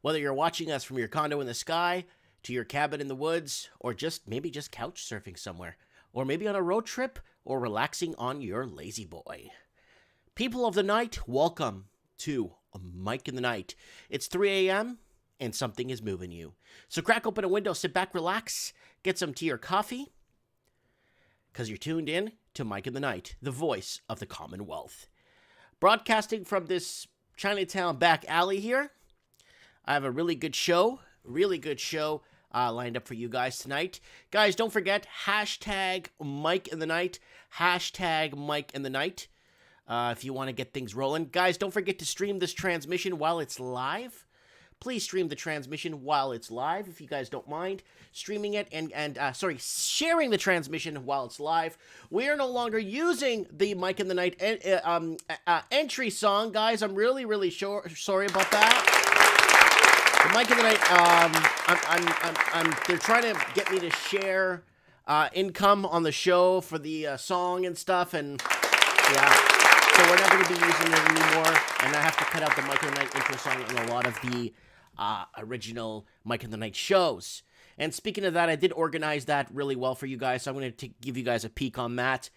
Whether you're watching us from your condo in the sky, to your cabin in the woods, or maybe just couch surfing somewhere, or maybe on a road trip, or relaxing on your lazy boy. People of the night, welcome to Mike in the Night. It's 3 a.m. and something is moving you. So crack open a window, sit back, relax, get some tea or coffee, because you're tuned in to Mike in the Night, the voice of the Commonwealth. Broadcasting from this Chinatown back alley here. I have a really good show lined up for you guys tonight. Guys, don't forget, hashtag Mike in the Night, hashtag Mike in the Night, if you want to get things rolling. Guys, don't forget to stream this transmission while it's live. Please stream the transmission while it's live, if you guys don't mind streaming it and sharing the transmission while it's live. We are no longer using the Mike in the Night entry song, guys. I'm really sorry about that. The Mike in the Night, they're trying to get me to share income on the show for the song and stuff, and yeah. So we're not going to be using it anymore, and I have to cut out the Mike in the Night intro song in a lot of the original Mike in the Night shows. And speaking of that, I did organize that really well for you guys, so I'm going to give you guys a peek on that.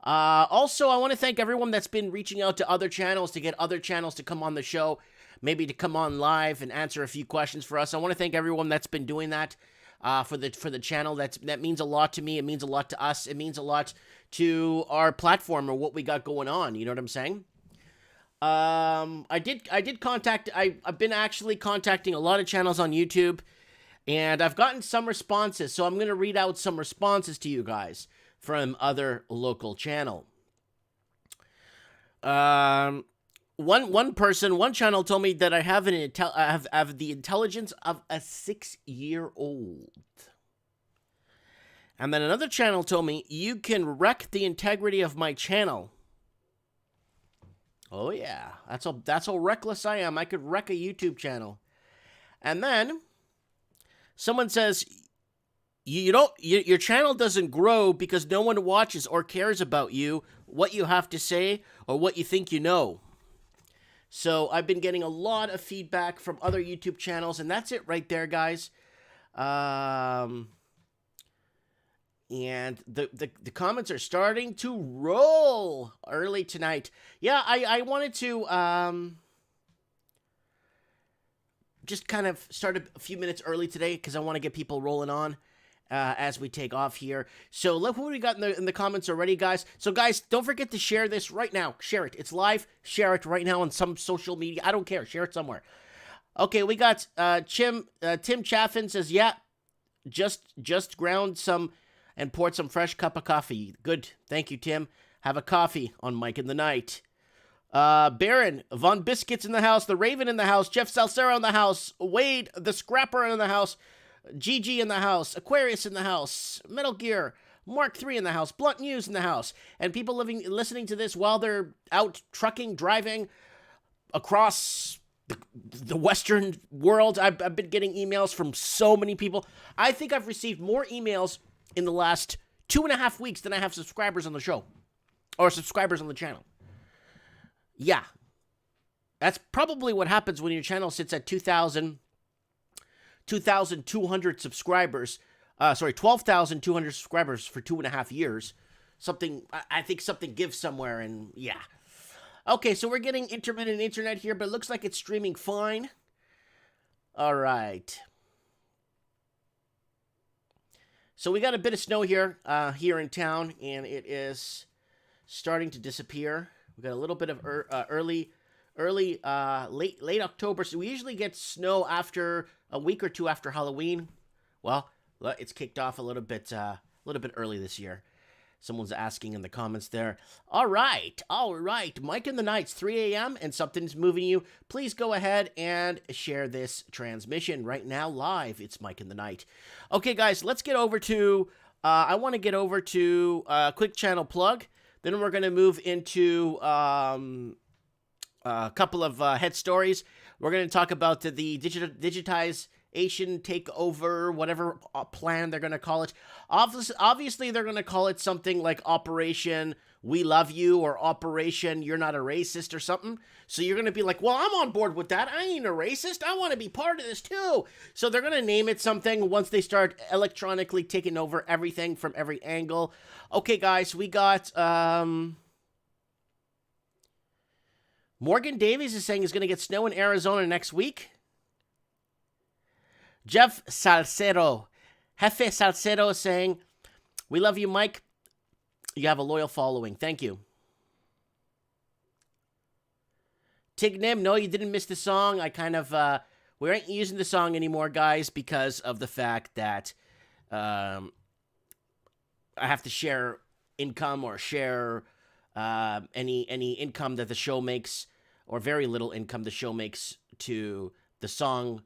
Also, I want to thank everyone that's been reaching out to other channels to get other channels to come on the show, maybe to come on live and answer a few questions for us. I want to thank everyone that's been doing that for the channel. That means a lot to me. It means a lot to us. It means a lot to our platform or what we got going on. You know what I'm saying? I've been actually contacting a lot of channels on YouTube, and I've gotten some responses, so I'm going to read out some responses to you guys from other local channel. One channel told me that I have the intelligence of a 6-year-old. And then another channel told me, you can wreck the integrity of my channel. Oh yeah, that's how reckless I am. I could wreck a YouTube channel. And then someone says, your channel doesn't grow because no one watches or cares about you, what you have to say, or what you think you know. So I've been getting a lot of feedback from other YouTube channels, and that's it right there, guys. And the comments are starting to roll early tonight. Yeah, I wanted to just kind of start a few minutes early today because I want to get people rolling on as we take off here. So look what we got in the comments already, guys. So guys, don't forget to share this right now. Share it. It's live. Share it right now on some social media. I don't care. Share it somewhere. Okay, we got Tim Chaffin says, yeah, just ground some and poured some fresh cup of coffee. Good. Thank you, Tim. Have a coffee on Mike in the Night. Baron, Von Biscuits in the house, The Raven in the house, Jeff Salcero in the house, Wade, The Scrapper in the house, GG in the house, Aquarius in the house, Metal Gear, Mark III in the house, Blunt News in the house, and people listening to this while they're out trucking, driving across the Western world. I've been getting emails from so many people. I think I've received more emails in the last 2.5 weeks than I have subscribers on the show. Or subscribers on the channel. Yeah. That's probably what happens when your channel sits at 2,200 subscribers. 12,200 subscribers for 2.5 years. I think something gives somewhere, and yeah. Okay, so we're getting intermittent internet here, but it looks like it's streaming fine. All right. So we got a bit of snow here in town, and it is starting to disappear. We got a little bit of late October. So we usually get snow after a week or two after Halloween. Well, it's kicked off a little bit early this year. Someone's asking in the comments there. All right. Mike in the Night's 3 a.m. and something's moving you. Please go ahead and share this transmission right now live. It's Mike in the Night. Okay, guys, let's get over to, I want to get over to a quick channel plug. Then we're going to move into a couple of head stories. We're going to talk about the digitization takeover, whatever plan they're going to call it. Obviously, they're going to call it something like Operation We Love You or Operation You're Not a Racist or something. So you're going to be like, well, I'm on board with that. I ain't a racist. I want to be part of this too. So they're going to name it something once they start electronically taking over everything from every angle. Okay, guys, we got... Morgan Davies is saying he's going to get snow in Arizona next week. Jeff Salcero, Jefe Salcero is saying, we love you, Mike. You have a loyal following. Thank you. Tignim, no, you didn't miss the song. I kind of, we aren't using the song anymore, guys, because of the fact that I have to share income or share any income that the show makes, or very little income the show makes to the song.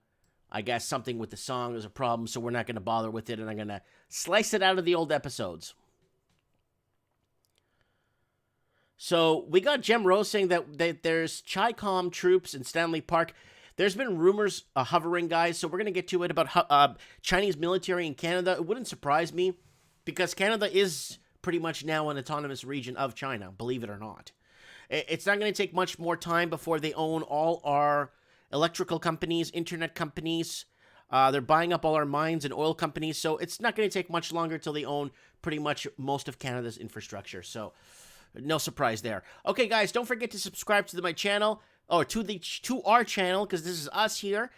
I guess something with the song is a problem, so we're not going to bother with it, and I'm going to slice it out of the old episodes. So we got Jem Rose saying that there's Chi-Com troops in Stanley Park. There's been rumors hovering, guys, so we're going to get to it about Chinese military in Canada. It wouldn't surprise me because Canada is pretty much now an autonomous region of China, believe it or not. It's not going to take much more time before they own all our electrical companies, internet companies. They're buying up all our mines and oil companies, so it's not going to take much longer till they own pretty much most of Canada's infrastructure. So no surprise there. Okay, guys, don't forget to subscribe to my channel, or to our channel, because this is us here.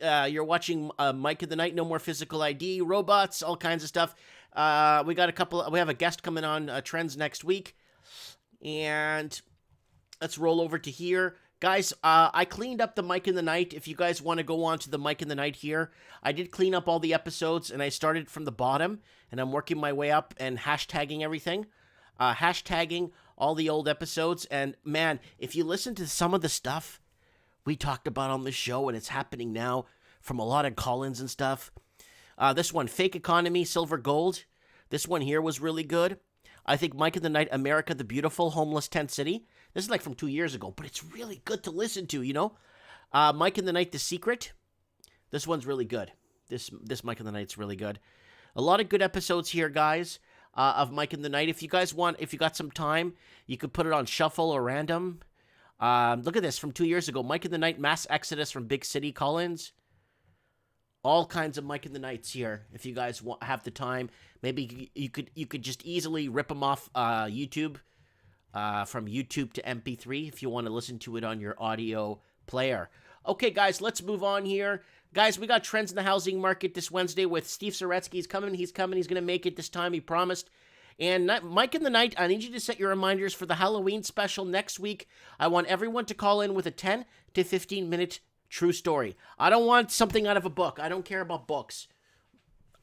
You're watching Mike of the Night, No More Physical ID, robots, all kinds of stuff. We have a guest coming on Trends next week, and let's roll over to here. Guys, I cleaned up the Mike in the Night. If you guys want to go on to the Mike in the Night here, I did clean up all the episodes, and I started from the bottom, and I'm working my way up and hashtagging everything. Hashtagging all the old episodes, and man, if you listen to some of the stuff we talked about on the show, and it's happening now from a lot of call-ins and stuff. This one, Fake Economy, Silver Gold. This one here was really good. I think Mike in the Night, America the Beautiful, Homeless Tent City. This is like from 2 years ago, but it's really good to listen to, you know? Mike in the Night, The Secret. This one's really good. This Mike in the Night's really good. A lot of good episodes here, guys, of Mike in the Night. If you guys want, if you got some time, you could put it on shuffle or random. Look at this from 2 years ago. Mike in the Night, Mass Exodus from Big City Collins. All kinds of Mike in the Nights here. If you guys have the time, maybe you could just easily rip them off YouTube, from YouTube to MP3 if you want to listen to it on your audio player. Okay, guys, let's move on here. Guys, we got trends in the housing market this Wednesday with Steve Saretsky. He's coming. He's going to make it this time. He promised. And Mike in the Night, I need you to set your reminders for the Halloween special next week. I want everyone to call in with a 10 to 15-minute true story. I don't want something out of a book. I don't care about books.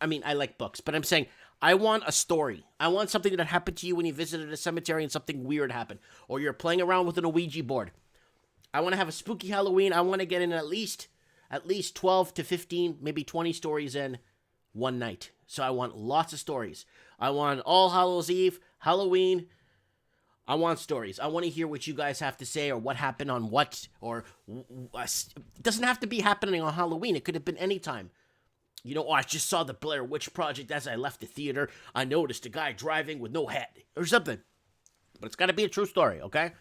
I mean, I like books, but I'm saying I want a story. I want something that happened to you when you visited a cemetery and something weird happened. Or you're playing around with an Ouija board. I want to have a spooky Halloween. I want to get in at least 12 to 15, maybe 20 stories in one night. So I want lots of stories. I want All Hallows Eve, Halloween. I want stories. I want to hear what you guys have to say or what happened on what. Or it doesn't have to be happening on Halloween. It could have been any time. You know, I just saw the Blair Witch Project as I left the theater. I noticed a guy driving with no hat or something. But it's got to be a true story, okay?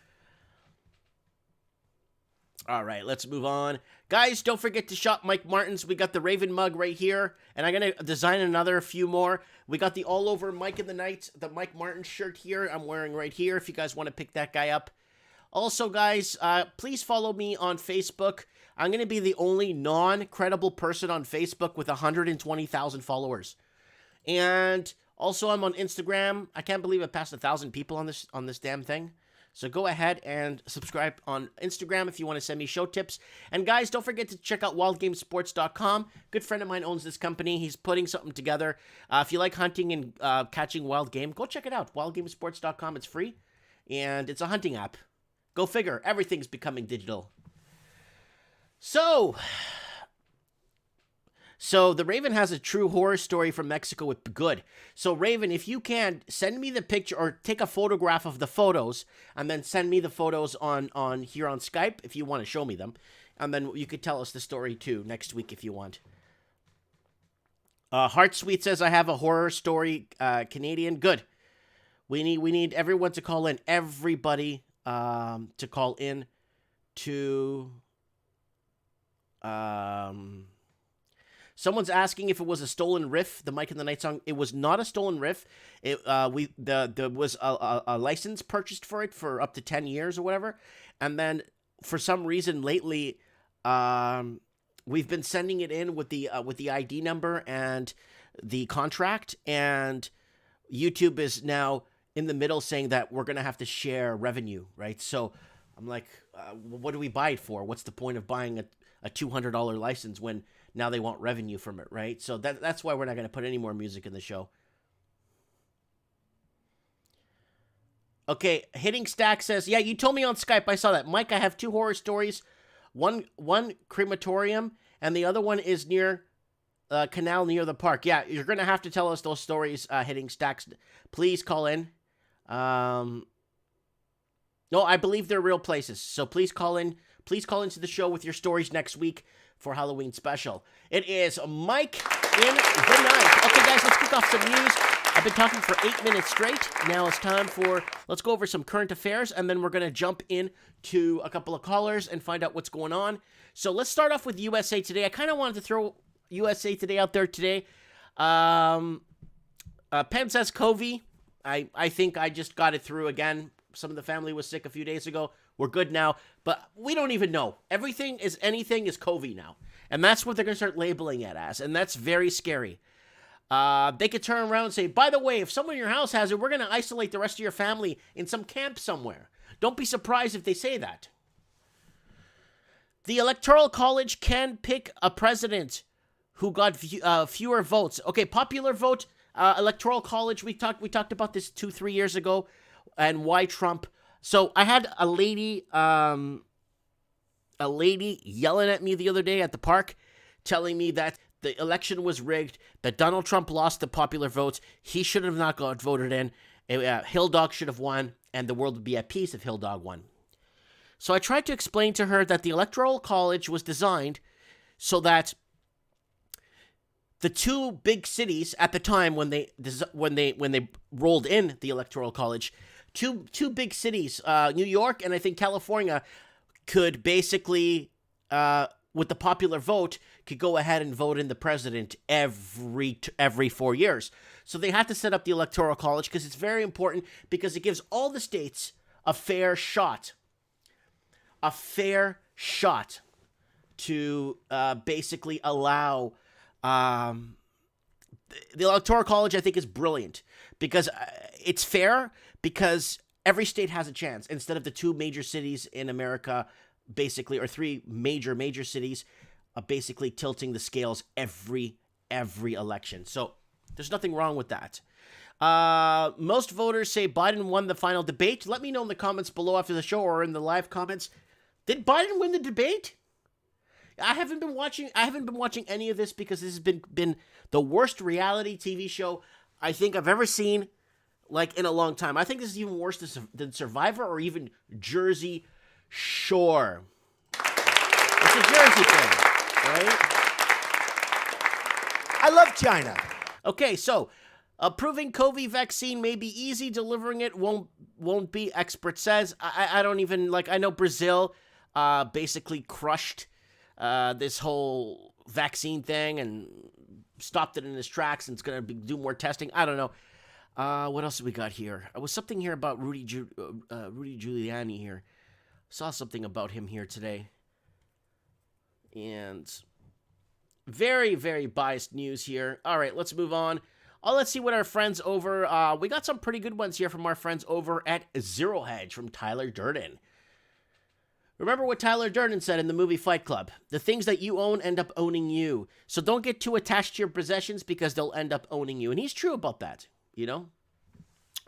All right, let's move on. Guys, don't forget to shop Mike Martin's. We got the Raven mug right here, and I'm going to design another few more. We got the all over Mike in the Night, the Mike Martin shirt here I'm wearing right here if you guys want to pick that guy up. Also, guys, please follow me on Facebook. I'm going to be the only non-credible person on Facebook with 120,000 followers. And also, I'm on Instagram. I can't believe I passed 1,000 people on this damn thing. So go ahead and subscribe on Instagram if you want to send me show tips. And guys, don't forget to check out wildgamesports.com. Good friend of mine owns this company. He's putting something together. If you like hunting and catching wild game, go check it out. Wildgamesports.com. It's free. And it's a hunting app. Go figure. Everything's becoming digital. So the Raven has a true horror story from Mexico with good. So Raven, if you can, send me the picture or take a photograph of the photos and then send me the photos on here on Skype if you want to show me them. And then you could tell us the story too next week if you want. Heart Sweet says, I have a horror story, Canadian. Good. We need everyone to call in. Everybody to call in to someone's asking if it was a stolen riff, the Mike and the Night song. It was not a stolen riff. There was a license purchased for it for up to 10 years or whatever. And then for some reason lately, we've been sending it in with the ID number and the contract, and YouTube is now in the middle saying that we're going to have to share revenue, right? So I'm like, what do we buy it for? What's the point of buying a $200 license when now they want revenue from it, right? So that's why we're not going to put any more music in the show. Okay, Hitting Stack says, yeah, you told me on Skype. I saw that. Mike, I have 2 horror stories. One crematorium, and the other one is near a canal near the park. Yeah, you're going to have to tell us those stories, Hitting Stacks. Please call in. No, I believe they're real places. So please call in. Please call into the show with your stories next week for Halloween special. It is Mike in the Night. Okay, guys, let's kick off some news. I've been talking for 8 minutes straight. Now it's time for, let's go over some current affairs, and then we're going to jump in to a couple of callers and find out what's going on. So let's start off with USA Today. I kind of wanted to throw USA Today out there today. Penn says COVID. I think I just got it through again. Some of the family was sick a few days ago. We're good now, but we don't even know. Anything is COVID now. And that's what they're going to start labeling it as, and that's very scary. They could turn around and say, by the way, if someone in your house has it, we're going to isolate the rest of your family in some camp somewhere. Don't be surprised if they say that. The Electoral College can pick a president who got fewer votes. Okay, popular vote, Electoral College, we talked about this 2-3 years ago, and why Trump. So I had a lady yelling at me the other day at the park, telling me that the election was rigged, that Donald Trump lost the popular votes. He should have not got voted in. Hill Dog should have won, and the world would be at peace if Hill Dog won. So I tried to explain to her that the Electoral College was designed so that the 2 big cities at the time when they rolled in the Electoral College, two big cities, New York and I think California, could basically, with the popular vote, could go ahead and vote in the president every 4 years. So they had to set up the Electoral College because it's very important, because it gives all the states a fair shot to basically allow. The Electoral College, I think, is brilliant because it's fair, because every state has a chance instead of the 2 major cities in America, basically, or 3 major cities, basically tilting the scales every election. So there's nothing wrong with that. Most voters say Biden won the final debate. Let me know in the comments below after the show or in the live comments. Did Biden win the debate? I haven't been watching any of this because this has been the worst reality TV show I think I've ever seen, like, in a long time. I think this is even worse than Survivor or even Jersey Shore. It's a Jersey thing, right? I love China. Okay, so approving COVID vaccine may be easy. Delivering it won't be, expert says. I don't even, like, I know Brazil basically crushed this whole vaccine thing and stopped it in its tracks, and it's going to do more testing. I don't know. What else have we got here? There was something here about Rudy Giuliani here. Saw something about him here today. And very, very biased news here. All right, let's move on. Let's see what our friends over... we got some pretty good ones here from our friends over at Zero Hedge from Tyler Durden. Remember what Tyler Durden said in the movie Fight Club. The things that you own end up owning you. So don't get too attached to your possessions because they'll end up owning you. And he's true about that, you know?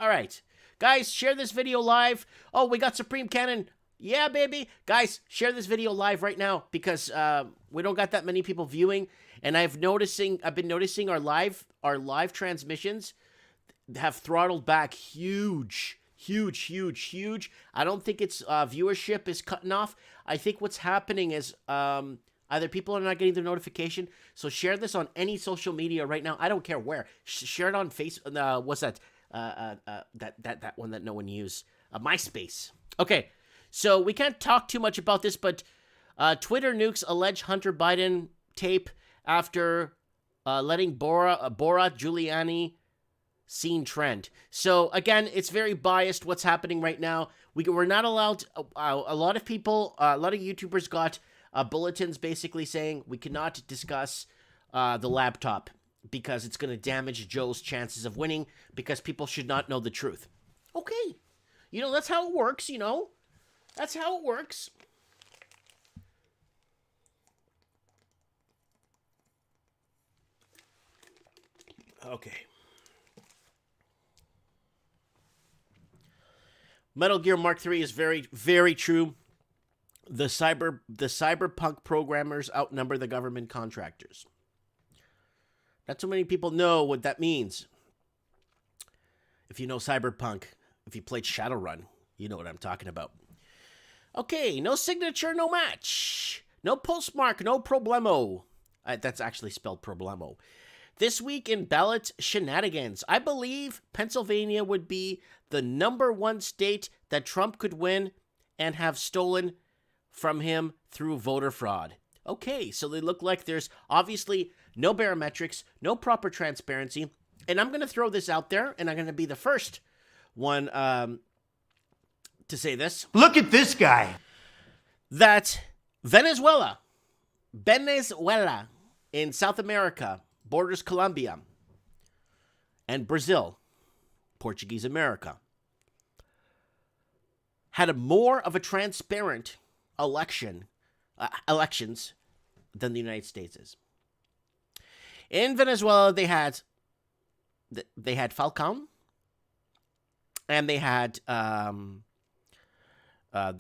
All right. Guys, share this video live. Oh, we got Supreme Cannon. Yeah, baby. Guys, share this video live right now because we don't got that many people viewing. And I've been noticing our live transmissions have throttled back huge. I don't think its viewership is cutting off. I think what's happening is either people are not getting their notification. So share this on any social media right now. I don't care where. Share it on Facebook. What's that? that one that no one used. MySpace. Okay, so we can't talk too much about this, but Twitter nukes allege Hunter Biden tape after letting Borat Giuliani scene trend. So again, it's very biased what's happening right now. We're not allowed. A lot of people, a lot of YouTubers got bulletins basically saying we cannot discuss the laptop because it's going to damage Joe's chances of winning because people should not know the truth. Okay. That's how it works, That's how it works. Okay. Metal Gear Mark III is very, very true. The cyberpunk programmers outnumber the government contractors. Not so many people know what that means. If you know cyberpunk, if you played Shadowrun, you know what I'm talking about. Okay, no signature, no match. No postmark, no problemo. That's actually spelled problemo. This week in ballot shenanigans, I believe Pennsylvania would be the #1 state that Trump could win and have stolen from him through voter fraud. Okay, so they look like there's obviously no barometrics, no proper transparency, and I'm going to throw this out there, and I'm going to be the first one to say this. Look at this guy. That Venezuela in South America, borders Colombia, and Brazil, Portuguese America, had more of a transparent elections than the United States is. In Venezuela, they had Falcon, and they had the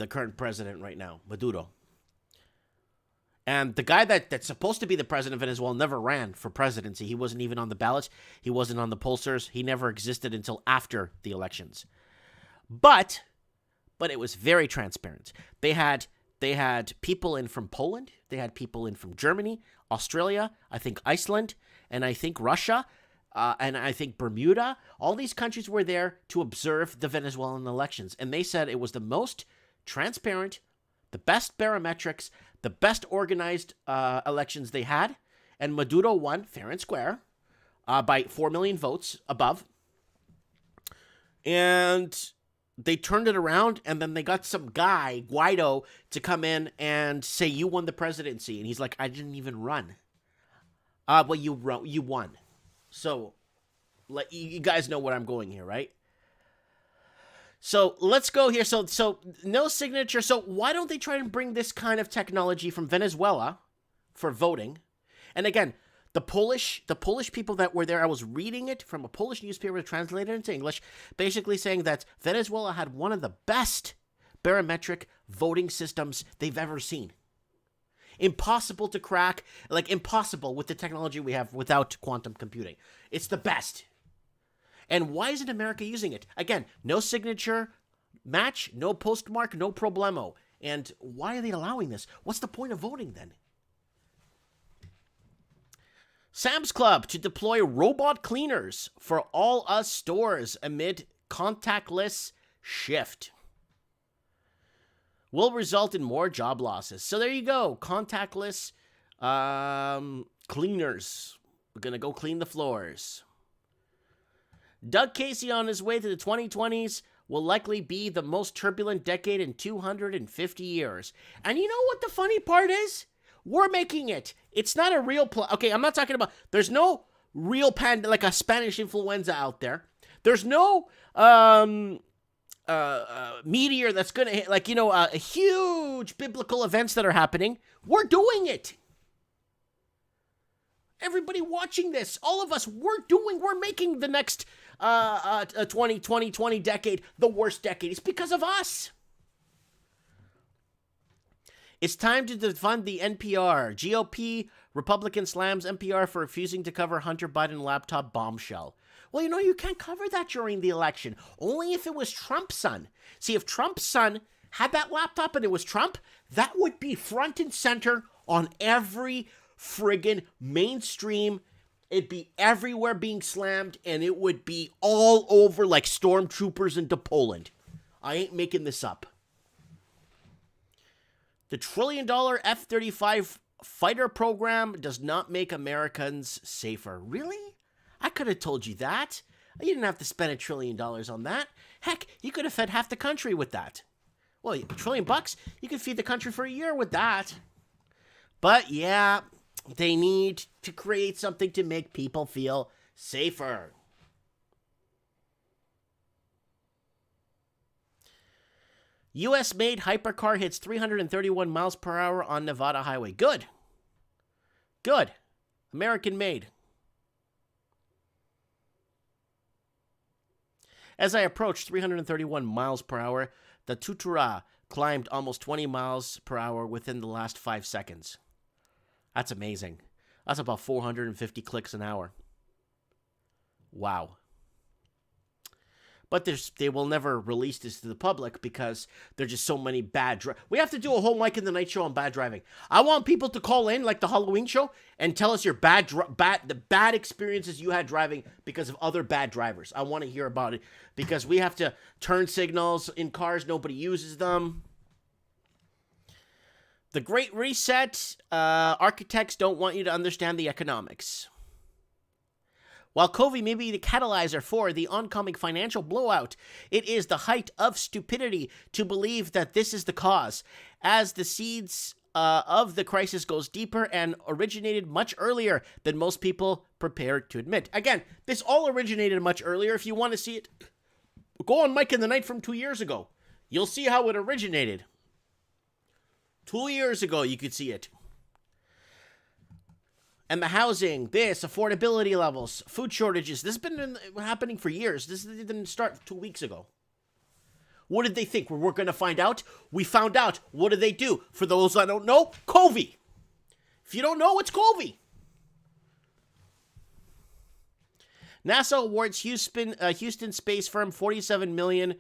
current president right now, Maduro. And the guy that's supposed to be the president of Venezuela never ran for presidency. He wasn't even on the ballot. He wasn't on the pollsters. He never existed until after the elections. But it was very transparent. They had people in from Poland. They had people in from Germany, Australia, I think Iceland, and I think Russia, and I think Bermuda. All these countries were there to observe the Venezuelan elections. And they said it was the most transparent, the best barometrics, the best organized elections they had, and Maduro won fair and square by 4 million votes above. And they turned it around, and then they got some guy, Guaido, to come in and say, you won the presidency. And he's like, I didn't even run. Well, you won. So, you guys know where I'm going here, right? So let's go here. So no signature. So why don't they try and bring this kind of technology from Venezuela for voting? And again, the Polish people that were there, I was reading it from a Polish newspaper translated into English, basically saying that Venezuela had one of the best barometric voting systems they've ever seen. Impossible to crack, like impossible with the technology we have without quantum computing. It's the best. And why isn't America using it? Again, no signature match, no postmark, no problemo. And why are they allowing this? What's the point of voting then? Sam's Club to deploy robot cleaners for all us stores amid contactless shift. Will result in more job losses. So there you go. Contactless cleaners. We're going to go clean the floors. Doug Casey on his way to the 2020s will likely be the most turbulent decade in 250 years. And you know what the funny part is? We're making it. It's not a real... Okay, I'm not talking about... There's no real pandemic, like a Spanish influenza out there. There's no meteor that's going to hit, like, a huge biblical events that are happening. We're doing it. Everybody watching this, all of us, we're making the next 2020 decade the worst decade. It's because of us. It's time to defund the NPR. GOP Republican slams NPR for refusing to cover Hunter Biden laptop bombshell. Well, you can't cover that during the election. Only if it was Trump's son. See, if Trump's son had that laptop and it was Trump, that would be front and center on every friggin' mainstream It'd be everywhere being slammed, and it would be all over like stormtroopers into Poland. I ain't making this up. The $1 trillion F-35 fighter program does not make Americans safer. Really? I could have told you that. You didn't have to spend $1 trillion on that. Heck, you could have fed half the country with that. Well, $1 trillion, you could feed the country for a year with that. But yeah, they need to create something to make people feel safer. U.S.-made hypercar hits 331 miles per hour on Nevada highway. Good. Good. American-made. As I approached 331 miles per hour, the Tutura climbed almost 20 miles per hour within the last 5 seconds. That's amazing. That's about 450 clicks an hour. Wow. But they will never release this to the public because there's just so many bad we have to do a whole Mike in the Night show on bad driving. I want people to call in like the Halloween show and tell us your the bad experiences you had driving because of other bad drivers. I want to hear about it because we have to turn signals in cars. Nobody uses them. The Great Reset, architects don't want you to understand the economics. While COVID may be the catalyzer for the oncoming financial blowout, it is the height of stupidity to believe that this is the cause, as the seeds of the crisis goes deeper and originated much earlier than most people prepared to admit. Again, this all originated much earlier. If you want to see it, go on Mike in the Night from 2 years ago. You'll see how it originated. 2 years ago, you could see it. And the housing, affordability levels, food shortages. This has been happening for years. This didn't start 2 weeks ago. What did they think? We're going to find out? We found out. What did they do? For those that don't know, COVID. If you don't know, it's COVID. NASA awards Houston space firm $47 million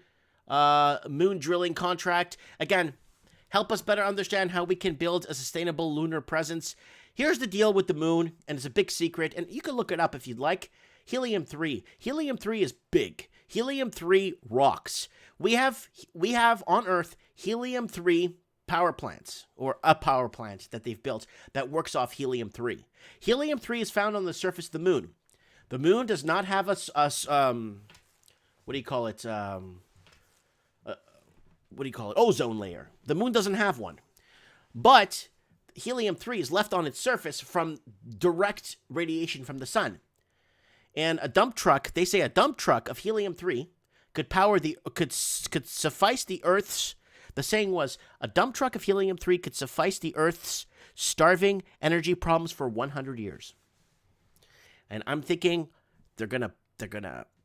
moon drilling contract. Again, help us better understand how we can build a sustainable lunar presence. Here's the deal with the moon, and it's a big secret, and you can look it up if you'd like. Helium-3. Helium-3 is big. Helium-3 rocks. We have on Earth helium-3 power plants, or a power plant that they've built that works off helium-3. Helium-3 is found on the surface of the moon. The moon does not have ozone layer. The moon doesn't have one. But helium-3 is left on its surface from direct radiation from the sun. And a dump truck of helium-3 could suffice the Earth's, the saying was, a dump truck of helium-3 could suffice the Earth's starving energy problems for 100 years. And I'm thinking they're gonna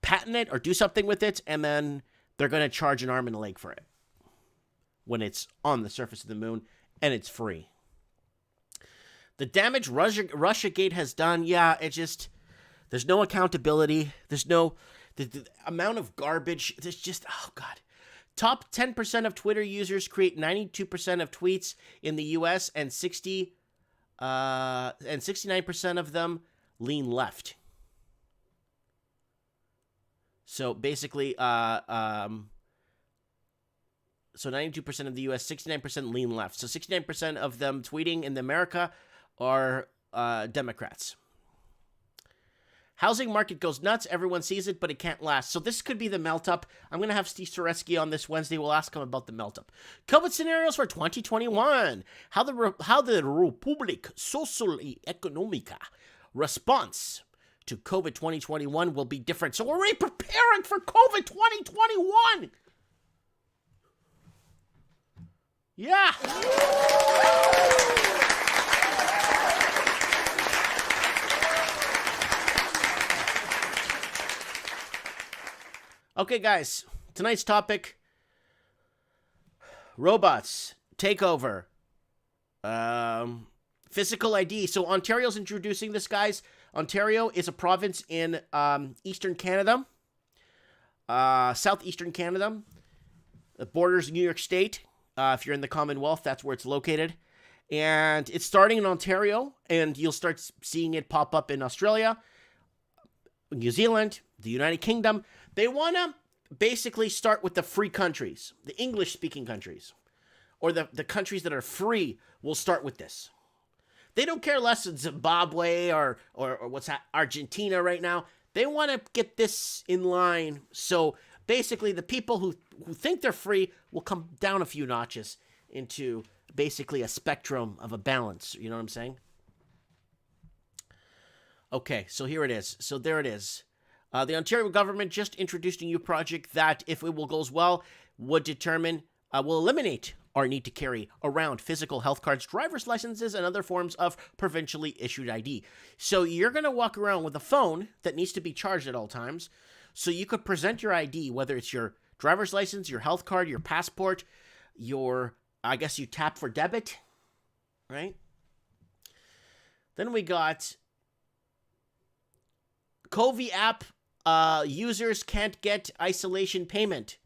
patent it or do something with it, and then they're gonna charge an arm and a leg for it when it's on the surface of the moon and it's free. The damage Russiagate has done, there's no accountability. There's no, the amount of garbage. There's just, oh God. Top 10% of Twitter users create 92% of tweets in the U.S. and 69% of them lean left. So basically, so 92% of the U.S., 69% lean left. So 69% of them tweeting in America are Democrats. Housing market goes nuts. Everyone sees it, but it can't last. So this could be the melt-up. I'm going to have Steve Saretsky on this Wednesday. We'll ask him about the melt-up. COVID scenarios for 2021. How the Republic Socially Economica response to COVID 2021 will be different. So we're already preparing for COVID 2021. Yeah. Okay, guys, tonight's topic, robots, takeover, physical ID. So Ontario's introducing this, guys. Ontario is a province in eastern Canada, southeastern Canada. It borders New York State. If you're in the Commonwealth, that's where it's located. And it's starting in Ontario, and you'll start seeing it pop up in Australia. New Zealand, the United Kingdom, they want to basically start with the free countries, the English-speaking countries, or the countries that are free will start with this. They don't care less than Zimbabwe or what's that, Argentina right now. They want to get this in line. So basically the people who think they're free will come down a few notches into basically a spectrum of a balance. You know what I'm saying? Okay, so here it is. So there it is. The Ontario government just introduced a new project that, if it goes well, will eliminate our need to carry around physical health cards, driver's licenses, and other forms of provincially issued ID. So you're going to walk around with a phone that needs to be charged at all times. So you could present your ID, whether it's your driver's license, your health card, your passport, I guess you tap for debit, right? Then we got COVID app users can't get isolation payment.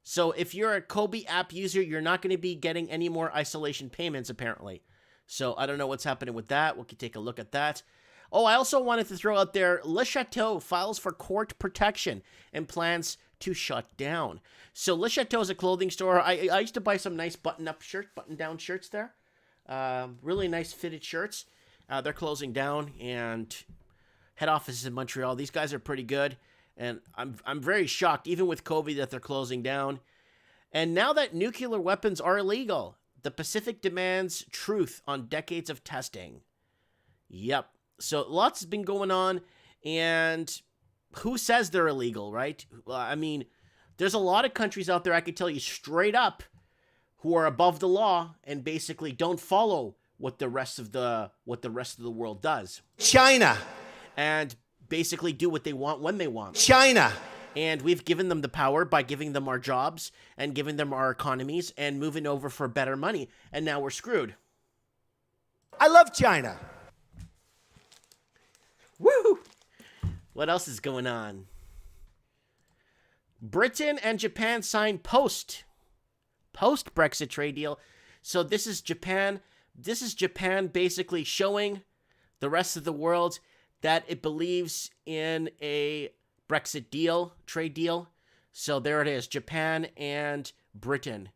So if you're a COVID app user, you're not going to be getting any more isolation payments, apparently. So I don't know what's happening with that. We can take a look at that. Oh, I also wanted to throw out there, Le Chateau files for court protection and plans to shut down. So Le Chateau is a clothing store. I used to buy some nice button-down shirts there. Really nice fitted shirts. They're closing down, and head office is in Montreal. These guys are pretty good. And I'm very shocked, even with COVID, that they're closing down. And now that nuclear weapons are illegal, the Pacific demands truth on decades of testing. Yep. So lots has been going on. And who says they're illegal, right? Well, I mean, there's a lot of countries out there, I can tell you straight up, who are above the law and basically don't follow what the rest of the world does. China. And basically do what they want when they want. China. And we've given them the power by giving them our jobs and giving them our economies and moving over for better money. And now we're screwed. I love China. Woo! What else is going on? Britain and Japan signed post-Brexit trade deal. So this is Japan. This is Japan basically showing the rest of the world that it believes in a Brexit deal, trade deal. So there it is, Japan and Britain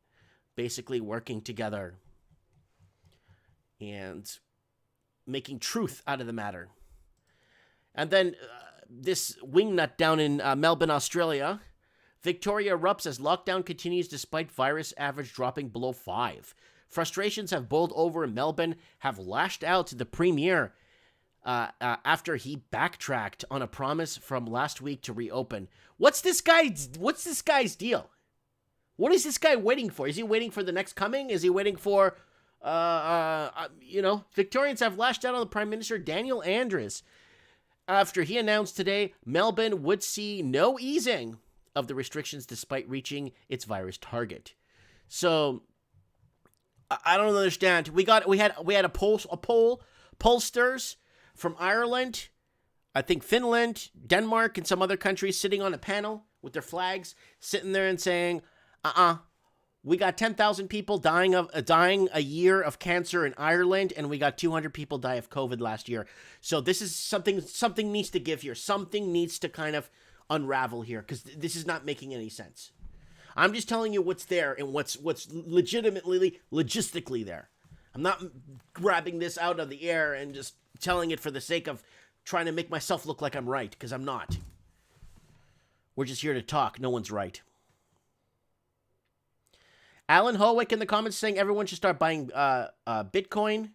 basically working together and making truth out of the matter. And then this wingnut down in Melbourne, Australia, Victoria erupts as lockdown continues despite virus average dropping below 5. Frustrations have boiled over in Melbourne, have lashed out to the Premier after he backtracked on a promise from last week to reopen. What's this guy's deal? What is this guy waiting for? Is he waiting for the next coming? Is he waiting for, Victorians have lashed out on the Prime Minister Daniel Andrews after he announced today Melbourne would see no easing of the restrictions despite reaching its virus target. So I don't understand. We had a pollsters from Ireland, I think Finland, Denmark, and some other countries sitting on a panel with their flags, sitting there and saying, we got 10,000 people dying a year of cancer in Ireland, and we got 200 people die of COVID last year. So this is something needs to give here. Something needs to kind of unravel here, because this is not making any sense. I'm just telling you what's there and what's logistically there. I'm not grabbing this out of the air and just telling it for the sake of trying to make myself look like I'm right, because I'm not. We're just here to talk. No one's right. Alan Howick in the comments saying everyone should start buying Bitcoin.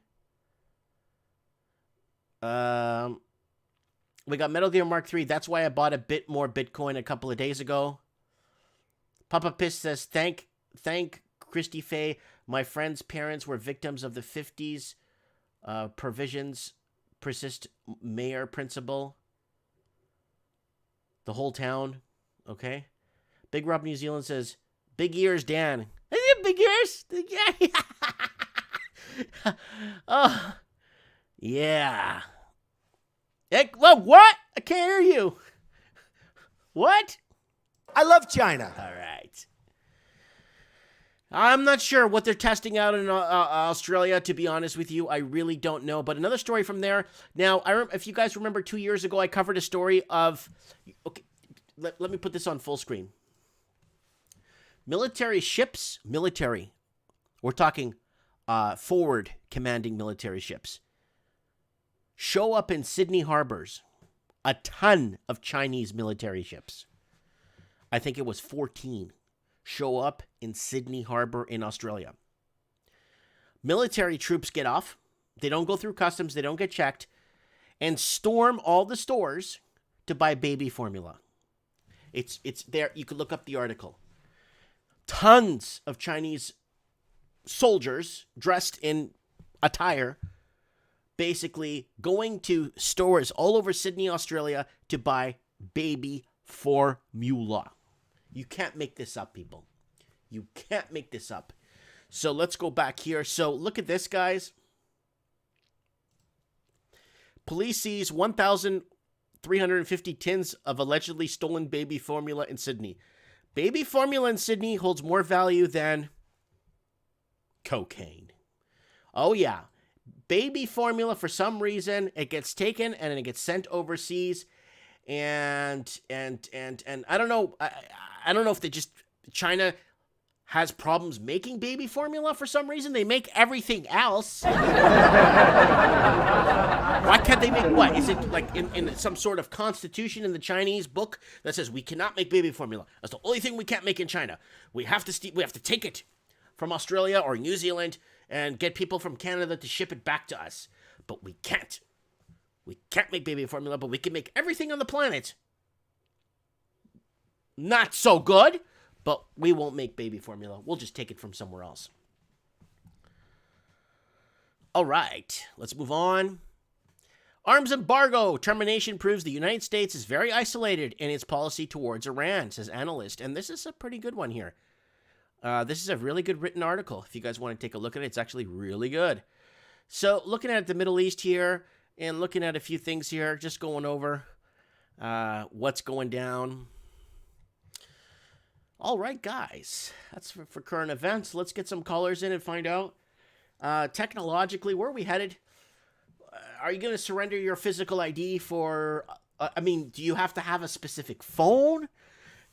We got Metal Gear Mark 3. That's why I bought a bit more Bitcoin a couple of days ago. Papa Piss says, thank Christy Faye. My friend's parents were victims of the 50s provisions persist mayor principle. The whole town. Okay. Big Rob New Zealand says, big ears, Dan. Is it big ears? Yeah. Oh. Yeah. What? I can't hear you. What? I love China. All right. I'm not sure what they're testing out in Australia, to be honest with you. I really don't know. But another story from there. Now, if you guys remember 2 years ago, I covered a story of... Okay, let me put this on full screen. Military ships, military. We're talking forward commanding military ships. Show up in Sydney harbors. A ton of Chinese military ships. I think it was 14. Show up in Sydney Harbor in Australia. Military troops get off. They don't go through customs. They don't get checked. And storm all the stores to buy baby formula. It's there. You could look up the article. Tons of Chinese soldiers dressed in attire basically going to stores all over Sydney, Australia to buy baby formula. You can't make this up, people. You can't make this up. So let's go back here. So look at this, guys. Police sees 1,350 tins of allegedly stolen baby formula in Sydney. Baby formula in Sydney holds more value than cocaine. Oh, yeah. Baby formula, for some reason, it gets taken and it gets sent overseas. And I don't know. I don't know if China has problems making baby formula for some reason. They make everything else. Why can't they make what? Is it like in some sort of constitution in the Chinese book that says we cannot make baby formula? That's the only thing we can't make in China. We have to take it from Australia or New Zealand and get people from Canada to ship it back to us. But we can't. We can't make baby formula, but we can make everything on the planet. Not so good, but we won't make baby formula. We'll just take it from somewhere else. All right, let's move on. Arms embargo termination proves the United States is very isolated in its policy towards Iran, says analyst. And this is a pretty good one here. This is a really good written article. If you guys want to take a look at it, it's actually really good. So looking at the Middle East here and looking at a few things here, just going over what's going down. All right, guys, that's for current events. Let's get some callers in and find out. Technologically, where are we headed? Are you going to surrender your physical ID for, do you have to have a specific phone?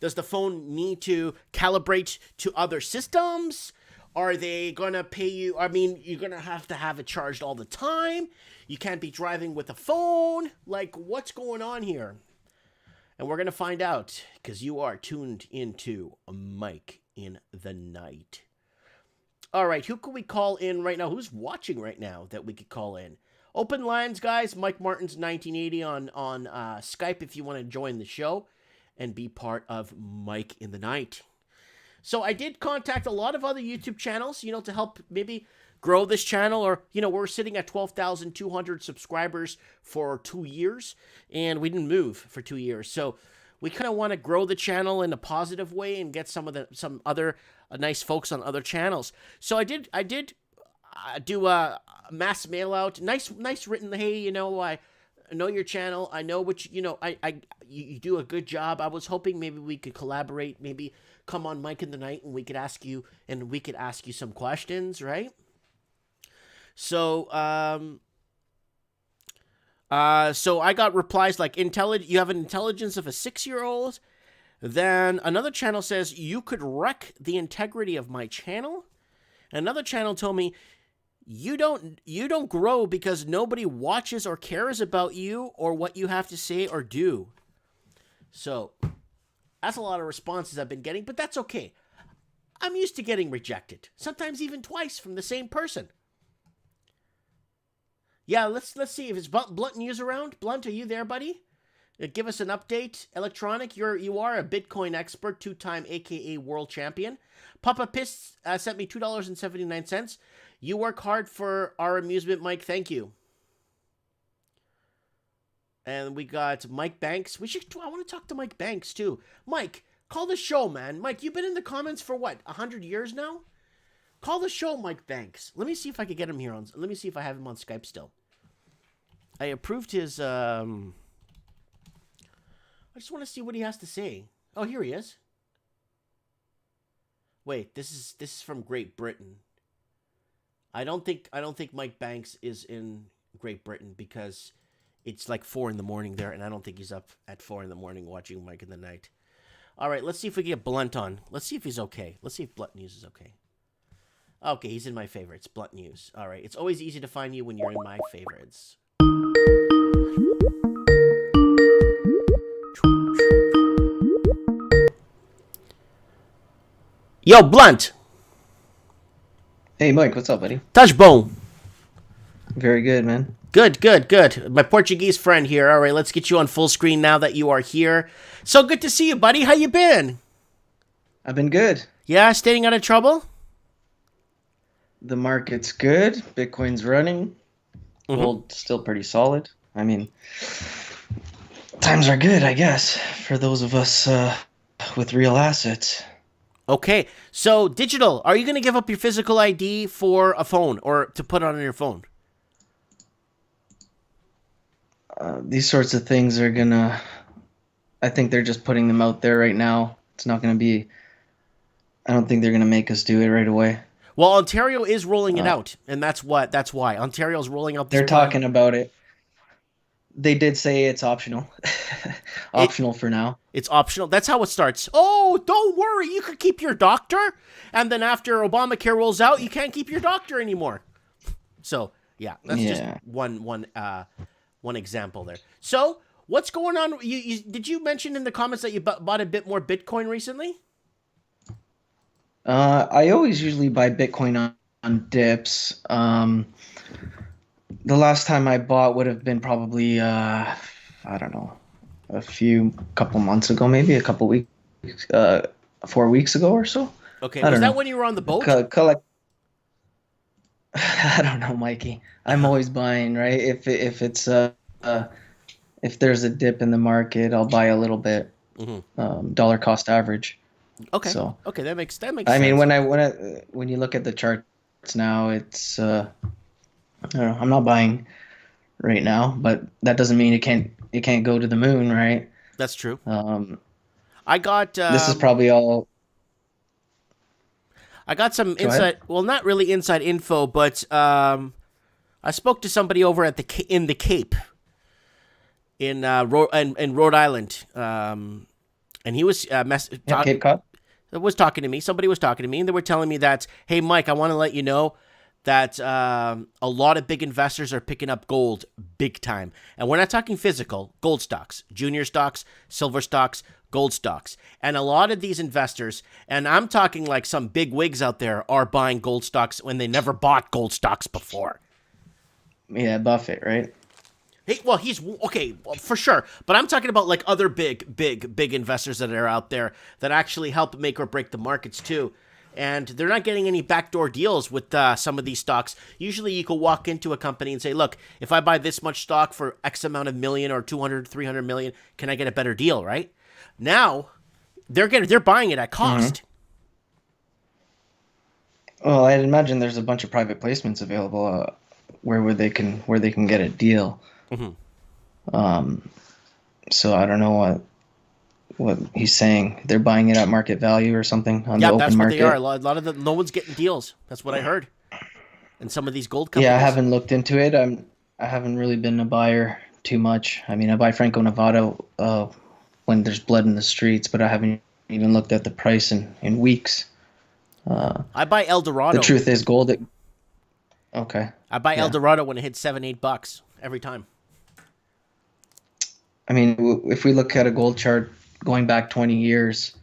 Does the phone need to calibrate to other systems? Are they going to pay you? You're going to have it charged all the time. You can't be driving with a phone. Like, what's going on here? And we're going to find out because you are tuned into Mike in the Night. All right, who can we call in right now? Who's watching right now that we could call in? Open lines, guys. Mike Martin's 1980 on Skype if you want to join the show and be part of Mike in the Night. So I did contact a lot of other YouTube channels, to help maybe grow this channel. Or, we're sitting at 12,200 subscribers for 2 years, and we didn't move for 2 years. So we kind of want to grow the channel in a positive way and get some other nice folks on other channels. So I did do a mass mail out, nice written. Hey, I know your channel. I know what you do a good job. I was hoping maybe we could collaborate. Maybe come on Mike in the Night and we could ask you some questions, right? So so I got replies like you have an intelligence of a 6-year-old. Then another channel says you could wreck the integrity of my channel. Another channel told me you don't grow because nobody watches or cares about you or what you have to say or do. So that's a lot of responses I've been getting, but that's okay. I'm used to getting rejected, sometimes even twice from the same person. Yeah, let's see if it's Blunt News around. Blunt, are you there, buddy? Give us an update. Electronic, you are a Bitcoin expert, 2-time AKA world champion. Papa Piss sent me $2.79. You work hard for our amusement, Mike. Thank you. And we got Mike Banks. I want to talk to Mike Banks too. Mike, call the show, man. Mike, you've been in the comments for what, 100 years now? Call the show, Mike Banks. Let me see if I can get him here let me see if I have him on Skype still. I approved his, I just want to see what he has to say. Oh, here he is. Wait, this is from Great Britain. I don't think Mike Banks is in Great Britain because it's like 4 in the morning there, and I don't think he's up at 4 in the morning watching Mike in the Night. All right, let's see if we can get Blunt on. Let's see if he's okay. Let's see if Blunt News is okay. Okay, he's in my favorites. Blunt News. All right, it's always easy to find you when you're in my favorites. Yo, Blunt. Hey, Mike, what's up, buddy? Touch bone. Very good, man. Good, good, good. My Portuguese friend here. All right, let's get you on full screen now that you are here. So good to see you, buddy. How you been? I've been good. Yeah, staying out of trouble? The market's good. Bitcoin's running. Gold's still pretty solid. I mean, times are good, I guess, for those of us with real assets. Okay, so digital, are you going to give up your physical ID for a phone or to put on your phone? These sorts of things are gonna. I think they're just putting them out there right now. It's not gonna be. I don't think they're gonna make us do it right away. Well, Ontario is rolling it out, and that's why Ontario's rolling out this They're plan. talking about it. They did say it's optional. Optional for now. It's optional. That's how it starts. Oh, don't worry. You could keep your doctor. And then after Obamacare rolls out, you can't keep your doctor anymore. So, yeah, that's just one example there. So, what's going on? Did you mention in the comments that you bought a bit more Bitcoin recently? I always usually buy Bitcoin on dips. The last time I bought would have been probably, I don't know, couple months ago, maybe a couple weeks, 4 weeks ago or so. Okay, was that when you were on the boat? I don't know, Mikey. I'm always buying, right? If there's a dip in the market, I'll buy a little bit. Dollar cost average. Okay. So okay, that makes sense. I mean, when you look at the charts now, it's I don't know, I'm not buying right now, but that doesn't mean it can't go to the moon, right? That's true. I got this is probably all. I got some inside. Well, not really inside info, but I spoke to somebody over at in the Cape in Rhode Island, and he was Cape Cod. Was talking to me. Somebody was talking to me, and they were telling me that, hey, Mike, I want to let you know that a lot of big investors are picking up gold big time. And we're not talking physical, gold stocks, junior stocks, silver stocks, gold stocks. And a lot of these investors, and I'm talking like some big wigs out there, are buying gold stocks when they never bought gold stocks before. Yeah, Buffett, right? Hey, well, he's okay, well, for sure. But I'm talking about like other big investors that are out there that actually help make or break the markets too. And they're not getting any backdoor deals with some of these stocks. Usually you could walk into a company and say, look, if I buy this much stock for X amount of million or 200, 300 million, can I get a better deal, right? Now, they're buying it at cost. Well, I'd imagine there's a bunch of private placements available where they can get a deal. So I don't know what he's saying. They're buying it at market value or something on the open market. Yeah, that's what they are. A lot of no one's getting deals. That's what I heard. And some of these gold companies. Yeah, I haven't looked into it. I haven't really been a buyer too much. I mean, I buy Franco-Nevada when there's blood in the streets, but I haven't even looked at the price in weeks. I buy Eldorado. The truth is, gold. Okay. I buy Eldorado when it hits $7-8 every time. I mean, if we look at a gold chart going back 20 years,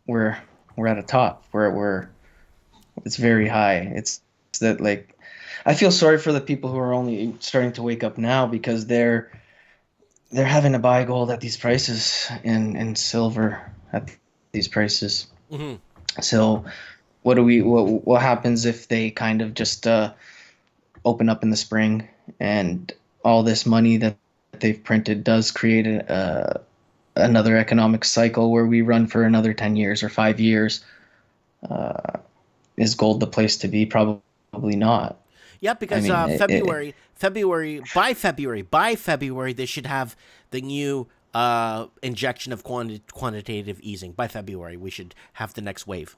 we're at a top where it's very high. It's that, like, I feel sorry for the people who are only starting to wake up now because they're having to buy gold at these prices and silver at these prices. So what happens if they kind of just open up in the spring and all this money that they've printed does create another economic cycle where we run for another 10 years or 5 years? Is gold the place to be? Probably not. Yeah, because I mean, by February, they should have the new injection of quantitative easing. By February, we should have the next wave.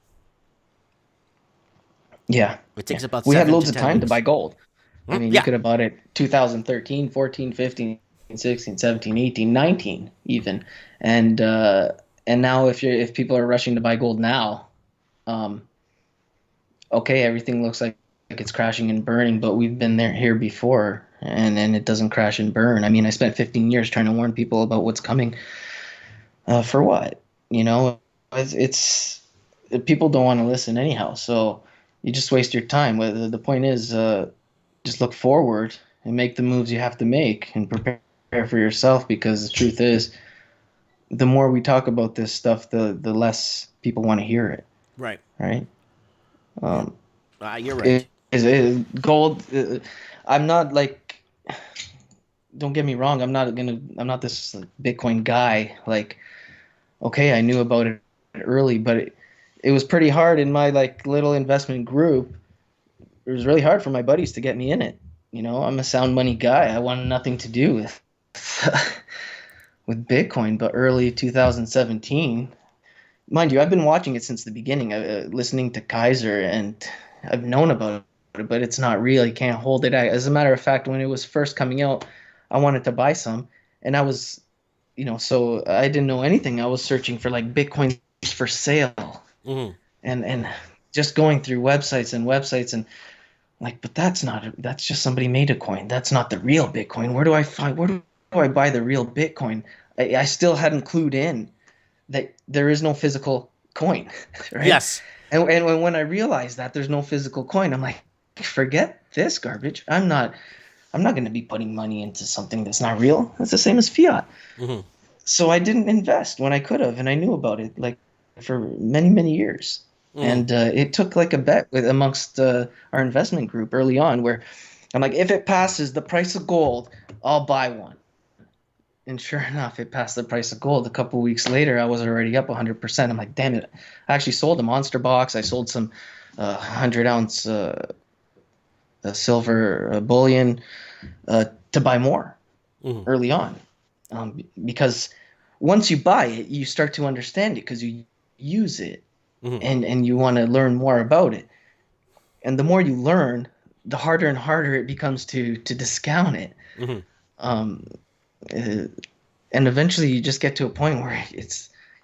Yeah. It Yeah. takes about We had 7 loads to of 10 time to weeks. buy gold. I mean, you Yeah. could have bought it 2013, 14, 15, 16, 17, 18, 19 even. And now if people are rushing to buy gold now, um, okay, everything looks like it's crashing and burning, but we've been here before, and it doesn't crash and burn. I mean, I spent 15 years trying to warn people about what's coming. For what? You know, it's people don't want to listen anyhow, so you just waste your time. The point is, just look forward and make the moves you have to make and prepare for yourself, because the truth is, the more we talk about this stuff, the less people want to hear it, Right. right? Yeah. Um, You're right. gold. I'm not like. Don't get me wrong. I'm not this Bitcoin guy. Like, okay, I knew about it early, but it was pretty hard in my like little investment group. It was really hard for my buddies to get me in it. You know, I'm a sound money guy. I wanted nothing to do with with Bitcoin. But early 2017, mind you, I've been watching it since the beginning, listening to Kaiser, and I've known about it, but it's not real. You can't hold it. As a matter of fact, when it was first coming out, I wanted to buy some, and I was, so I didn't know anything. I was searching for like Bitcoin for sale, Hmm. and just going through websites and like, but that's just somebody made a coin. That's not the real Bitcoin. Where do I buy the real Bitcoin? I still hadn't clued in that there is no physical coin, right? Yes. And when I realized that there's no physical coin, I'm like, forget this garbage. I'm not going to be putting money into something that's not real. It's the same as fiat. Hmm. So I didn't invest when I could have, and I knew about it like for many, many years. Hmm. And it took like a bet amongst our investment group early on, where I'm like, if it passes the price of gold, I'll buy one. And sure enough, it passed the price of gold. A couple weeks later, I was already up 100%. I'm like, damn it! I actually sold a monster box. I sold some 100-ounce silver bullion to buy more Hmm. early on, because once you buy it, you start to understand it because you use it, Hmm. and you want to learn more about it. And the more you learn, the harder and harder it becomes to discount it. Hmm. Um, uh, and eventually you just get to a point where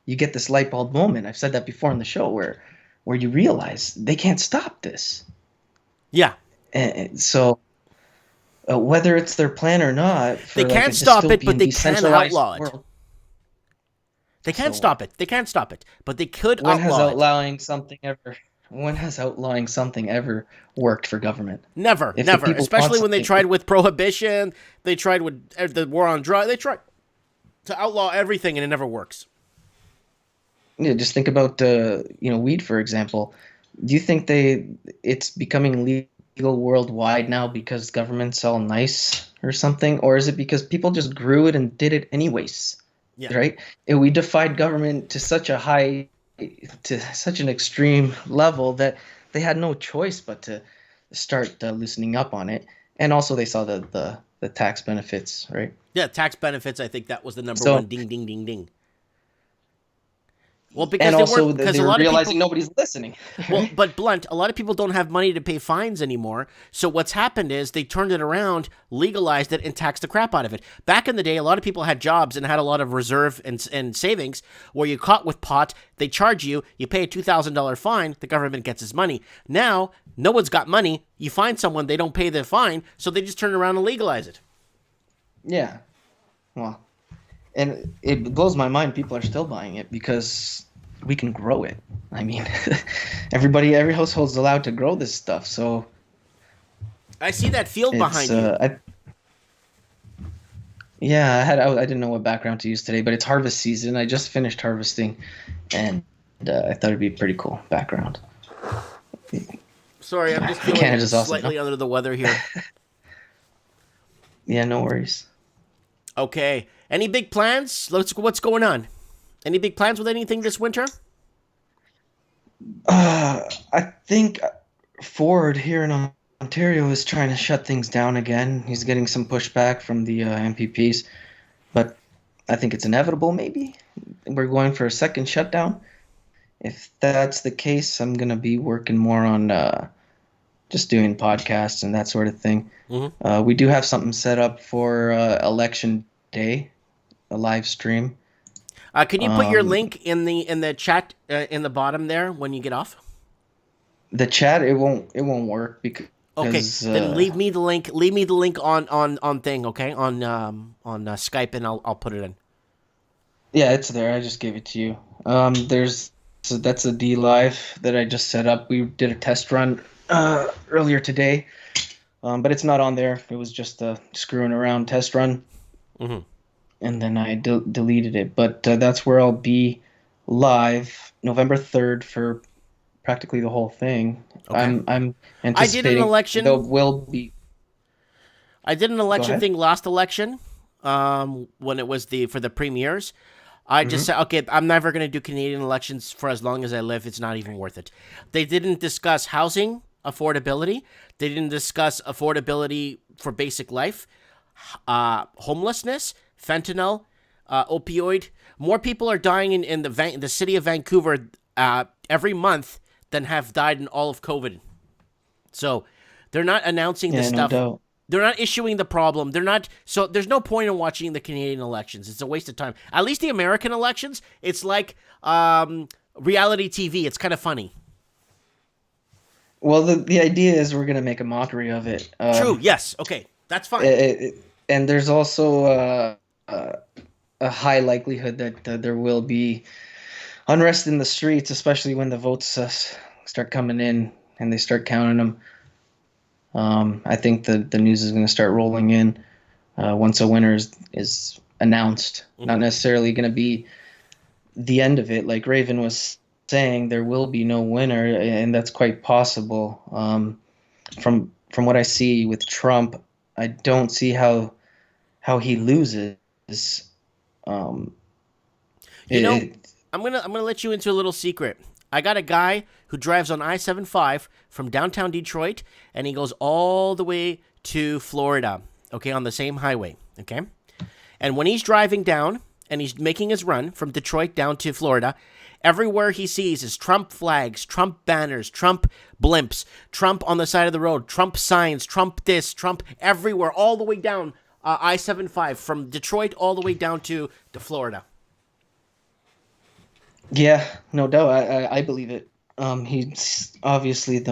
you get this light bulb moment. I've said that before on the show, where you realize they can't stop this. Yeah. And so whether it's their plan or not, They for like a can't stop it, but dystopian they can decentralized outlaw it. world. They can't So stop it. They can't stop it, but they could when has outlaw it. outlawing something ever worked for government? Never, If the never. people want Especially when they something, tried with prohibition, they tried with the war on drugs. They tried to outlaw everything, and it never works. yeah, just think about weed, for example. Do you think it's becoming legal worldwide now because governments all nice or something, or is it because people just grew it and did it anyways? Yeah. Right? And we defied government to such an extreme level that they had no choice but to start loosening up on it. And also they saw the tax benefits, right? Yeah, tax benefits. I think that was the number So, one. Ding, ding, ding, ding. Well, because and they weren't. also Because they a were lot of realizing people. nobody's listening, Well, right? but blunt, a lot of people don't have money to pay fines anymore. So what's happened is they turned it around, legalized it, and taxed the crap out of it. Back in the day, a lot of people had jobs and had a lot of reserve and savings. Where you caught with pot, they charge you. You pay a $2,000 fine. The government gets its money. Now, no one's got money. You find someone, they don't pay the fine, so they just turn around and legalize it. Yeah. Well, and it blows my mind people are still buying it because we can grow it. I mean, every household's allowed to grow this stuff, so I see that field it's behind you. yeah, I didn't know what background to use today, but it's harvest season. I just finished harvesting, and I thought it'd be a pretty cool background. Sorry, I'm just feeling Canada's awesome, slightly no? under the weather here. Yeah, no worries. Okay. Any big plans? What's going on? Any big plans with anything this winter? I think Ford here in Ontario is trying to shut things down again. He's getting some pushback from the MPPs, but I think it's inevitable. Maybe we're going for a second shutdown. If that's the case, I'm gonna be working more on just doing podcasts and that sort of thing. Mm-hmm. We do have something set up for election day, a live stream. Can you put your link in the chat in the bottom there when you get off? The chat, it won't work because Okay, then leave me the link. Leave me the link on thing. Okay, on Skype, and I'll put it in. yeah, it's there. I just gave it to you. That's a D Live that I just set up. We did a test run earlier today, but it's not on there. It was just a screwing around test run, and then I deleted it. But that's where I'll be live November 3rd for practically the whole thing. Okay. I'm anticipating I did an election. There will be. I did an election thing last election, when it was for the premiers. I just said, okay, I'm never going to do Canadian elections for as long as I live. It's not even worth it. They didn't discuss housing affordability. They didn't discuss affordability for basic life, homelessness, fentanyl, opioid. More people are dying in the city of Vancouver every month than have died in all of COVID. So they're not announcing this stuff. No. They're not issuing the problem. They're not. So there's no point in watching the Canadian elections. It's a waste of time. At least the American elections, it's like reality TV. It's kind of funny. Well, the idea is we're going to make a mockery of it. True. Yes. Okay. That's fine. And there's also a high likelihood that there will be unrest in the streets, especially when the votes start coming in and they start counting them. I think the news is going to start rolling in once a winner is announced. Not necessarily going to be the end of it. Like Raven was saying, there will be no winner, and that's quite possible. From what I see with Trump, I don't see how he loses. I'm gonna let you into a little secret. I got a guy who drives on I-75 from downtown Detroit, and he goes all the way to Florida, okay, on the same highway, okay? And when he's driving down and he's making his run from Detroit down to Florida, everywhere he sees is Trump flags, Trump banners, Trump blimps, Trump on the side of the road, Trump signs, Trump this, Trump everywhere, all the way down I-75 from Detroit all the way down to Florida. Yeah, no doubt. I believe it. He's obviously I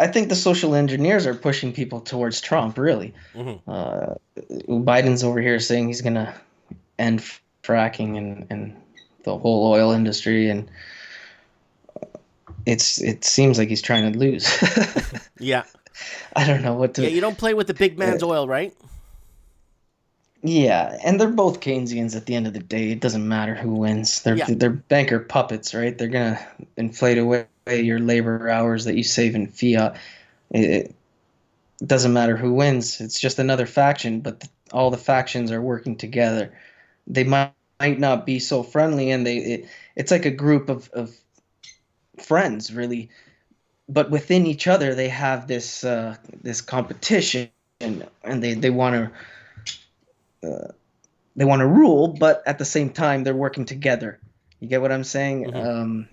think the social engineers are pushing people towards Trump, really. Biden's over here saying he's going to end fracking and the whole oil industry, and it seems like he's trying to lose. Yeah. I don't know what to... Yeah, you don't play with the big man's oil, right? Yeah, and they're both Keynesians at the end of the day. It doesn't matter who wins. They're banker puppets, right? They're going to inflate away your labor hours that you save in fiat. It doesn't matter who wins. It's just another faction, but all the factions are working together. They might not be so friendly, and it's like a group of friends, really. But within each other, they have this competition, and they want to... they want to rule, but at the same time, they're working together. You get what I'm saying?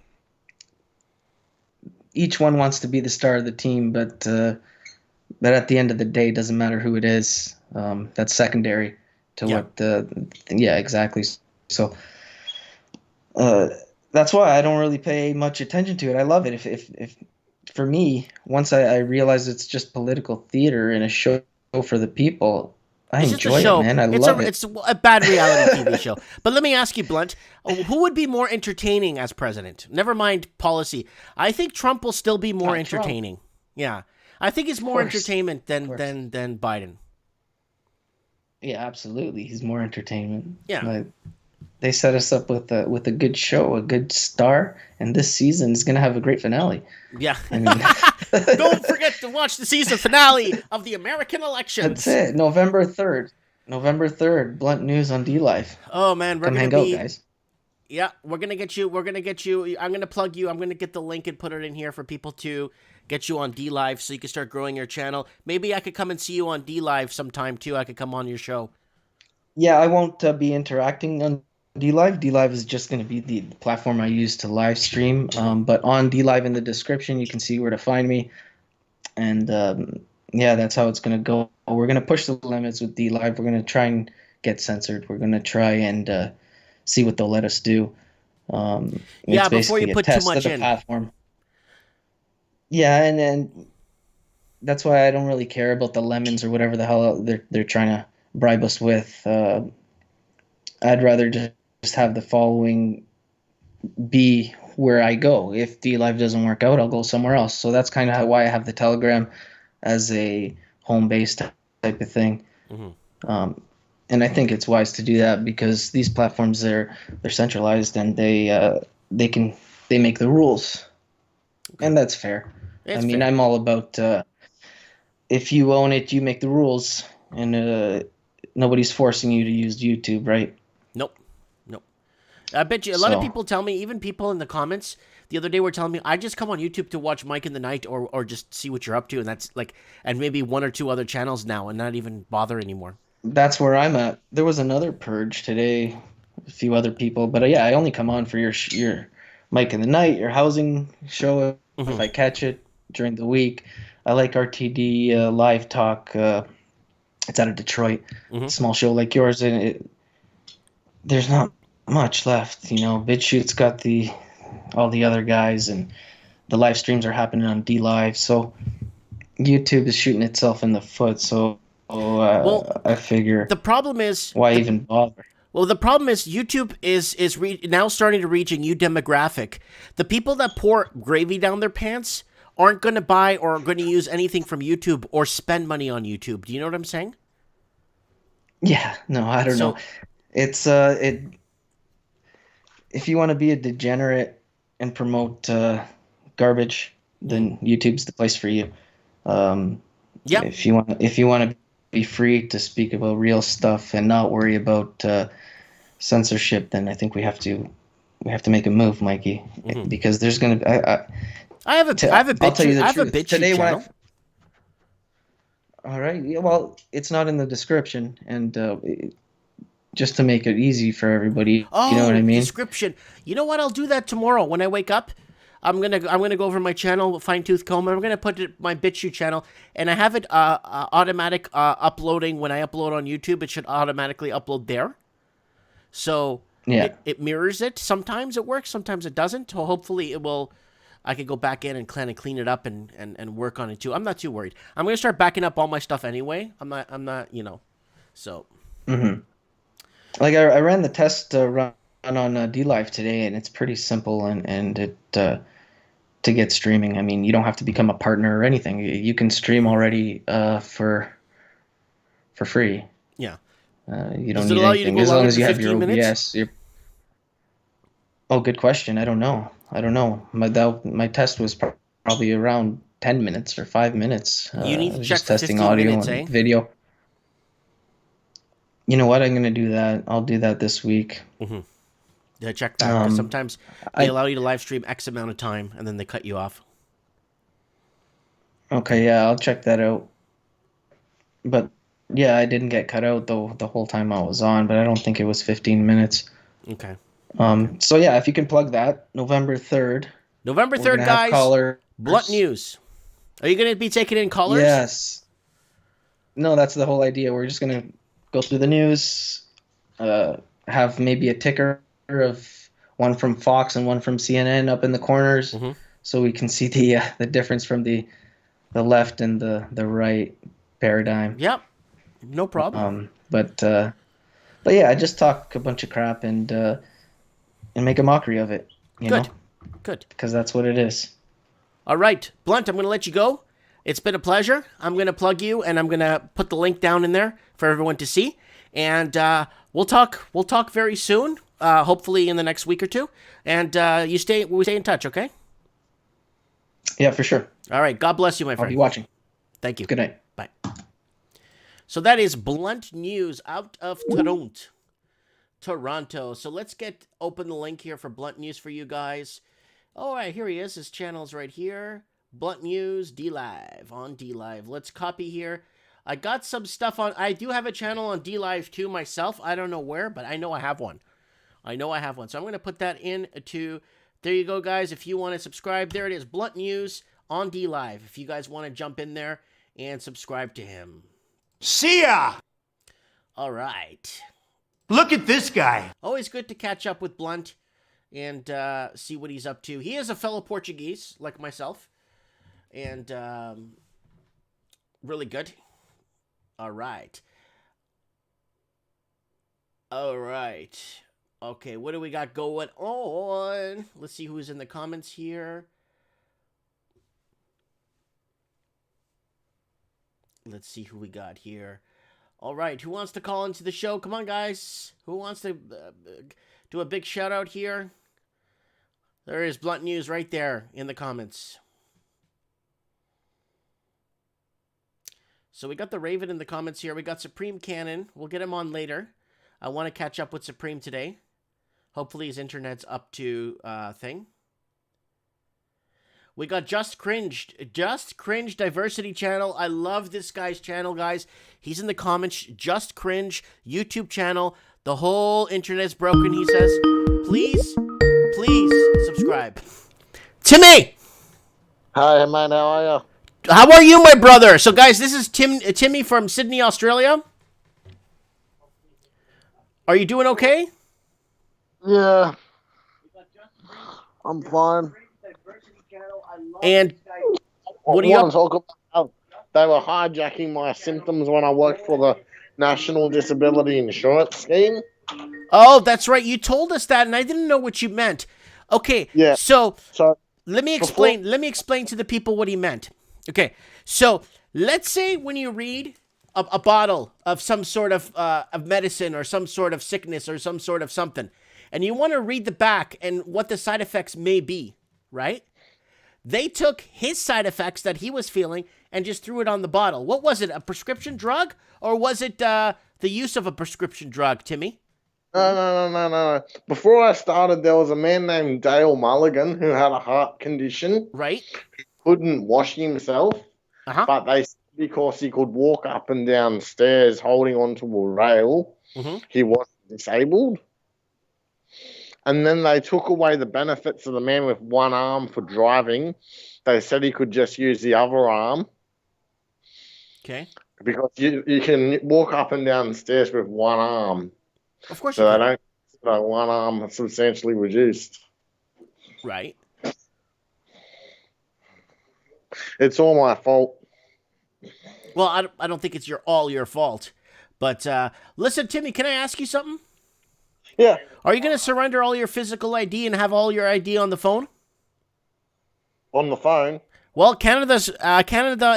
Each one wants to be the star of the team, but at the end of the day, it doesn't matter who it is. That's secondary to what the... Yeah, exactly. So that's why I don't really pay much attention to it. I love it. If for me, once I realize it's just political theater and a show for the people... I enjoy it, man. I love it. It's a bad reality TV show. But let me ask you, Blunt, who would be more entertaining as president? Never mind policy. I think Trump will still be more entertaining. Trump. Yeah. I think he's more entertainment than Biden. Yeah, absolutely. He's more entertainment. Yeah. Like, they set us up with a good show, a good star, and this season is going to have a great finale. Yeah. I mean, don't forget to watch the season finale of the American elections. That's it. November 3rd. November 3rd. Blunt News on D Live. Oh man, come hang out, guys. Yeah, we're gonna get you. I'm gonna plug you. I'm gonna get the link and put it in here for people to get you on D Live so you can start growing your channel. Maybe I could come and see you on D Live sometime too. I could come on your show. Yeah, I won't be interacting on DLive. DLive is just going to be the platform I use to live stream. But on DLive in the description, you can see where to find me. And yeah, that's how it's going to go. We're going to push the limits with DLive. We're going to try and get censored. We're going to try and see what they'll let us do. Yeah, It's before you basically a put too test of much the in. platform. Yeah, and that's why I don't really care about the lemons or whatever the hell they're trying to bribe us with. I'd rather just have the following be where I go. If DLive doesn't work out, I'll go somewhere else. So that's kind of why I have the Telegram as a home base type of thing. And I think it's wise to do that because these platforms they're centralized and they make the rules, and that's fair. It's I mean, fair. I'm all about if you own it, you make the rules, and nobody's forcing you to use YouTube, right? Nope. Nope. I bet you a lot of So people tell me, even people in the comments the other day were telling me, I just come on YouTube to watch Mike in the Night or just see what you're up to. And that's like, and maybe one or two other channels now and not even bother anymore. that's where I'm at. There was another purge today, a few other people, but yeah, I only come on for your Mike in the Night, your housing show if I catch it during the week. I like RTD live talk. It's out of Detroit, small show like yours, and there's not much left. You know, BitChute's got all the other guys, and the live streams are happening on DLive. So YouTube is shooting itself in the foot. So Well, I figure the problem is, why even bother? well, the problem is YouTube is now starting to reach a new demographic. The people that pour gravy down their pants aren't going to buy or going to use anything from YouTube or spend money on YouTube. Do you know what I'm saying? Yeah, no, I don't So know. It's if you want to be a degenerate and promote garbage, then YouTube's the place for you. yeah, If you want to be free to speak about real stuff and not worry about censorship, then I think we have to make a move, Mikey, because there's gonna. I have a I'll tell you the I have a truth. BitChute Today when channel. all right, yeah, well, it's not in the description, and just to make it easy for everybody, you know what I Oh, mean? description. You know what? I'll do that tomorrow when I wake up. I'm gonna go over my channel, fine tooth comb, and I'm gonna put it my BitChute channel, and I have it automatic uploading when I upload on YouTube. It should automatically upload there. So Yeah. it mirrors it. Sometimes it works, sometimes it doesn't. So hopefully it will. I could go back in and kind of clean it up and work on it too. I'm not too worried. I'm gonna start backing up all my stuff anyway. I'm not. So Like I ran the test run on DLive today, and it's pretty simple, and it to get streaming. I mean, you don't have to become a partner or anything. You can stream already for free. yeah. You don't Does it need allow you to anything go as long longer as than you have your 15 minutes? OBS. Oh, good question. I don't know. My test was probably around 10 minutes or 5 minutes. You need I to was check just for testing 15 audio minutes, and eh? video. You know what? I'm gonna do that. I'll do that this week. Yeah, check that because Um, sometimes they I allow you to live stream X amount of time and then they cut you off. Okay, yeah, I'll check that out. But yeah, I didn't get cut out though the whole time I was on, but I don't think it was 15 minutes. Okay. So yeah, if you can plug that, November 3rd, November we're 3rd, gonna have guys. callers. Blunt News. Are you going to be taking in callers? Yes. No, that's the whole idea. We're just gonna go through the news, have maybe a ticker of one from Fox and one from CNN up in the corners, so we can see the difference from the left and the right paradigm. Yep. No problem. But yeah, I just talk a bunch of crap and make a mockery of it, you Good. know, Good. because that's what it is. All right. Blunt, I'm going to let you go. It's been a pleasure. I'm going to plug you and I'm going to put the link down in there for everyone to see. And we'll talk very soon, hopefully in the next week or two. And we stay in touch, okay? Yeah, for sure. All right. God bless you, my I'll friend. be watching. Thank you. Good night. Bye. So that is Blunt News out of Toronto. So let's open the link here for Blunt News for you guys. All right, here he is. His channel's right here. Blunt News, DLive, on DLive. Let's copy here. I got some stuff on. I do have a channel on DLive too myself. I don't know where, but I know I have one I know I have one. So I'm going to put that in to, there you go, guys. If you want to subscribe, there it is. Blunt News on D Live. If you guys want to jump in there and subscribe to him. See ya! All right. Look at this guy. Always good to catch up with Blunt and see what he's up to. He is a fellow Portuguese, like myself. And really good. All right. All right. Okay, what do we got going on? Let's see who's in the comments here. Let's see who we got here. All right, who wants to call into the show? Come on, guys. Who wants to do a big shout out here? There is Blunt News right there in the comments. So we got the Raven in the comments here. We got Supreme Cannon. We'll get him on later. I want to catch up with Supreme today. Hopefully his internet's up to thing. We got Just Cringe Diversity Channel. I love this guy's channel, guys. He's in the comments. Just Cringe YouTube channel. The whole internet's broken, he says. Please subscribe. Timmy! Hi, man. How are you? How are you, my brother? So, guys, this is Timmy from Sydney, Australia. Are you doing okay? Yeah. I'm fine. And what do you want to talk about? They were hijacking my symptoms when I worked for the National Disability Insurance Scheme. Oh, that's right. You told us that, and I didn't know what you meant. Okay. Yeah. So let me before- explain to the people what he meant. Okay. So let's say when you read a bottle of some sort of medicine or some sort of sickness or some sort of something, and you want to read the back and what the side effects may be, right? They took his side effects that he was feeling and just threw it on the bottle. What was it, a prescription drug? Or was it the use of a prescription drug, Timmy? No. Before I started, there was a man named Dale Mulligan who had a heart condition. Right. Couldn't wash himself. Uh-huh. But they said because he could walk up and down stairs holding onto a rail, he wasn't disabled. And then they took away the benefits of the man with one arm for driving. They said he could just use the other arm. Okay. Because you can walk up and down the stairs with one arm. Of course so you they can. don't one arm substantially reduced. Right. It's all my fault. Well, I don't think it's all your fault. But listen, Timmy, can I ask you something? Yeah. Are you going to surrender all your physical ID and have all your ID on the phone? On the phone? Well, Canada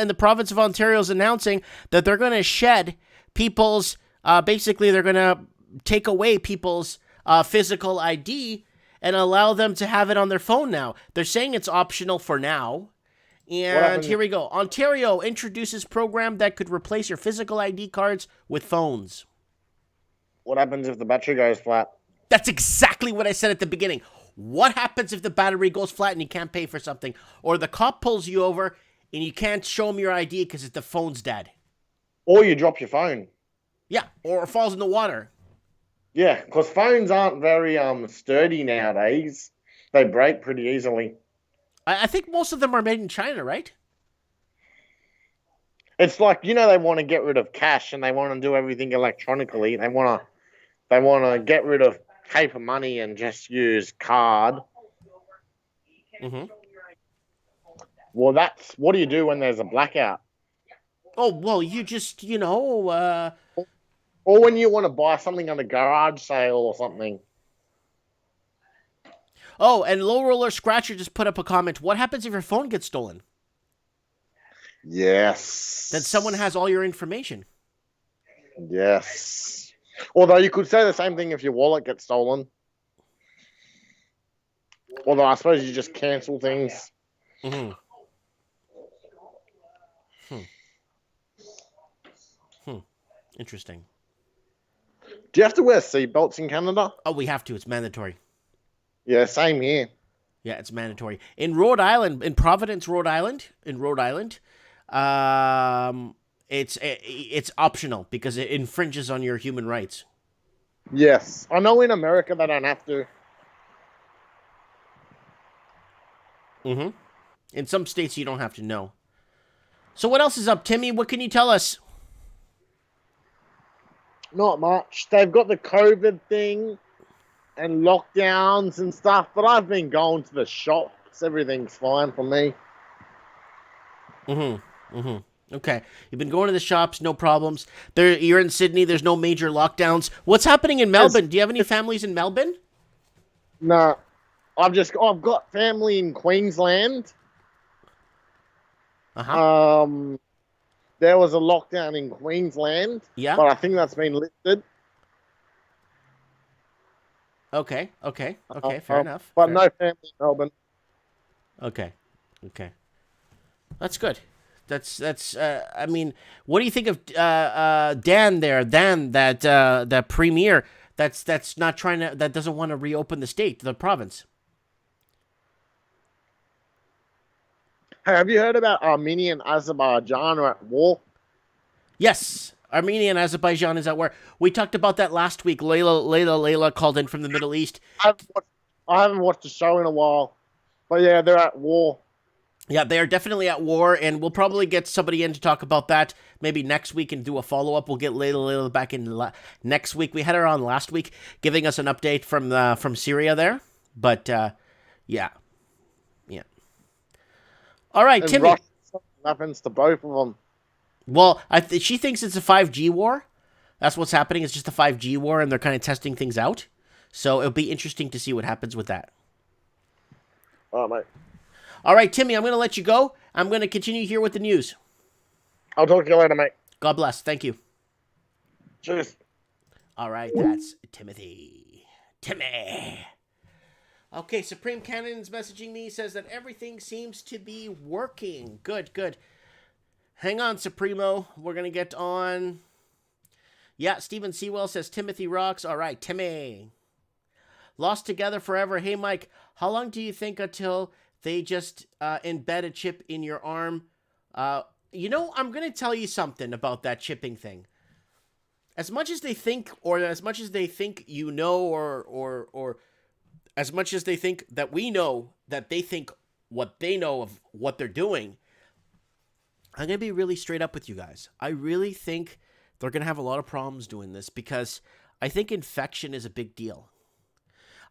in the province of Ontario is announcing that they're going to shed people's, basically they're going to take away people's physical ID and allow them to have it on their phone now. They're saying it's optional for now. And here we go. Ontario introduces program that could replace your physical ID cards with phones. What happens if the battery goes flat? That's exactly what I said at the beginning. What happens if the battery goes flat and you can't pay for something? Or the cop pulls you over and you can't show him your ID because the phone's dead? Or you drop your phone. Yeah, or it falls in the water. Yeah, because phones aren't very sturdy nowadays. They break pretty easily. I think most of them are made in China, right? It's like, they want to get rid of cash and they want to do everything electronically. They want to get rid of paper money and just use card. Mm-hmm. Well, what do you do when there's a blackout? Oh, well, you just, Or when you want to buy something on a garage sale or something. Oh, and Low Roller Scratcher just put up a comment. What happens if your phone gets stolen? Yes. Then someone has all your information. Yes. Although you could say the same thing if your wallet gets stolen. Although I suppose you just cancel things. Mm-hmm. Interesting. Do you have to wear seatbelts in Canada? Oh, we have to. It's mandatory. Yeah, same here. Yeah, it's mandatory. In Rhode Island, in Providence, Rhode Island, it's optional because it infringes on your human rights. Yes. I know in America they don't have to. Mm-hmm. In some states, you don't have to know. So what else is up, Timmy? What can you tell us? Not much. They've got the COVID thing and lockdowns and stuff, but I've been going to the shops. Everything's fine for me. Mm-hmm. Mm-hmm. Okay. You've been going to the shops, no problems. You're in Sydney. There's no major lockdowns. What's happening in Melbourne? Do you have any families in Melbourne? No, I've got family in Queensland. Uh-huh. There was a lockdown in Queensland, Yeah. but I think that's been lifted. Okay. Fair enough. But Fair. no family in Melbourne. Okay. That's good. That's. I mean, what do you think of Dan there? Dan, that premier. That's not trying to. That doesn't want to reopen the province. Hey, have you heard about Armenia and Azerbaijan are at war? Yes, Armenia and Azerbaijan is at war. We talked about that last week. Layla called in from the Middle East. I haven't watched the show in a while, but yeah, they're at war. Yeah, they are definitely at war, and we'll probably get somebody in to talk about that maybe next week and do a follow-up. We'll get Layla back in next week. We had her on last week giving us an update from Syria there. But, yeah. All right, And Timmy. Russia happens to both of them. Well, she thinks it's a 5G war. That's what's happening. It's just a 5G war, and they're kind of testing things out. So it'll be interesting to see what happens with that. All right, mate. All right, Timmy, I'm going to let you go. I'm going to continue here with the news. I'll talk to you later, mate. God bless. Thank you. Cheers. All right, that's Timothy. Timmy. Okay, Supreme Canon's messaging me, says that everything seems to be working. Good. Hang on, Supremo. We're going to get on. Yeah, Stephen Sewell says Timothy rocks. All right, Timmy. Lost Together Forever. Hey, Mike, how long do you think until they just embed a chip in your arm? I'm going to tell you something about that chipping thing. As much as they think, or as much as they think you know, or as much as they think that we know that they think what they know of what they're doing, I'm going to be really straight up with you guys. I really think they're going to have a lot of problems doing this because I think infection is a big deal.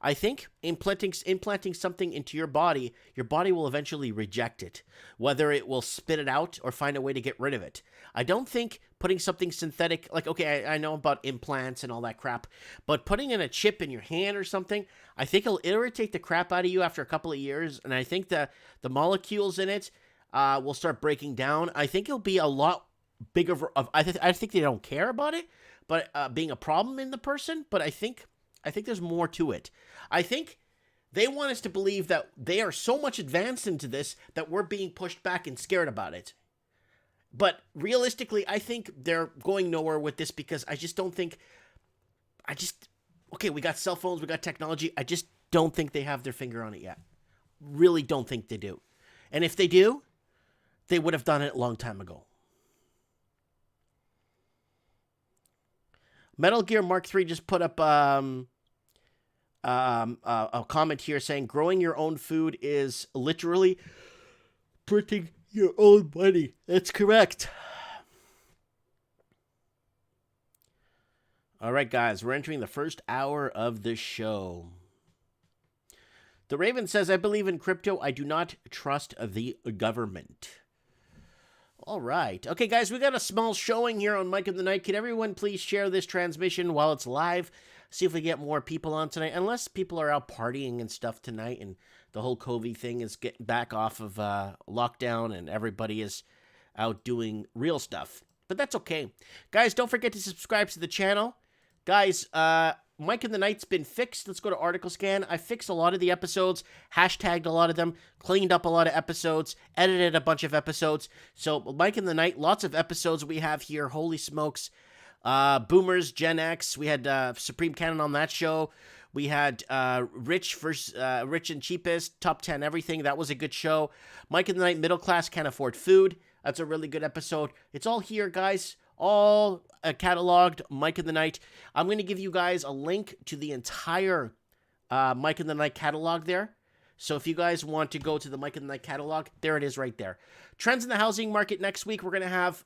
I think implanting something into your body will eventually reject it, whether it will spit it out or find a way to get rid of it. I don't think putting something synthetic, like, okay, I know about implants and all that crap, but putting in a chip in your hand or something, I think it'll irritate the crap out of you after a couple of years, and I think the molecules in it will start breaking down. I think it'll be a lot bigger I think they don't care about it, but being a problem in the person, but I think there's more to it. I think they want us to believe that they are so much advanced into this that we're being pushed back and scared about it. But realistically, I think they're going nowhere with this because I just don't think... Okay, we got cell phones, we got technology. I just don't think they have their finger on it yet. Really don't think they do. And if they do, they would have done it a long time ago. Metal Gear Mark III just put up a comment here saying growing your own food is literally printing your own money. That's correct. All right, guys, we're entering the first hour of the show. The Raven says, I believe in crypto. I do not trust the government. All right. Okay, guys, we got a small showing here on Mike of the Night. Can everyone please share this transmission while it's live? See if we get more people on tonight. Unless people are out partying and stuff tonight and the whole COVID thing is getting back off of lockdown and everybody is out doing real stuff. But that's okay. Guys, don't forget to subscribe to the channel. Guys, Mike in the Night's been fixed. Let's go to Article Scan. I fixed a lot of the episodes, hashtagged a lot of them, cleaned up a lot of episodes, edited a bunch of episodes. So Mike in the Night, lots of episodes we have here. Holy smokes. Boomers, Gen X. We had Supreme Canon on that show. We had Rich and Cheapest, Top 10 Everything. That was a good show. Mike in the Night, Middle Class Can't Afford Food. That's a really good episode. It's all here, guys. all cataloged Mike in the Night. I'm going to give you guys a link to the entire Mike in the Night catalog there. So if you guys want to go to the Mike in the Night catalog, there it is right there. Trends in the housing market next week. We're going to have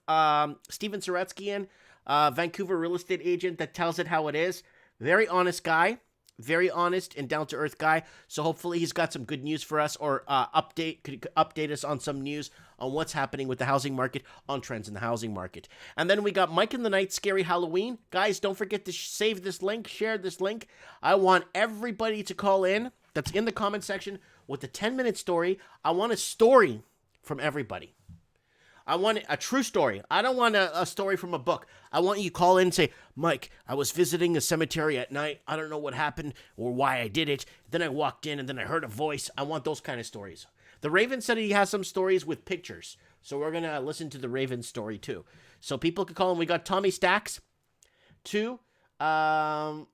Steven Soretsky in, Vancouver real estate agent that tells it how it is. Very honest guy. Very honest and down-to-earth guy. So hopefully he's got some good news for us, or could update us on some news on what's happening with the housing market, on trends in the housing market. And then we got Mike in the Night Scary Halloween. Guys, don't forget to save this link, share this link. I want everybody to call in that's in the comment section with a 10-minute story. I want a story from everybody. I want a true story. I don't want a story from a book. I want you to call in and say, Mike, I was visiting a cemetery at night. I don't know what happened or why I did it. Then I walked in and then I heard a voice. I want those kind of stories. The Raven said he has some stories with pictures. So we're going to listen to the Raven story too. So people can call in. We got Tommy Stacks too. Says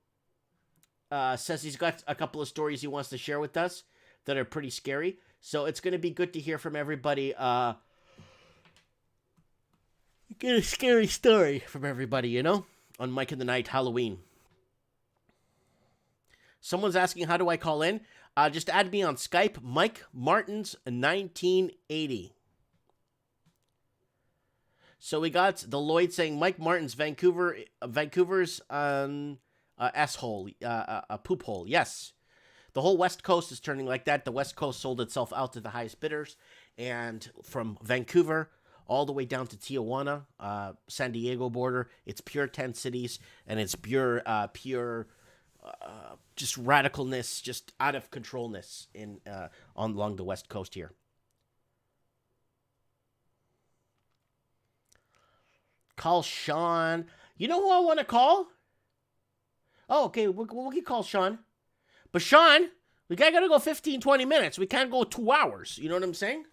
he's got a couple of stories he wants to share with us that are pretty scary. So it's going to be good to hear from everybody. Get a scary story from everybody, you know, on Mike in the Night Halloween. Someone's asking, how do I call in? Just add me on Skype, Mike Martins 1980. So we got the Lloyd saying, Mike Martins, Vancouver's S-hole, a poop hole. Yes. The whole West Coast is turning like that. The West Coast sold itself out to the highest bidders. And from Vancouver all the way down to Tijuana, San Diego border, it's pure tent cities, and it's pure just radicalness, just out of controlness along the West Coast here. Call Sean. You know who I want to call? Oh, okay, we can call Sean. But Sean, we gotta go 15, 20 minutes. We can't go 2 hours. You know what I'm saying?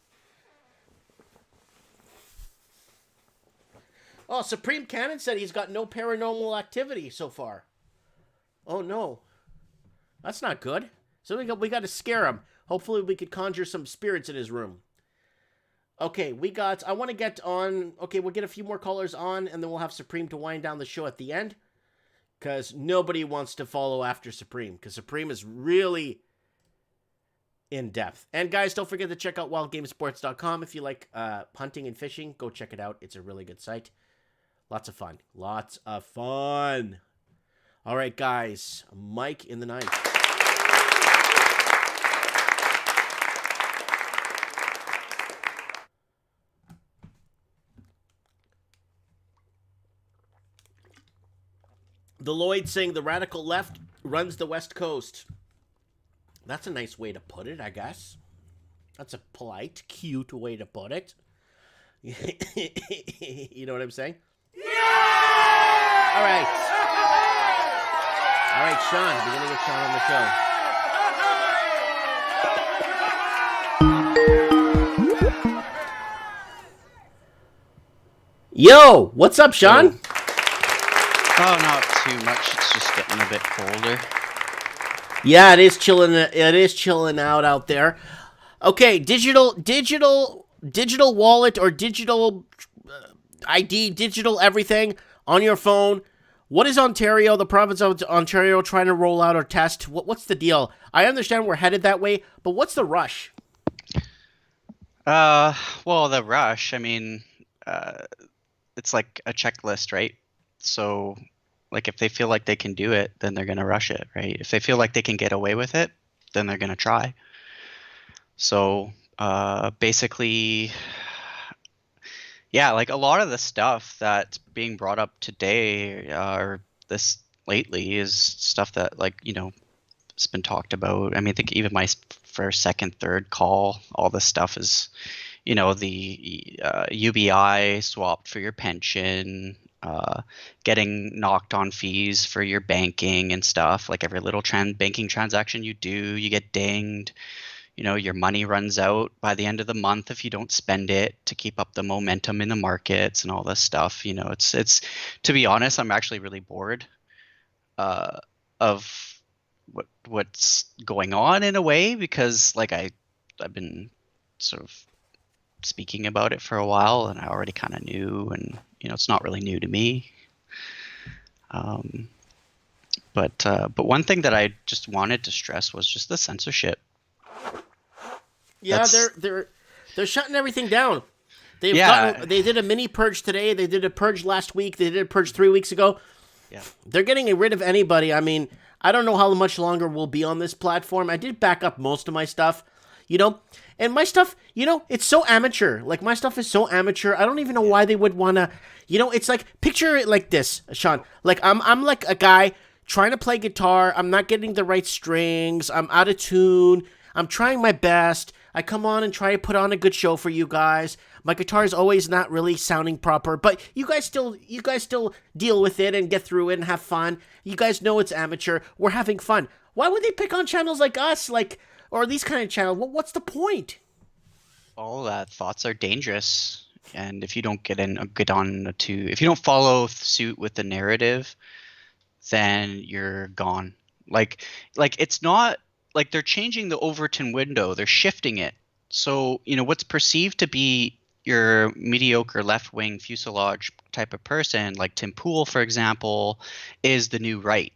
Oh, Supreme Cannon said he's got no paranormal activity so far. Oh, no. That's not good. So we got to scare him. Hopefully we could conjure some spirits in his room. Okay, I want to get on. Okay, we'll get a few more callers on, and then we'll have Supreme to wind down the show at the end. Because nobody wants to follow after Supreme. Because Supreme is really in depth. And guys, don't forget to check out wildgamesports.com. If you like hunting and fishing, go check it out. It's a really good site. Lots of fun. Lots of fun. All right, guys. Mike in the Night. The Lloyd saying the radical left runs the West Coast. That's a nice way to put it, I guess. That's a polite, cute way to put it. You know what I'm saying? Yeah! All right. All right, Sean. We're going to get Sean on the show. Yo, what's up, Sean? Oh, not too much. It's just getting a bit colder. Yeah, it is chilling. It is chilling out there. Okay, digital wallet or digital ID, digital everything on your phone. What is Ontario, the province of Ontario, trying to roll out or test? What's the deal? I understand we're headed that way, but what's the rush? Well, the rush. I mean, it's like a checklist, right? So, like, if they feel like they can do it, then they're going to rush it, right? If they feel like they can get away with it, then they're going to try. So, basically, yeah, like a lot of the stuff that's being brought up today or this lately is stuff that, like, you know, it's been talked about. I mean, I think even my first, second, third call, all this stuff is, you know, the UBI swapped for your pension, getting knocked on fees for your banking and stuff. Like every little banking transaction you do, you get dinged. You know, your money runs out by the end of the month if you don't spend it to keep up the momentum in the markets and all this stuff. You know, it's to be honest, I'm actually really bored of what's going on in a way, because like I've been sort of speaking about it for a while and I already kind of knew, and it's not really new to me. But one thing that I just wanted to stress was just the censorship. Yeah, they're shutting everything down. They did a mini purge today. They did a purge last week. They did a purge 3 weeks ago. Yeah. They're getting rid of anybody. I mean, I don't know how much longer we'll be on this platform. I did back up most of my stuff, and my stuff, it's so amateur. Like, my stuff is so amateur. I don't even know why they would want to, it's like, picture it like this, Sean. Like, I'm like a guy trying to play guitar. I'm not getting the right strings. I'm out of tune. I'm trying my best. I come on and try to put on a good show for you guys. My guitar is always not really sounding proper, but you guys still deal with it and get through it and have fun. You guys know it's amateur. We're having fun. Why would they pick on channels like us, or these kind of channels? What's the point? All thoughts are dangerous, and if you don't if you don't follow suit with the narrative, then you're gone. Like it's not like they're changing the Overton window. They're shifting it. So, what's perceived to be your mediocre left-wing fuselage type of person, like Tim Pool, for example, is the new right.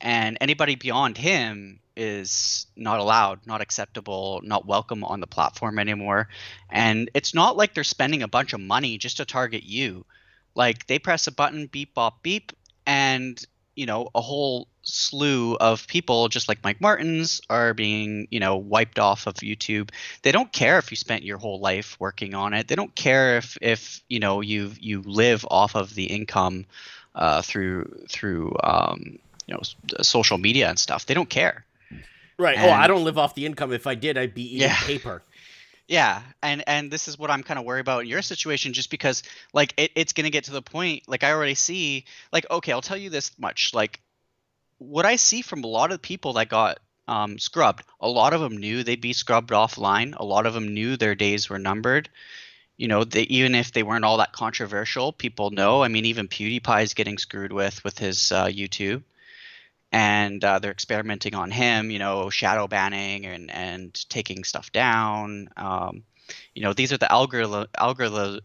And anybody beyond him is not allowed, not acceptable, not welcome on the platform anymore. And it's not like they're spending a bunch of money just to target you. Like, they press a button, beep, bop, beep, and, a whole slew of people, just like Mike Martins, are being, wiped off of YouTube. They don't care if you spent your whole life working on it. They don't care if you live off of the income through social media and stuff. They don't care. Right. And, I don't live off the income. If I did, I'd be eating paper. Yeah, and this is what I'm kind of worried about in your situation, just because it's going to get to the point, I already see, okay, I'll tell you this much, what I see from a lot of people that got scrubbed, a lot of them knew they'd be scrubbed offline. A lot of them knew their days were numbered. Even if they weren't all that controversial, people know. I mean, even PewDiePie's getting screwed with his YouTube. And they're experimenting on him, shadow banning and taking stuff down. These are the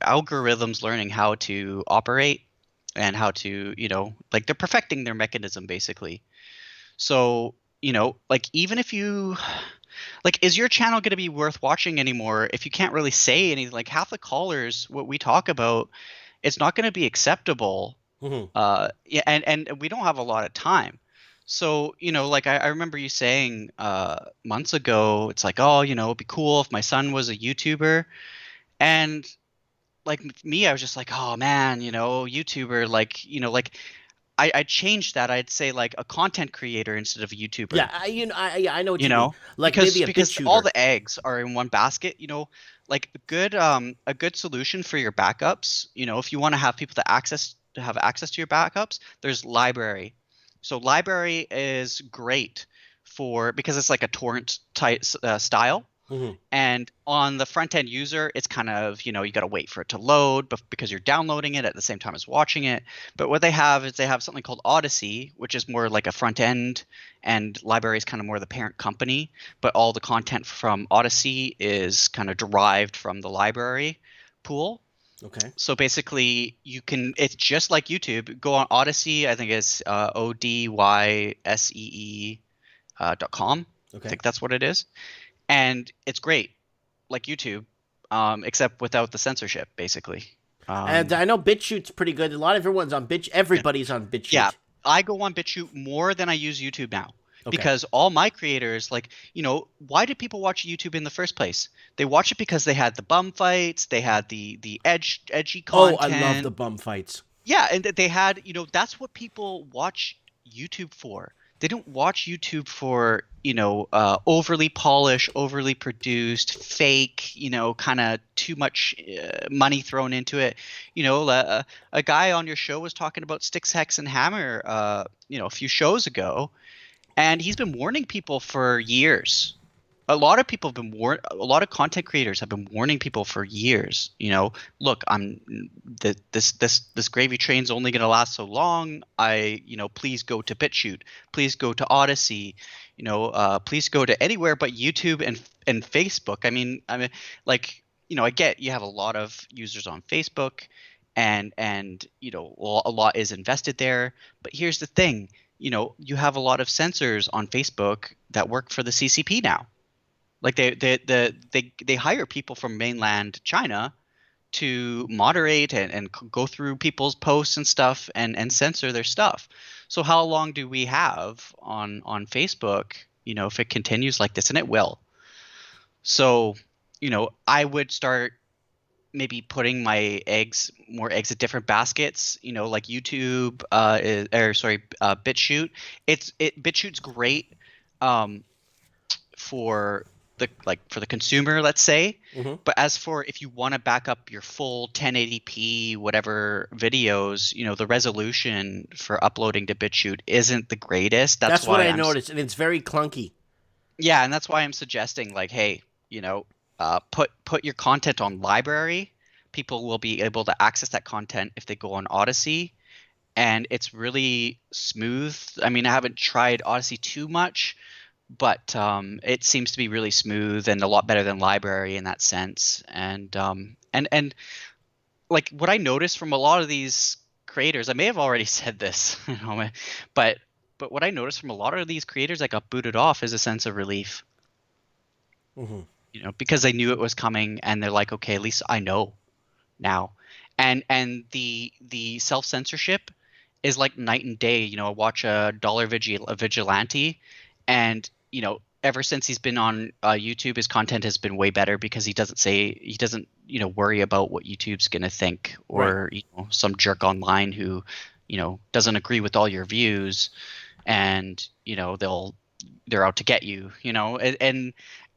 algorithms learning how to operate and how to, they're perfecting their mechanism, basically. So, even if you, is your channel going to be worth watching anymore if you can't really say anything? Like, half the callers, what we talk about, it's not going to be acceptable. Mm-hmm. And we don't have a lot of time. So, I remember you saying months ago, it's like, oh, it'd be cool if my son was a YouTuber. And me, I was just like, oh man, YouTuber, I changed that. I'd say a content creator instead of a YouTuber. Yeah, I know what you mean. Because all the eggs are in one basket. A good solution for your backups. If you want to have people to have access to your backups, there's library. So library is great because it's like a torrent type style. Mm-hmm. And on the front end user, it's kind of, you got to wait for it to load because you're downloading it at the same time as watching it. But what they have is they have something called Odyssey, which is more like a front end, and library is kind of more the parent company. But all the content from Odyssey is kind of derived from the library pool. Okay. So basically, it's just like YouTube. Go on Odyssey. I think it's odyssee.com. Okay. I think that's what it is. And it's great, like YouTube, except without the censorship, basically. And I know BitChute's pretty good. A lot of everyone's on everybody's on BitChute. Yeah, I go on BitChute more than I use YouTube now. Okay. Because all my creators, why did people watch YouTube in the first place? They watch it because they had the bum fights, they had the edgy content. Oh, I love the bum fights. Yeah, and they had, that's what people watch YouTube for. They don't watch YouTube for, overly polished, overly produced, fake, kind of too much money thrown into it. A guy on your show was talking about Sticks, Hex, and Hammer, a few shows ago. And he's been warning people for years. A lot of people have been a lot of content creators have been warning people for years. Look, this gravy train's only going to last so long. Please go to BitChute. Please go to Odyssey. Please go to anywhere but YouTube and Facebook. I get you have a lot of users on Facebook, and a lot is invested there. But here's the thing, you have a lot of censors on Facebook that work for the CCP now. Like they hire people from mainland China to moderate and go through people's posts and stuff and censor their stuff. So how long do we have on Facebook, if it continues like this, and it will. So, I would start maybe putting more eggs at different baskets, like YouTube, BitChute. BitChute's great for the consumer, let's say. But as for if you want to back up your full 1080p whatever videos, the resolution for uploading to BitChute isn't the greatest. That's what I noticed, and it's very clunky. Yeah, and that's why I'm suggesting, like, hey, put your content on library. People will be able to access that content if they go on Odyssey, and it's really smooth. I mean, I haven't tried Odyssey too much, but it seems to be really smooth and a lot better than library in that sense. And like what I noticed from a lot of these creators, I may have already said this, but what I noticed from a lot of these creators that got booted off is a sense of relief. Because they knew it was coming, and they're like, okay, at least I know now. And the self-censorship is like night and day. I watch a vigilante, and ever since he's been on YouTube, his content has been way better because he doesn't worry about what YouTube's gonna think, or some jerk online who doesn't agree with all your views, and they're out to get you.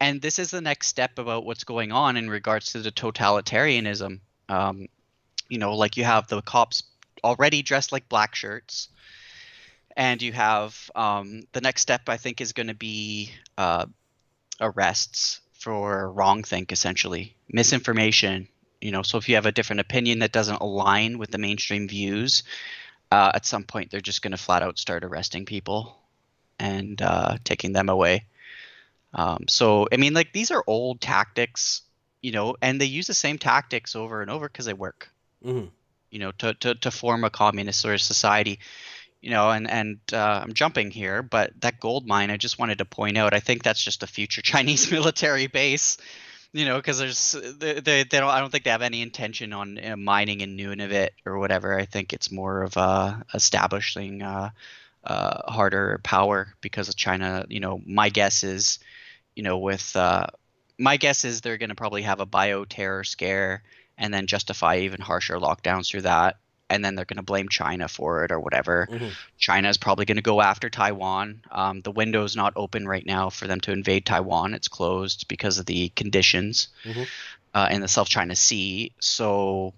And this is the next step about what's going on in regards to the totalitarianism. Like you have the cops already dressed like black shirts, and you have the next step, I think, is going to be arrests for wrongthink, essentially misinformation. So if you have a different opinion that doesn't align with the mainstream views, at some point they're just going to flat out start arresting people and taking them away. So I mean, like, these are old tactics, and they use the same tactics over and over because they work. To form a communist sort of society. And I'm jumping here, but that gold mine, I just wanted to point out, I think that's just a future Chinese military base, because I don't think they have any intention on mining in Nunavut or whatever. I think it's more of establishing harder power because of China. My guess is, my guess is they're going to probably have a bioterror scare and then justify even harsher lockdowns through that. And then they're going to blame China for it or whatever. China is probably going to go after Taiwan. The window's not open right now for them to invade Taiwan. It's closed because of the conditions in the South China Sea. So,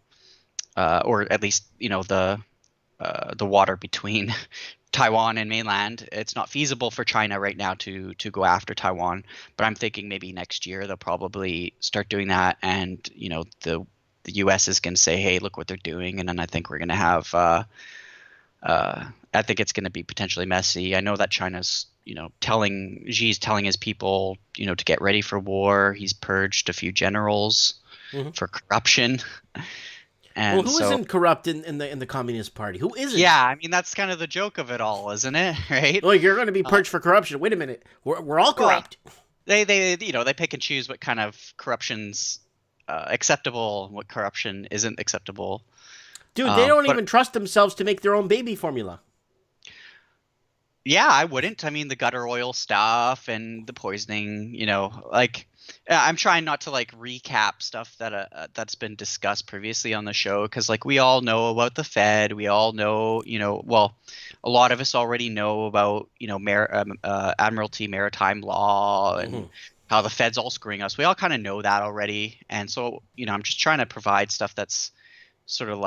or at least, the water between Taiwan and mainland. It's not feasible for China right now to go after Taiwan. But I'm thinking maybe next year they'll probably start doing that. And, the U.S. is going to say, hey, look what they're doing. And then I think we're going to have I think it's going to be potentially messy. I know that China's, Xi's telling his people, to get ready for war. He's purged a few generals for corruption. And who isn't corrupt in the Communist Party? Who isn't? Yeah, I mean, that's kind of the joke of it all, isn't it? Right? Well, you're going to be purged for corruption. Wait a minute. We're all corrupt. They they pick and choose what kind of corruption's acceptable, what corruption isn't acceptable. Dude, they don't even trust themselves to make their own baby formula. Yeah, I wouldn't. I mean, the gutter oil stuff and the poisoning, like, I'm trying not to recap stuff that that's been discussed previously on the show, because we all know about the Fed. We all know, well, a lot of us already know about Admiralty maritime law and how the Fed's all screwing us. We all kind of know that already, and so I'm just trying to provide stuff that's sort of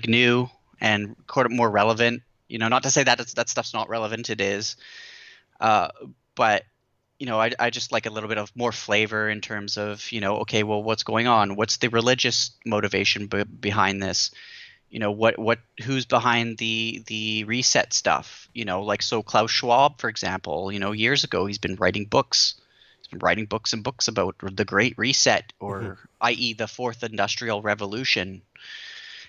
new and more relevant. Not to say that that stuff's not relevant. It is, but I just like a little bit of more flavor in terms of okay, well, what's going on? What's the religious motivation behind this? Who's behind the reset stuff? So Klaus Schwab, for example, years ago, he's been writing books. He's writing books and books about the Great Reset, or i.e. the Fourth Industrial Revolution.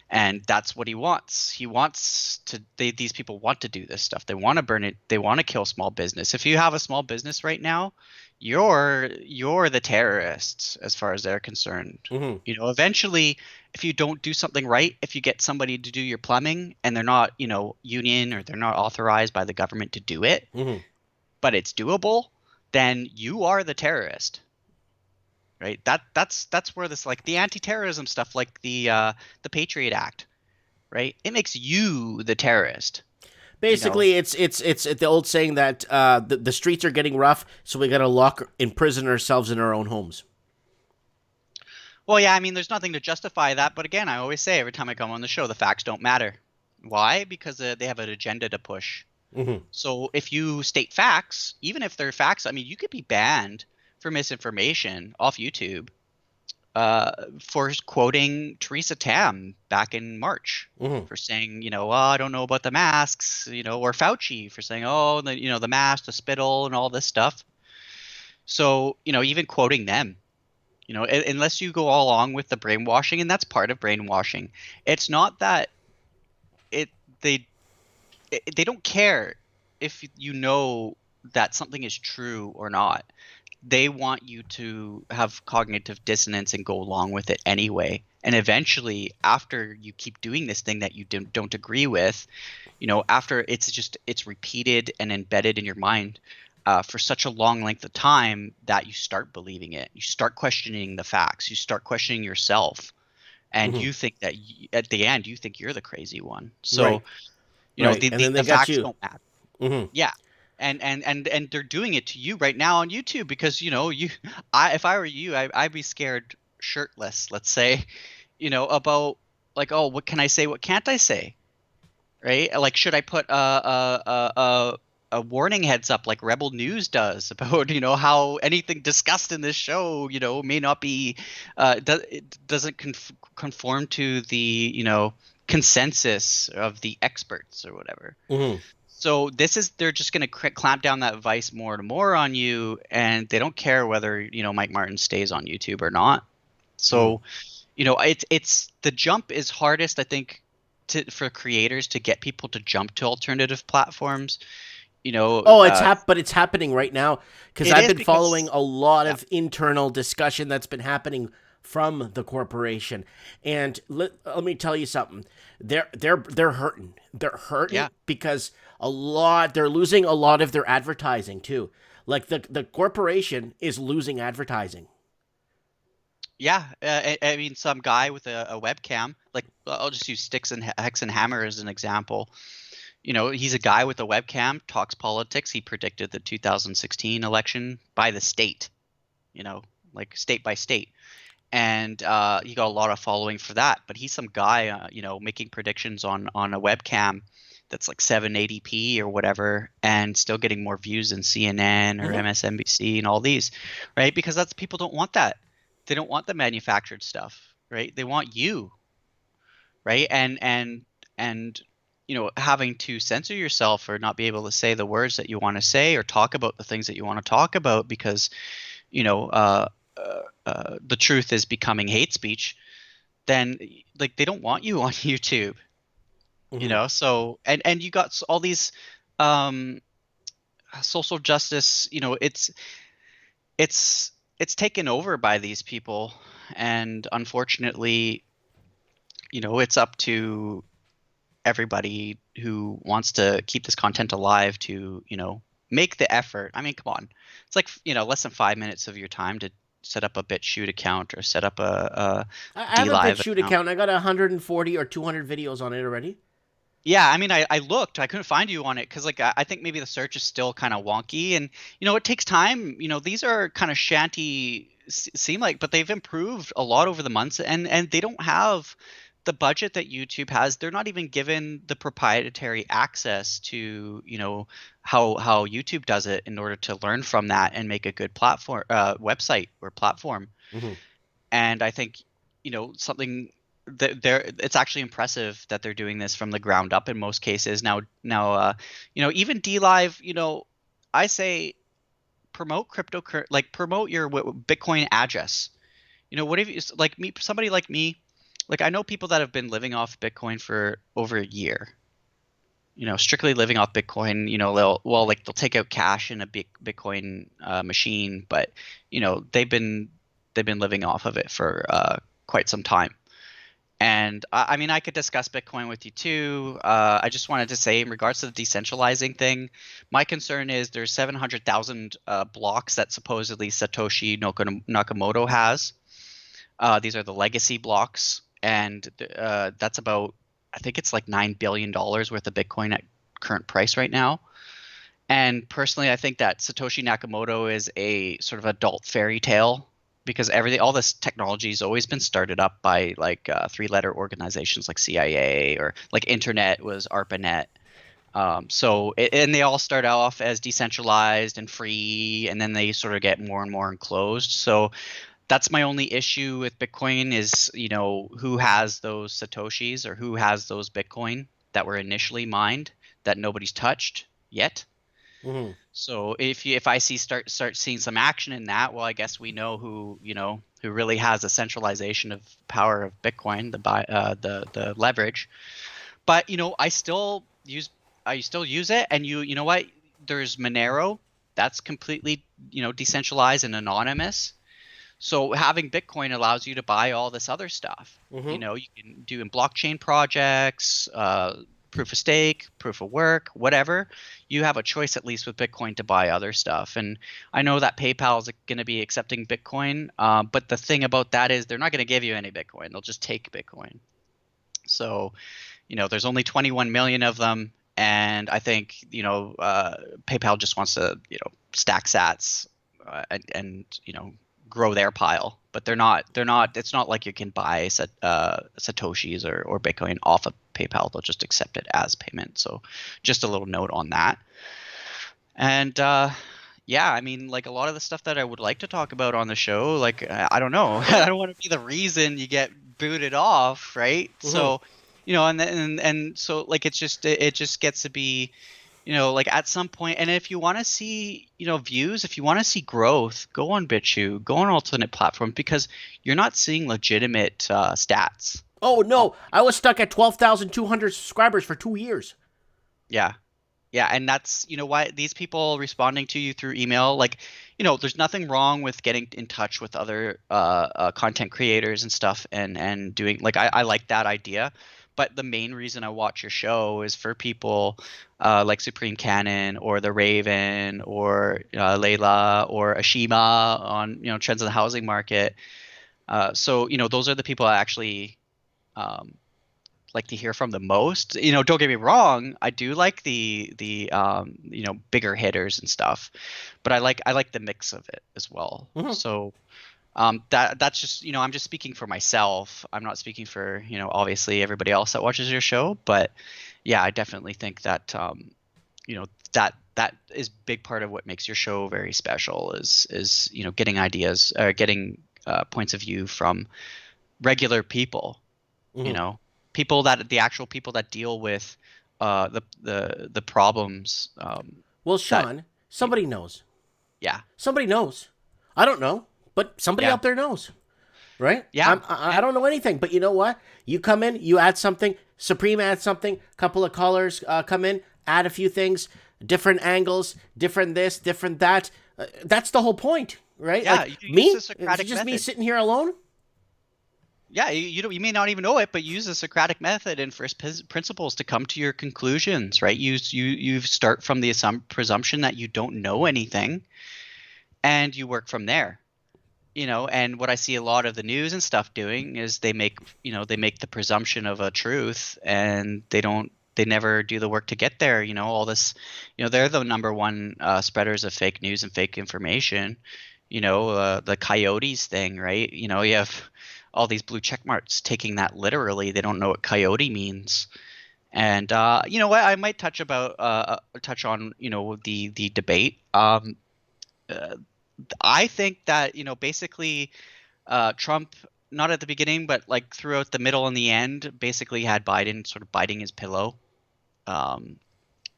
And that's what he wants. He wants to. These people want to do this stuff. They want to burn it. They want to kill small business. If you have a small business right now, you're the terrorist as far as they're concerned. Eventually, if you don't do something right, if you get somebody to do your plumbing and they're not, union, or they're not authorized by the government to do it, but it's doable, then you are the terrorist. Right. That's where this, like the anti-terrorism stuff, like the Patriot Act, right? It makes you the terrorist. Basically, it's the old saying that the streets are getting rough, so we got to imprison ourselves in our own homes. Well, yeah, I mean, there's nothing to justify that, but again, I always say every time I come on the show, the facts don't matter. Why? Because they have an agenda to push. So if you state facts, even if they're facts, I mean, you could be banned for misinformation off YouTube for quoting Theresa Tam back in March for saying, I don't know about the masks, or Fauci for saying, the mask, the spittle, and all this stuff. So, even quoting them, unless you go all along with the brainwashing, and that's part of brainwashing. It's not that they don't care if that something is true or not. They want you to have cognitive dissonance and go along with it anyway. And eventually, after you keep doing this thing that you don't agree with, after it's repeated and embedded in your mind for such a long length of time that you start believing it. You start questioning the facts. You start questioning yourself. And you think that at the end, you think you're the crazy one. So, the facts don't matter. Yeah. And they're doing it to you right now on YouTube because if I were you, I'd be scared shirtless, let's say, about like, oh, what can I say, what can't I say, right? Like, should I put a warning heads up like Rebel News does about how anything discussed in this show may not be doesn't conform to the consensus of the experts or whatever. So they're just going to clamp down that vice more and more on you, and they don't care whether, Mike Martin stays on YouTube or not. So, it's the jump is hardest, I think, for creators to get people to jump to alternative platforms. But it's happening right now because I've been following a lot of internal discussion that's been happening from the corporation, and let me tell you something. They're hurting. They're hurting because they're losing a lot of their advertising too. Like the corporation is losing advertising. Yeah, I mean, some guy with a webcam, like I'll just use Sticks and Hex and Hammer as an example. He's a guy with a webcam, talks politics. He predicted the 2016 election by the state, like state by state. And he got a lot of following for that. But he's some guy, making predictions on a webcam that's like 780p or whatever, and still getting more views than CNN or MSNBC and all these, right? Because people don't want that. They don't want the manufactured stuff, right? They want you, right? And having to censor yourself or not be able to say the words that you want to say or talk about the things that you want to talk about because, the truth is becoming hate speech, then like they don't want you on YouTube, so and you got all these social justice, it's taken over by these people, and unfortunately, it's up to everybody who wants to keep this content alive to, make the effort. I mean, come on. It's like, less than 5 minutes of your time to set up a BitChute account or set up a I have a BitChute account. I got 140 or 200 videos on it already. Yeah, I mean, I looked. I couldn't find you on it because, like, I think maybe the search is still kind of wonky, and it takes time. These are kind of shanty, seem like, but they've improved a lot over the months, and they don't have the budget that YouTube has. They're not even given the proprietary access to how YouTube does it in order to learn from that and make a good platform website or platform. And I think something. It's actually impressive that they're doing this from the ground up in most cases. Now, even DLive, I say promote like promote your Bitcoin address. What if you, like me, somebody like me, like I know people that have been living off Bitcoin for over a year. Strictly living off Bitcoin. They'll take out cash in a Bitcoin machine, but they've been living off of it for quite some time. And I mean, I could discuss Bitcoin with you too. I just wanted to say, in regards to the decentralizing thing, my concern is there's 700,000 blocks that supposedly Satoshi Nakamoto has. These are the legacy blocks, and that's about, I think it's like $9 billion worth of Bitcoin at current price right now. And personally, I think that Satoshi Nakamoto is a sort of adult fairy tale, because all this technology has always been started up by like 3-letter organizations like CIA, or like internet was ARPANET. And they all start off as decentralized and free, and then they sort of get more and more enclosed. So that's my only issue with Bitcoin is, who has those Satoshis, or who has those Bitcoin that were initially mined that nobody's touched yet. Mm-hmm. So if I start seeing some action in that, well, I guess we know who really has the centralization of power of Bitcoin, the leverage. But I still use it, and you know what? There's Monero that's completely decentralized and anonymous. So having Bitcoin allows you to buy all this other stuff. Mm-hmm. You can do in blockchain projects, proof of stake, proof of work, whatever. You have a choice, at least with Bitcoin, to buy other stuff. And I know that PayPal is going to be accepting Bitcoin, but the thing about that is they're not going to give you any Bitcoin. They'll just take Bitcoin. So, there's only 21 million of them. And I think, PayPal just wants to, stack sats and grow their pile, but they're not, it's not like you can buy Satoshis or Bitcoin off of PayPal. They'll just accept it as payment. So just a little note on that. And yeah, I mean, like a lot of the stuff that I would like to talk about on the show, like, I don't know, I don't want to be the reason you get booted off. Right. Mm-hmm. So, and so like, it just gets to be, like at some point, and if you want to see, views, if you want to see growth, go on BitChute, go on alternate platforms, because you're not seeing legitimate stats. Oh, no. I was stuck at 12,200 subscribers for 2 years. Yeah. Yeah. And that's, why these people responding to you through email, like, there's nothing wrong with getting in touch with other content creators and stuff and doing, like, I like that idea. But the main reason I watch your show is for people like Supreme Cannon or The Raven or Layla or Ashima on trends of the housing market. So those are the people I actually like to hear from the most. Don't get me wrong, I do like the bigger hitters and stuff, but I like the mix of it as well. Mm-hmm. So. That's just, I'm just speaking for myself. I'm not speaking for, obviously everybody else that watches your show, but yeah, I definitely think that, that is big part of what makes your show very special is, getting ideas, getting points of view from regular people, Mm-hmm. People the people that deal with, the problems. Well, Sean, somebody knows. Yeah. Somebody knows. I don't know. But somebody out there knows, right? Yeah. I don't know anything, but you know what? You come in, you add something, Supreme adds something, a couple of callers come in, add a few things, different angles, different this, different that. That's the whole point, right? Yeah, like, me? Is it just method. Me sitting here alone? Yeah, you may not even know it, but use the Socratic method and first principles to come to your conclusions, right? You start from the presumption that you don't know anything, and you work from there. And what I see a lot of the news and stuff doing is they make the presumption of a truth, and they never do the work to get there. All this, they're the number one spreaders of fake news and fake information. The coyotes thing, right? You have all these blue check marks taking that literally. They don't know what coyote means. And you know what? I might touch on the debate. I think that basically Trump, not at the beginning, but like throughout the middle and the end, basically had Biden sort of biting his pillow, and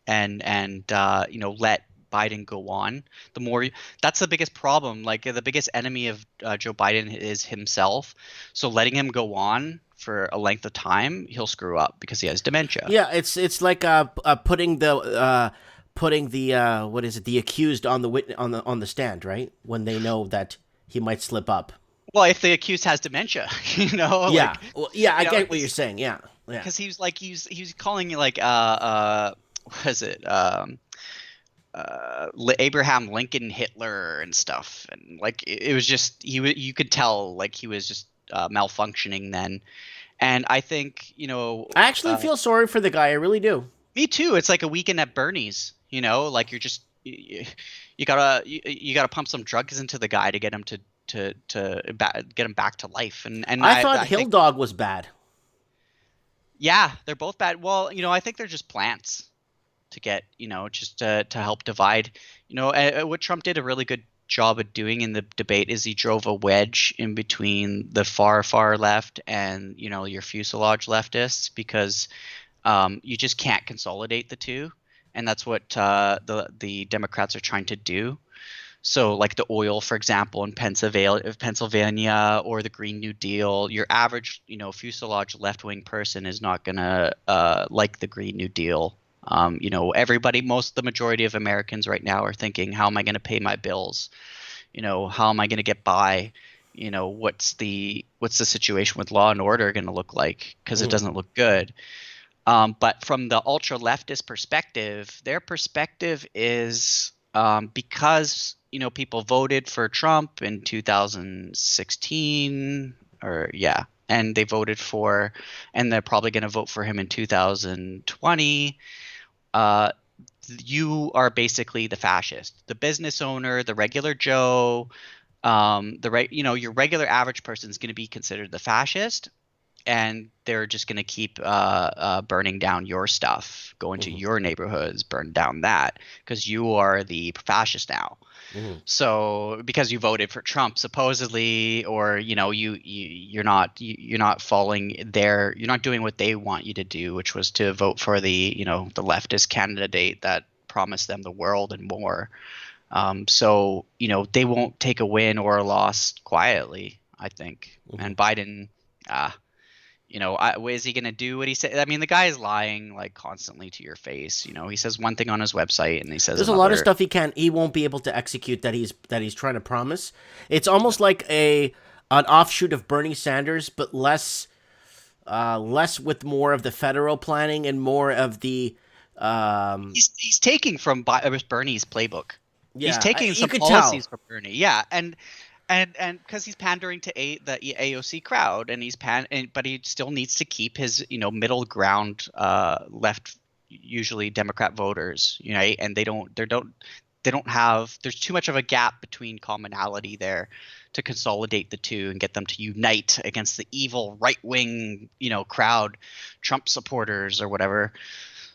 let Biden go on, the more that's the biggest problem. Like the biggest enemy of Joe Biden is himself. So letting him go on for a length of time, he'll screw up because he has dementia. Yeah, it's like putting the what is it, the accused on the stand, right? When they know that he might slip up. Well, if the accused has dementia, Yeah, like, well, yeah, I get what because you're saying. Yeah, yeah. because he was calling you like what is it Abraham Lincoln Hitler and stuff, and like it was just you could tell like he was just malfunctioning then. And I think I actually feel sorry for the guy. I really do. me too. It's like a weekend at Bernie's, like you're just you gotta pump some drugs into the guy to get him to get him back to life. And I thought I Hill think, Dog was bad. yeah, they're both bad. Well, I think they're just plants to get, just to help divide. What Trump did a really good job of doing in the debate is he drove a wedge in between the far left and your fuselage leftists, because you just can't consolidate the two, and that's what the Democrats are trying to do. So like the oil, for example, in Pennsylvania, or the Green New Deal, your average fuselage left-wing person is not gonna like the Green New Deal. The majority of Americans right now are thinking, how am I going to pay my bills? How am I going to get by? What's the situation with law and order going to look like? Because it doesn't look good. But from the ultra leftist perspective, their perspective is because people voted for Trump in 2016, and they voted for, and they're probably going to vote for him in 2020. You are basically the fascist, the business owner, the regular Joe, your regular average person is going to be considered the fascist, and they're just going to keep burning down your stuff, go into your neighborhoods, burn down that, because you are the fascist now. So because you voted for Trump supposedly, or you're not following you're not doing what they want you to do, which was to vote for the the leftist candidate that promised them the world and more. So they won't take a win or a loss quietly, I think. And Biden, is he going to do what he said? I mean, the guy is lying like constantly to your face. He says one thing on his website and he says there's a lot of stuff he won't be able to execute that he's trying to promise. It's almost like an offshoot of Bernie Sanders, but less with more of the federal planning and more of the. He's taking from Bernie's playbook. Yeah, he's taking some policies from Bernie. Yeah, and because he's pandering to the AOC crowd, and but he still needs to keep his middle ground left, usually Democrat voters, and they don't have, there's too much of a gap between commonality there to consolidate the two and get them to unite against the evil right wing crowd, Trump supporters or whatever.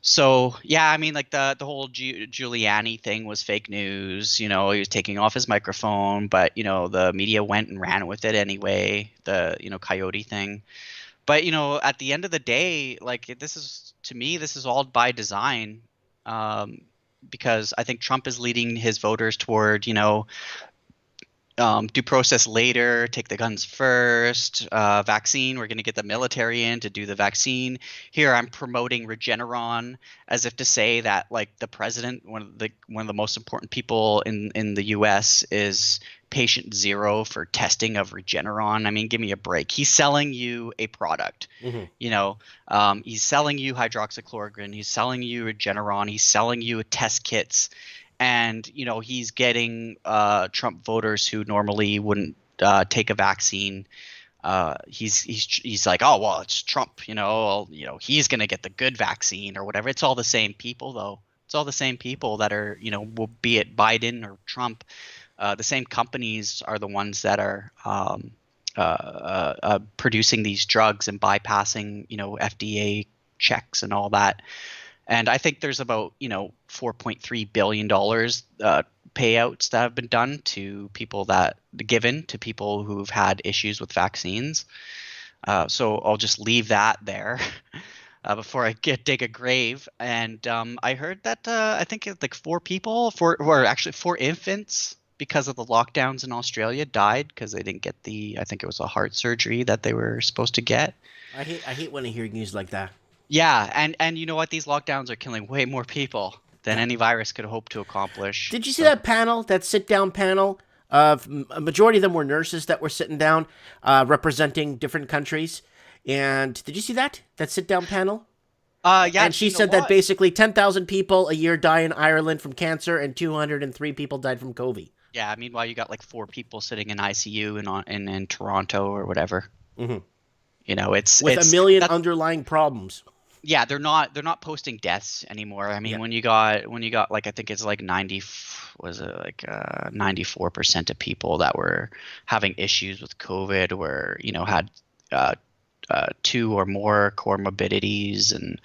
So yeah, I mean, like the whole Giuliani thing was fake news. He was taking off his microphone, but the media went and ran with it anyway. The coyote thing, but at the end of the day, like this is all by design, because I think Trump is leading his voters toward due process later, take the guns first, vaccine, we're going to get the military in to do the vaccine. Here I'm promoting Regeneron, as if to say that like the president, one of the most important people in the US, is patient zero for testing of Regeneron. I mean, give me a break. He's selling you a product. He's selling you hydroxychloroquine, he's selling you Regeneron, he's selling you test kits. And he's getting Trump voters who normally wouldn't take a vaccine. He's like, oh well, it's Trump. He's gonna get the good vaccine or whatever. It's all the same people, though. It's all the same people that are, be it Biden or Trump. The same companies are the ones that are producing these drugs and bypassing, FDA checks and all that. And I think there's about, $4.3 billion payouts that have been done to people who've had issues with vaccines. So I'll just leave that there. before I dig a grave. And I heard that I think it's like or actually 4 infants, because of the lockdowns in Australia, died because they didn't get I think it was a heart surgery that they were supposed to get. I hate when I hear news like that. Yeah, and you know what? These lockdowns are killing way more people than Yeah. any virus could hope to accomplish. Did you see So, that panel, that sit-down panel? A majority of them were nurses that were sitting down, representing different countries. And did you see that sit-down panel? yeah, And she you know said that what? basically 10,000 people a year die in Ireland from cancer, and 203 people died from COVID. Yeah, meanwhile, you got like 4 people sitting in ICU in Toronto or whatever. Mhm. You know, With a million underlying problems. yeah, they're not posting deaths anymore. I mean, Yeah. when you got like, I think it's like 94% of people that were having issues with COVID were, had uh, 2 or more comorbidities, and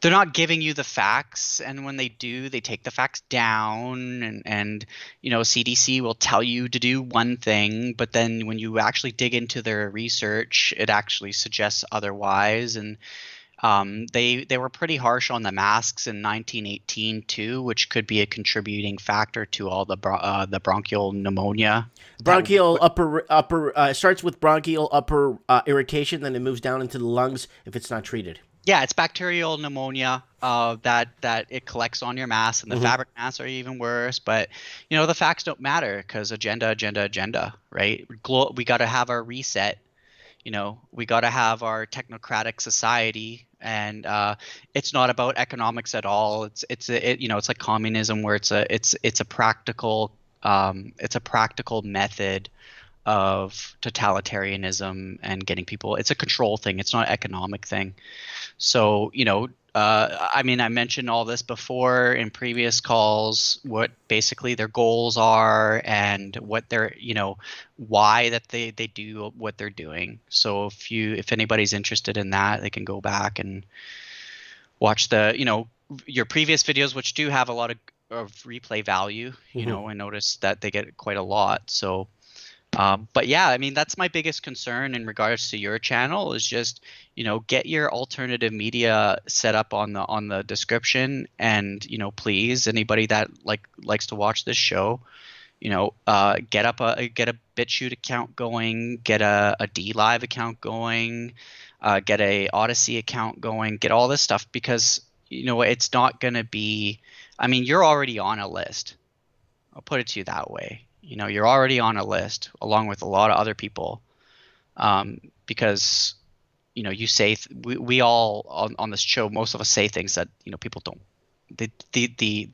they're not giving you the facts. And when they do, they take the facts down, and CDC will tell you to do one thing, but then when you actually dig into their research, it actually suggests otherwise. And they were pretty harsh on the masks in 1918 too, which could be a contributing factor to all the bronchial pneumonia. Bronchial upper starts with bronchial upper irritation, then it moves down into the lungs if it's not treated. Yeah, it's bacterial pneumonia that it collects on your mask, and the fabric masks are even worse. But the facts don't matter, because agenda, right? We got to have our reset. We got to have our technocratic society, and it's not about economics at all. It's like communism, where it's a practical method of totalitarianism and getting people. It's a control thing. It's not an economic thing. So, I mean, I mentioned all this before in previous calls, what basically their goals are, and what they're, why that they do what they're doing. So if anybody's interested in that, they can go back and watch your previous videos, which do have a lot of replay value. I noticed that they get quite a lot. So, but yeah, I mean, that's my biggest concern in regards to your channel, is just, get your alternative media set up on the description. And, please, anybody that likes to watch this show, get a BitChute account going, get a DLive account going, get a Odyssey account going, get all this stuff, because, it's not going to be, I mean, you're already on a list. I'll put it to you that way. You're already on a list along with a lot of other people, because, you say we all on this show, most of us say things that, people don't, the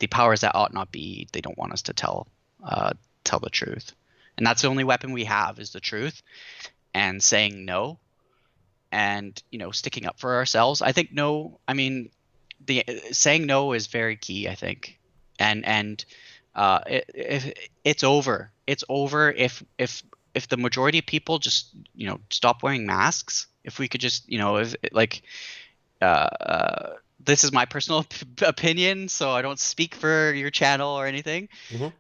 powers that ought not be, they don't want us to tell the truth. And that's the only weapon we have, is the truth, and saying no, and, sticking up for ourselves. I think saying no is very key, I think. And it's over. It's over if the majority of people just stop wearing masks. If we could just this is my personal opinion, so I don't speak for your channel or anything.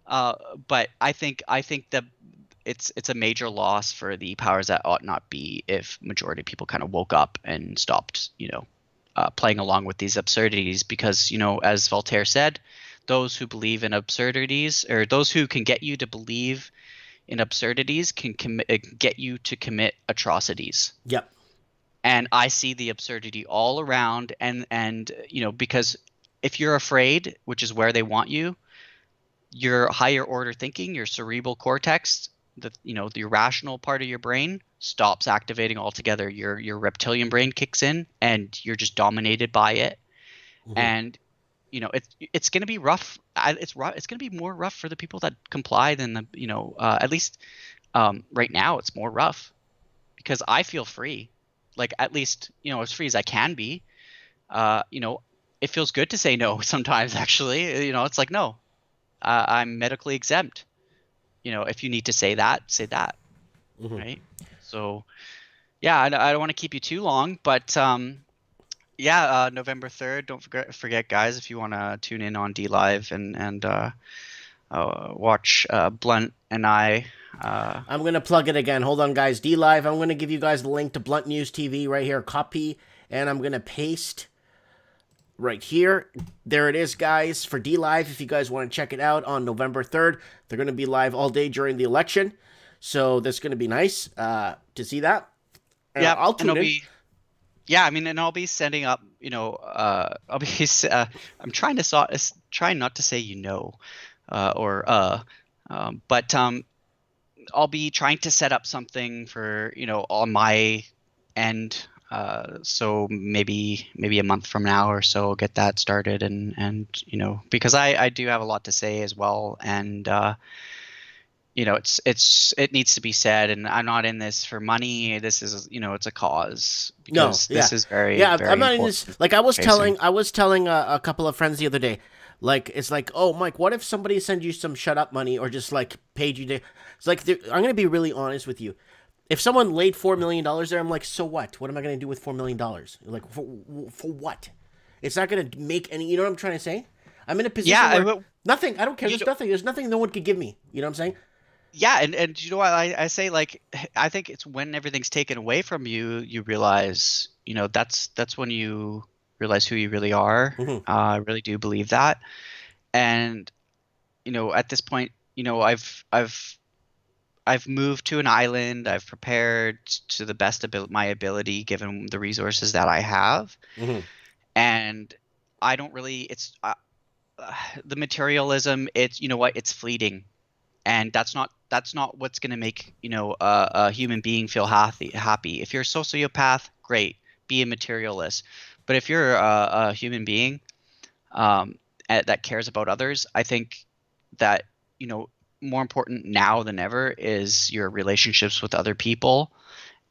But I think that it's a major loss for the powers that ought not be if majority of people kind of woke up and stopped playing along with these absurdities, because as Voltaire said, those who believe in absurdities, or those who can get you to believe in absurdities, can get you to commit atrocities. Yep. And I see the absurdity all around, and because if you're afraid, which is where they want you, your higher order thinking, your cerebral cortex, the rational part of your brain stops activating altogether. Your reptilian brain kicks in, and you're just dominated by it. And it's going to be rough. It's going to be more rough for the people that comply than at least right now it's more rough, because I feel free, like, at least as free as I can be. It feels good to say no sometimes, actually. It's like, no, I'm medically exempt. If you need to say that, say that. Right. So yeah, I don't want to keep you too long, but yeah, November 3rd. Don't forget, guys, if you want to tune in on DLive and watch Blunt and I. I'm going to plug it again. Hold on, guys. DLive, I'm going to give you guys the link to Blunt News TV right here. Copy, and I'm going to paste right here. There it is, guys, for D Live. If you guys want to check it out on November 3rd, they're going to be live all day during the election. So that's going to be nice to see that. Yeah, I'll and tune in. Yeah, I mean, and I'll be setting up. I'll be. I'm trying not to say but I'll be trying to set up something for on my end. So maybe a month from now or so, get that started, and because I do have a lot to say as well, and it needs to be said, and I'm not in this for money. This is it's a cause, because this is very, very I'm not important. in this. Like I was telling a couple of friends the other day, like it's like, oh Mike, what if somebody sends you some shut up money or just like paid you to? It's like I'm gonna be really honest with you. If someone laid $4 million there, I'm like, so what? What am I gonna do with $4 million? Like for what? It's not gonna make any. You know what I'm trying to say? I'm in a position where nothing. I don't care. There's nothing. There's nothing no one could give me. You know what I'm saying? Yeah, and you know what I say, like, I think it's when everything's taken away from you, you realize, that's when you realize who you really are. Mhm. I really do believe that. And at this point, I've moved to an island. I've prepared to the best of my ability, given the resources that I have. Mhm. And I don't really. It's the materialism. It's it's fleeting, and that's not what's going to make a human being feel happy. If you're a sociopath, great, be a materialist. But if you're a human being that cares about others, I think that more important now than ever is your relationships with other people,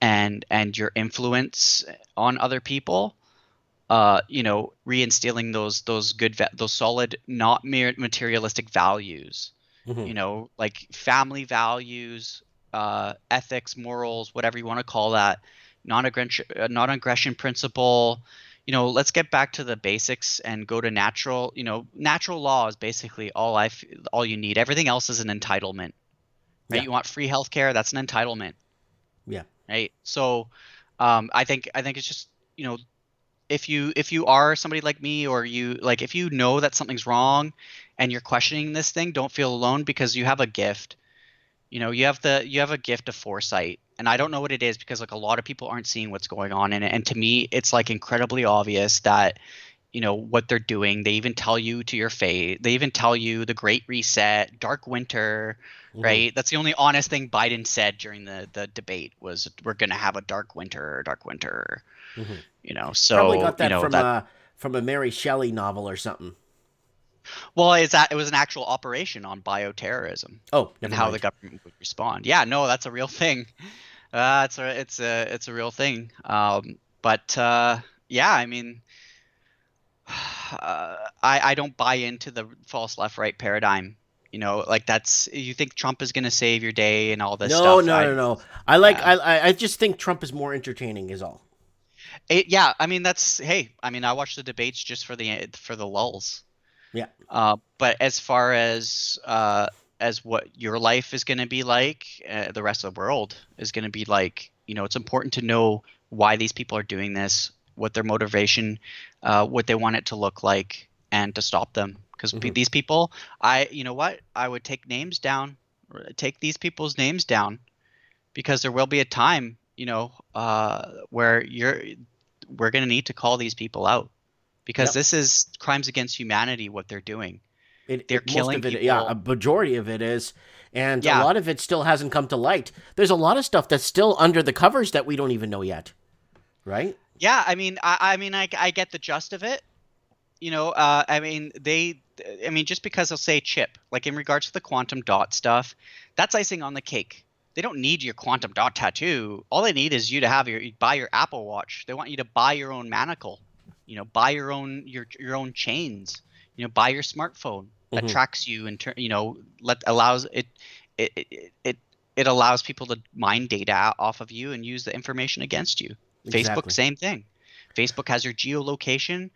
and your influence on other people. Reinstilling those solid, not mere materialistic values. Mhm. Like family values, ethics, morals, whatever you want to call that, non-aggression principle. Let's get back to the basics and go to natural. Natural law is basically all you need. Everything else is an entitlement, right? Yeah. You want free healthcare, that's an entitlement, Yeah. right? So, I think it's just if you are somebody like me, or if you know that something's wrong and you're questioning this thing, don't feel alone, because you have a gift. You have a gift of foresight, and I don't know what it is, because like a lot of people aren't seeing what's going on in it. And to me, it's like incredibly obvious that what they're doing. They even tell you to your face. They even tell you the Great Reset, Dark Winter, Mhm. right? That's the only honest thing Biden said during the debate, was we're gonna have a dark winter, dark winter. Mhm. Probably So got that that. from a Mary Shelley novel or something. Well, it was an actual operation on bioterrorism Oh, and never how the mind. government would respond. Yeah, no, that's a real thing. It's a real thing. But yeah, I mean, I don't buy into the false left right paradigm. Like, you think Trump is gonna save your day and all this No, stuff. no, no, no. I like. Yeah. I just think Trump is more entertaining. Is all. Yeah. I mean, hey. I mean, I watch the debates just for the lulls. Yeah. But as far as what your life is going to be like, the rest of the world is going to be like, it's important to know why these people are doing this, what their motivation, what they want it to look like, and to stop them. Because Mhm. these people, you know what, I would take names down, take these people's names down, because there will be a time, where we're going to need to call these people out, because Yep. this is crimes against humanity, what they're doing. They're Most killing of it, yeah, a people. majority of it is, and a Yeah. lot of it still hasn't come to light. There's a lot of stuff that's still under the covers that we don't even know yet, right? Yeah, I mean, I get the gist of it. I mean, just because they'll say chip, like in regards to the quantum dot stuff, that's icing on the cake. They don't need your quantum dot tattoo. All they need is you to buy your Apple Watch. They want you to buy your own manacle, buy your own chains, buy your smartphone that Hmm. tracks you, and allows it it, it it allows people to mine data off of you and use the information against you. Facebook, Exactly. same thing. Facebook has your geolocation.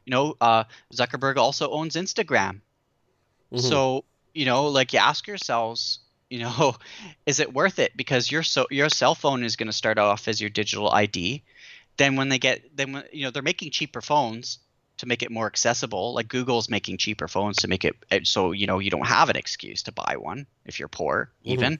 Zuckerberg also owns Instagram. Hmm. So, like, you ask yourselves, you know, is it worth it? Because your cell phone is going to start off as your digital ID. Then when they're making cheaper phones, to make it more accessible. Like Google's making cheaper phones to make it so you don't have an excuse to buy one if you're poor, even.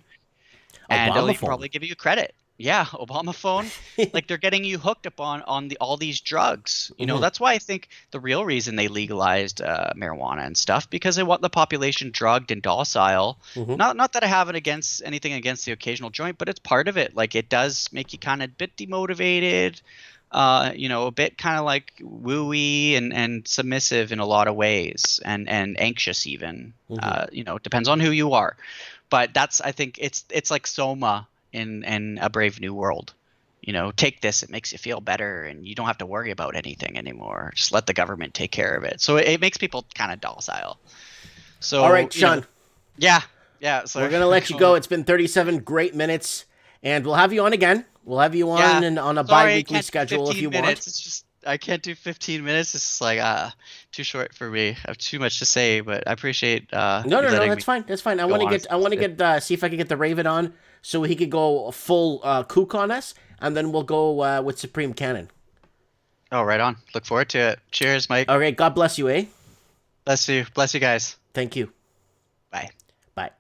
And they'll probably give you credit. Yeah, Obama phone. Like they're getting you hooked up on all these drugs. That's why I think the real reason they legalized marijuana and stuff, because they want the population drugged and docile. Not that I have anything against the occasional joint, but it's part of it. Like it does make you kind of a bit demotivated, a bit kind of like wooey and submissive in a lot of ways, and anxious even. Depends on who you are. But I think it's like Soma in A Brave New World. Take this, it makes you feel better, and you don't have to worry about anything anymore. Just let the government take care of it. So it makes people kind of docile. So all right, Sean. Yeah. So we're gonna let you go. It's been 37 great minutes, and we'll have you on again. We'll have you on and on a bi-weekly schedule if you want. It's just I can't do 15 minutes. It's just like too short for me. I have too much to say, but I appreciate no, that's fine. That's fine. I want to get see if I can get the Raven on so he could go full kook on us, and then we'll go with Supreme Cannon. Oh, right on. Look forward to it. Cheers, Mike. All right. God bless you, eh? Bless you. Bless you guys. Thank you. Bye. Bye.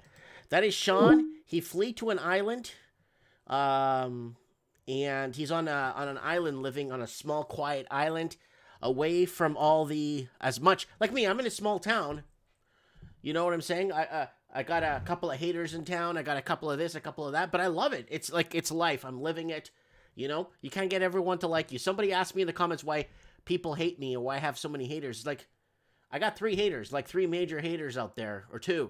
That is Sean. He flee to an island. And he's on an island, living on a small, quiet island, away from all as much like me. I'm in a small town. You know what I'm saying? I got a couple of haters in town. I got a couple of this, a couple of that, but I love it. It's like it's life. I'm living it. You can't get everyone to like you. Somebody asked me in the comments why people hate me or why I have so many haters. Like, I got 3 haters, like 3 major haters out there, or 2.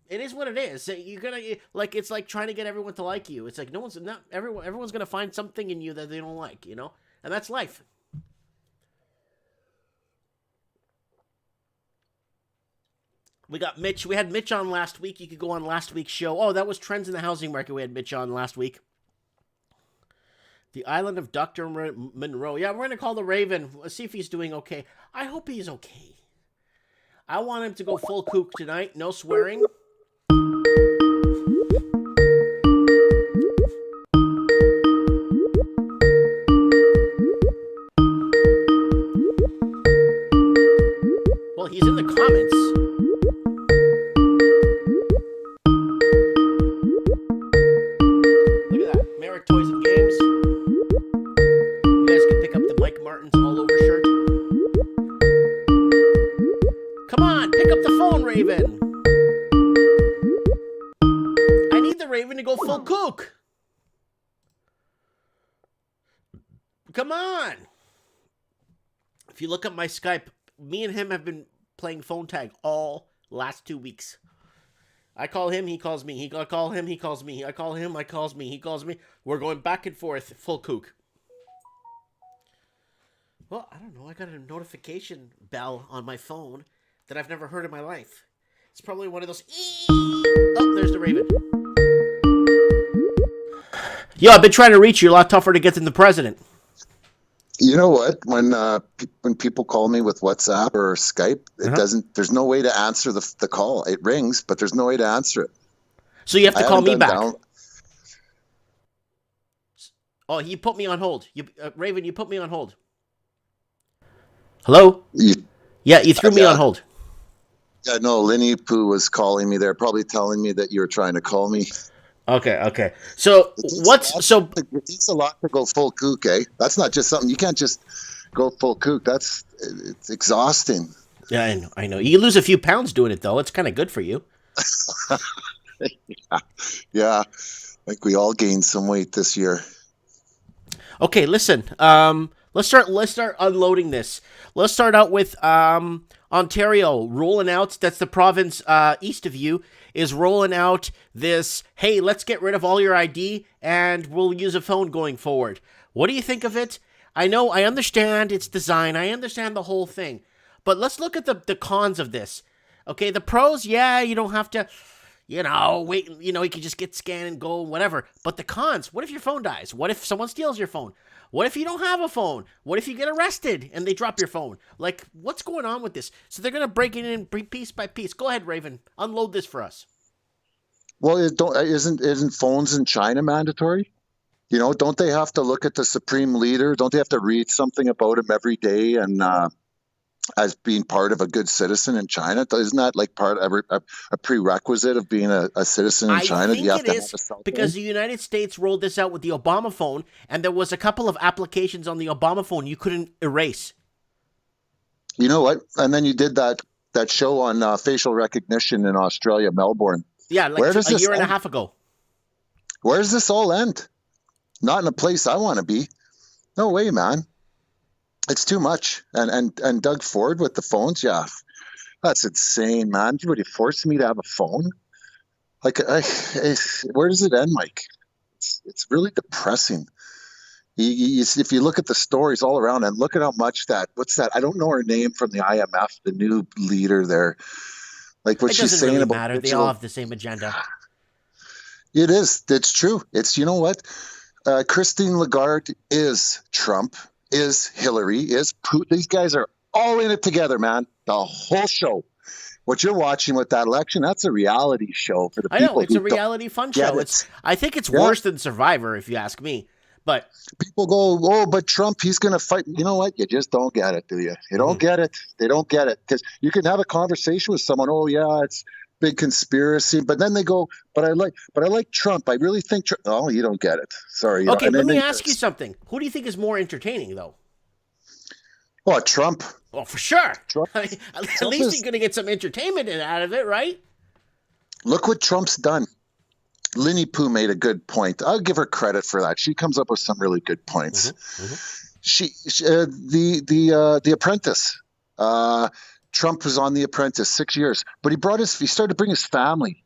It is what it is. You're gonna it's like trying to get everyone to like you. It's like everyone's gonna find something in you that they don't like, and that's life. We got Mitch. We had Mitch on last week. You could go on last week's show. Oh, that was Trends in the Housing Market. We had Mitch on last week. The island of Dr. Monroe. Yeah, we're gonna call the Raven. Let's see if he's doing okay. I hope he's okay. I want him to go full kook tonight. No swearing. Well, he's in the comments. Look at that. Merrick Toys and Games. You guys can pick up the Mike Martin's all over shirt. Come on, pick up the phone, Raven. I need the Raven to go full kook. Come on. If you look up my Skype, me and him have been playing phone tag all last 2 weeks. I call him, he calls me. I call him, he calls me. I call him, he calls me. We're going back and forth, full kook. Well, I don't know. I got a notification bell on my phone that I've never heard in my life. It's probably one of those. Oh, there's the Raven. Yo, I've been trying to reach you. A lot tougher to get than the president. You know what? When people call me with WhatsApp or Skype, it doesn't. There's no way to answer the call. It rings, but there's no way to answer it. So you have to call me back. Oh, you put me on hold. Raven, you put me on hold. Hello? Yeah, you threw me on hold. Yeah, no, Linny Poo was calling me there, probably telling me that you were trying to call me. Okay. So it takes a lot to go full kook, eh? That's not just something you can't just go full kook. It's exhausting. Yeah, I know. You lose a few pounds doing it though. It's kind of good for you. Yeah. I think we all gained some weight this year. Okay, listen. Let's start unloading this. Let's start out with Ontario rolling out. That's the province east of you is rolling out this. Hey, let's get rid of all your ID and we'll use a phone going forward. What do you think of it? I understand its design. I understand the whole thing, but let's look at the cons of this. Okay, the pros. Yeah, you don't have to. Wait. You can just get scanned and go, whatever. But the cons. What if your phone dies? What if someone steals your phone? What if you don't have a phone? What if you get arrested and they drop your phone? Like, what's going on with this? So they're going to break it in piece by piece. Go ahead, Raven. Unload this for us. Well, isn't phones in China mandatory? Don't they have to look at the supreme leader? Don't they have to read something about him every day? And as being part of a good citizen in China? Isn't that like part of a prerequisite of being a citizen in I China? think You have it to have is a cell phone? because the United States rolled this out with the Obama phone, and there was a couple of applications on the Obama phone you couldn't erase. You know what? And then you did that show on facial recognition in Australia, Melbourne. Yeah, like Where does a this year and a end? half ago. Where does this all end? Not in a place I want to be. No way, man. It's too much. And Doug Ford with the phones, yeah, that's insane, man. Everybody forced me to have a phone. Like, where does it end, Mike? It's really depressing. If you look at the stories all around and look at how much what's that? I don't know her name from the IMF, the new leader there. Like what It she's doesn't saying really about matter. They digital. all have the same agenda. It is. It's true. It's, you know what? Christine Lagarde is Trump, is Hillary, is Putin. These guys are all in it together, man. The whole show. What you're watching with that election, that's a reality show for the I people. know it's who a reality fun get show. it. I think it's Yeah. worse than Survivor, if you ask me. But People go, oh, but Trump, he's going to fight. You know what? You just don't get it, do you? You don't get it. They don't get it. Because you can have a conversation with someone, oh, yeah, it's big conspiracy. But then they go, but I like Trump. I really think Trump. Oh, you don't get it. Sorry. okay, let me ask you something. Who do you think is more entertaining, though? Oh, Trump. Well, for sure. Trump- At Trump least is- you're going to get some entertainment out of it, right? Look what Trump's done. Linny Poo made a good point. I'll give her credit for that. She comes up with some really good points. The Apprentice. Trump was on The Apprentice 6 years, but he started to bring his family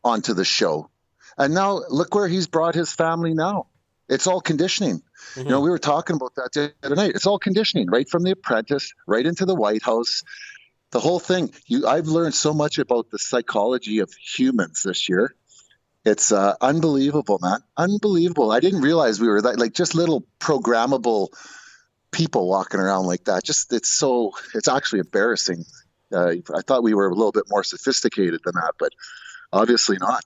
onto the show, and now look where he's brought his family now. It's all conditioning. You know, we were talking about that the other night. It's all conditioning, right from The Apprentice, right into the White House. The whole thing. I've learned so much about the psychology of humans this year. It's unbelievable, man. Unbelievable. I didn't realize we were like just little programmable people walking around like that. It's actually embarrassing. I thought we were a little bit more sophisticated than that, but obviously not.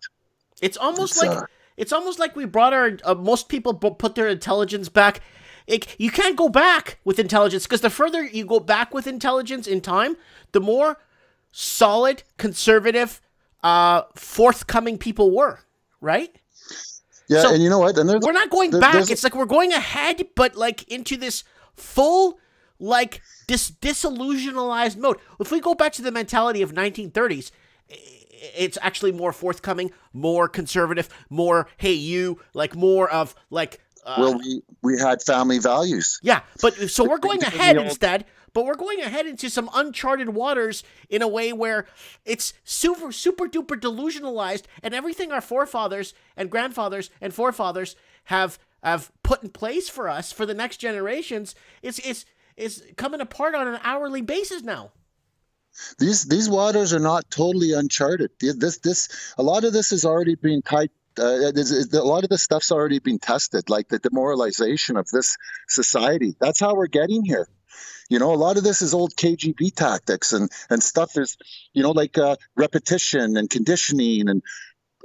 It's almost like we brought our most people put their intelligence back. You can't go back with intelligence because the further you go back with intelligence in time, the more solid, conservative, forthcoming people were. Right? Yeah, So, and you know what? And we're not going back. It's like we're going ahead, but like into this full, like disillusionalized mode. If we go back to the mentality of 1930s, it's actually more forthcoming, more conservative, more hey you, like more of like. Well, we had family values. Yeah, but so we're going ahead instead. But we're going ahead into some uncharted waters in a way where it's super duper delusionalized, and everything our forefathers and grandfathers and forefathers have put in place for us for the next generations is coming apart on an hourly basis now. These waters are not totally uncharted. A lot of this is already being tied. A lot of this stuff's already been tested, like the demoralization of this society. That's how we're getting here. You know, a lot of this is old KGB tactics and stuff is, you know, like repetition and conditioning. And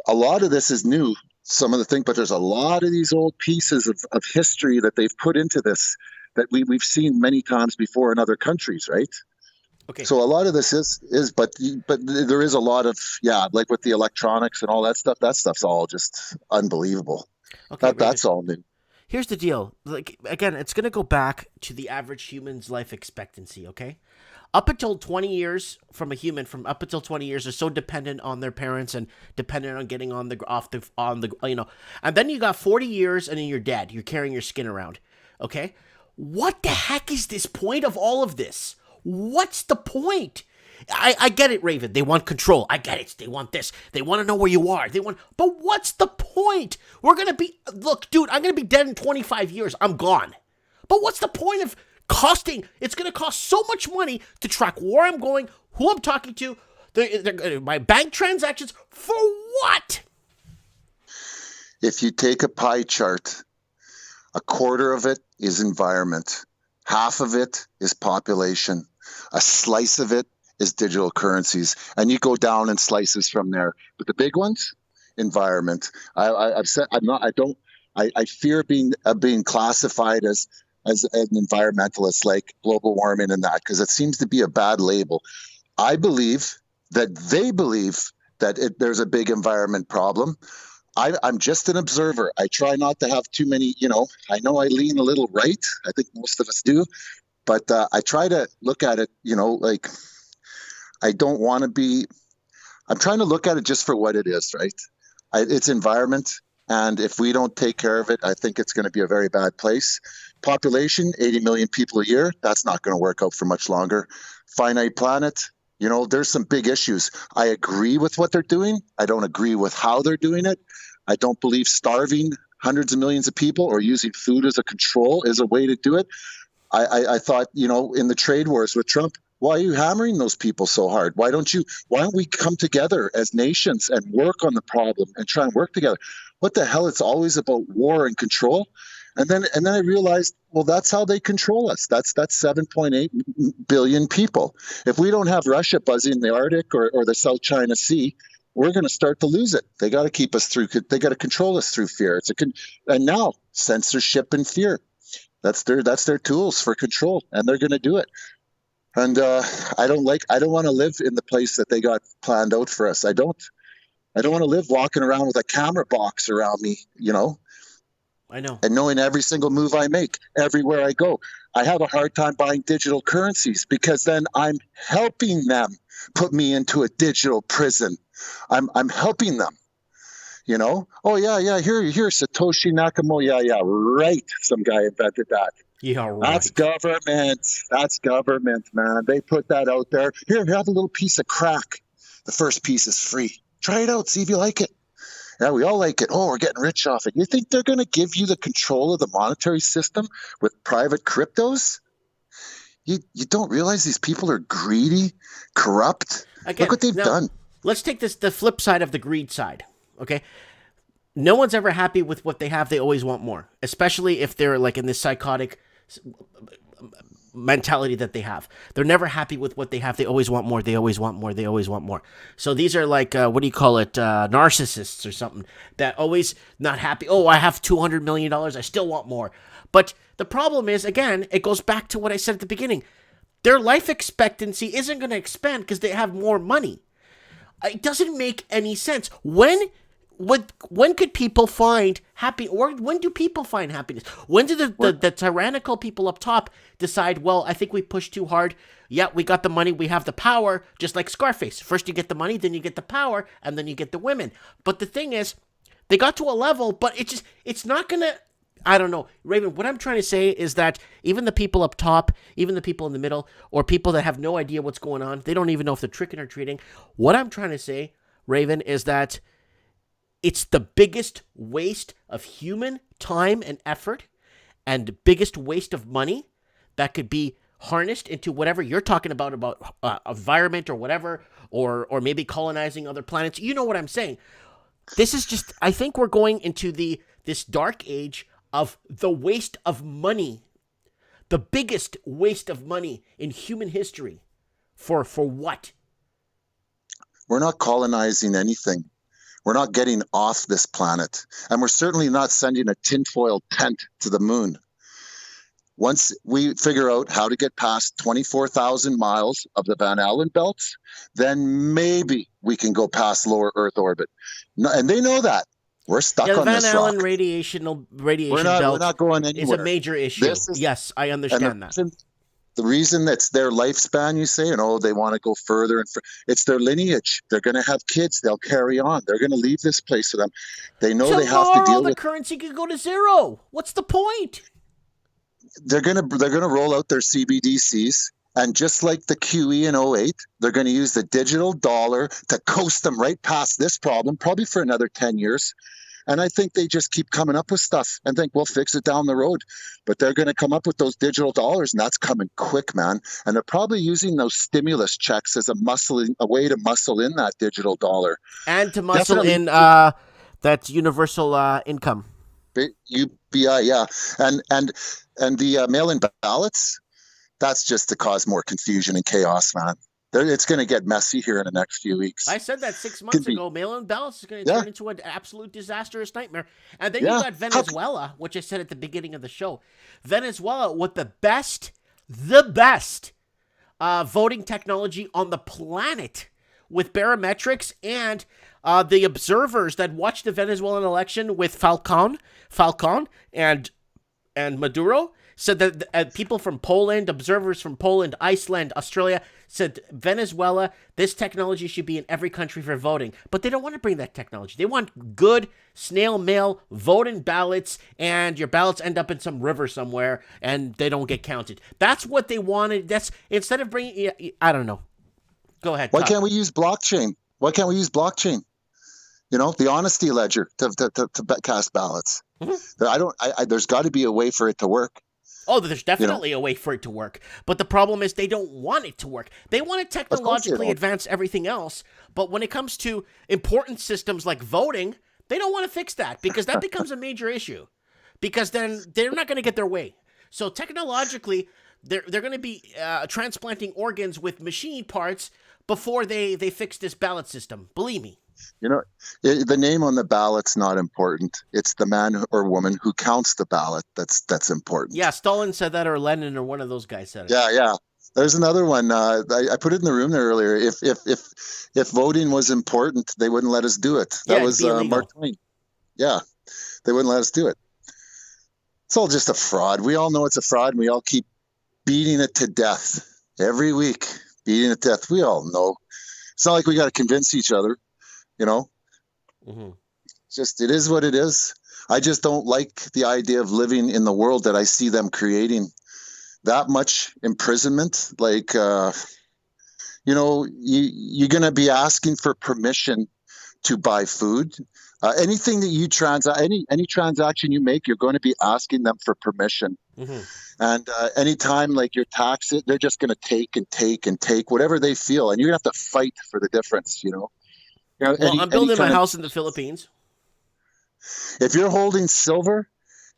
a lot of this is new, some of the things, but there's a lot of these old pieces of history that they've put into this that we've seen many times before in other countries, right? Okay. So a lot of this but there is a lot of, like with the electronics and all that stuff's all just unbelievable. Okay, That's all new. Here's the deal. Like again, it's going to go back to the average human's life expectancy, okay? Up until 20 years from a human, from up until 20 years are so dependent on their parents and dependent on getting on the you know. And then you got 40 years and then you're dead. You're carrying your skin around. Okay? What the heck is this point of all of this? What's the point? I get it, Raven. They want control. I get it. They want this. They want to know where you are. But what's the point? Look, dude, I'm going to be dead in 25 years. I'm gone. But what's the point of it's going to cost so much money to track where I'm going, who I'm talking to, my bank transactions, for what? If you take a pie chart, a quarter of it is environment. Half of it is population. A slice of it is digital currencies, and you go down in slices from there. But the big ones, environment. I've said I fear being classified as as an environmentalist, like global warming and that, because it seems to be a bad label. I believe that they believe that there's a big environment problem. I'm just an observer. I try not to have too many, I know I lean a little right. I think most of us do. But I try to look at it, like I don't want to be, I'm trying to look at it just for what it is, right? It's environment. And if we don't take care of it, I think it's going to be a very bad place. Population, 80 million people a year. That's not going to work out for much longer. Finite planet. There's some big issues. I agree with what they're doing. I don't agree with how they're doing it. I don't believe starving hundreds of millions of people or using food as a control is a way to do it. I thought, in the trade wars with Trump, why are you hammering those people so hard? Why don't we come together as nations and work on the problem and try and work together? What the hell? It's always about war and control. And then I realized, well, that's how they control us. That's 7.8 billion people. If we don't have Russia buzzing in the Arctic or the South China Sea, we're going to start to lose it. They got to keep us through. They got to control us through fear. And now censorship and fear. That's their tools for control, and they're going to do it. And I don't want to live in the place that they got planned out for us. I don't want to live walking around with a camera box around me, I know. And knowing every single move I make, everywhere I go. I have a hard time buying digital currencies because then I'm helping them put me into a digital prison. I'm helping them. Oh yeah, here, Satoshi Nakamoto. Yeah, right. Some guy invented that. Yeah, right. That's government, man. They put that out there. Here, have a little piece of crack. The first piece is free. Try it out, see if you like it. Yeah, we all like it. Oh, we're getting rich off it. You think they're going to give you the control of the monetary system with private cryptos? You don't realize these people are greedy, corrupt? Again, look what they've done. Let's take the flip side of the greed side, okay? No one's ever happy with what they have. They always want more, especially if they're like in this psychotic mentality that they have. They're never happy with what they have. They always want more. They always want more. They always want more. So these are like, narcissists or something that always not happy. Oh, I have $200 million. I still want more. But the problem is, again, it goes back to what I said at the beginning. Their life expectancy isn't going to expand because they have more money. It doesn't make any sense. When could people find happy, or when do people find happiness? When do the tyrannical people up top decide, well, I think we pushed too hard. Yeah, we got the money, we have the power, just like Scarface. First you get the money, then you get the power, and then you get the women. But the thing is, they got to a level, but it's not going to, I don't know. Raven, what I'm trying to say is that even the people up top, even the people in the middle, or people that have no idea what's going on, they don't even know if they're tricking or treating. What I'm trying to say, Raven, is that it's the biggest waste of human time and effort and biggest waste of money that could be harnessed into whatever you're talking about environment or whatever, or maybe colonizing other planets. You know what I'm saying? This is just, I think we're going into this dark age of the waste of money, the biggest waste of money in human history. For what? We're not colonizing anything. We're not getting off this planet. And we're certainly not sending a tinfoil tent to the moon. Once we figure out how to get past 24,000 miles of the Van Allen belts, then maybe we can go past lower Earth orbit. No, and they know that. We're stuck on this rock. The Van Allen radiation belt we're not going anywhere. Is a major issue. Yes, I understand that. The reason that's their lifespan, you say, they want to go further and it's their lineage. They're going to have kids. They'll carry on. They're going to leave this place for them. They know they have to deal with. The currency could go to zero. What's the point? They're going to roll out their CBDCs, and just like the QE in '08, they're going to use the digital dollar to coast them right past this problem, probably for another 10 years. And I think they just keep coming up with stuff and think we'll fix it down the road. But they're going to come up with those digital dollars, and that's coming quick, man. And they're probably using those stimulus checks as a way to muscle in that digital dollar. And to muscle in that universal income. UBI, yeah. And the mail-in ballots, that's just to cause more confusion and chaos, man. It's going to get messy here in the next few weeks. I said that 6 months ago. Mail-in ballots is going to turn into an absolute disastrous nightmare. And then you got Venezuela, which I said at the beginning of the show. Venezuela with the best voting technology on the planet, with barometrics and the observers that watched the Venezuelan election with Falcon and Maduro said that people from Poland, observers from Poland, Iceland, Australia, said Venezuela, this technology should be in every country for voting. But they don't want to bring that technology. They want good snail mail voting ballots, and your ballots end up in some river somewhere and they don't get counted. That's what they wanted. That's instead of bringing, I don't know. Go ahead. Why can't we use blockchain? The honesty ledger to cast ballots. Mm-hmm. There's got to be a way for it to work. Oh, there's definitely a way for it to work. But the problem is they don't want it to work. They want to technologically advance everything else. But when it comes to important systems like voting, they don't want to fix that, because that becomes a major issue. Because then they're not going to get their way. So technologically, they're going to be transplanting organs with machine parts before they fix this ballot system. Believe me. The name on the ballot's not important. It's the man or woman who counts the ballot that's important. Yeah, Stalin said that, or Lenin, or one of those guys said it. Yeah. There's another one. I put it in the room there earlier. If voting was important, they wouldn't let us do it. That was Mark Twain. Yeah, they wouldn't let us do it. It's all just a fraud. We all know it's a fraud, and we all keep beating it to death every week. Beating it to death. We all know. It's not like we got to convince each other. Mm-hmm. It is what it is. I just don't like the idea of living in the world that I see them creating. That much imprisonment, you're going to be asking for permission to buy food. Anything that you any transaction you make, you're going to be asking them for permission. Mm-hmm. And anytime your tax, they're just going to take and take and take whatever they feel, and you're going to have to fight for the difference. Well, I'm building my house in the Philippines. If you're holding silver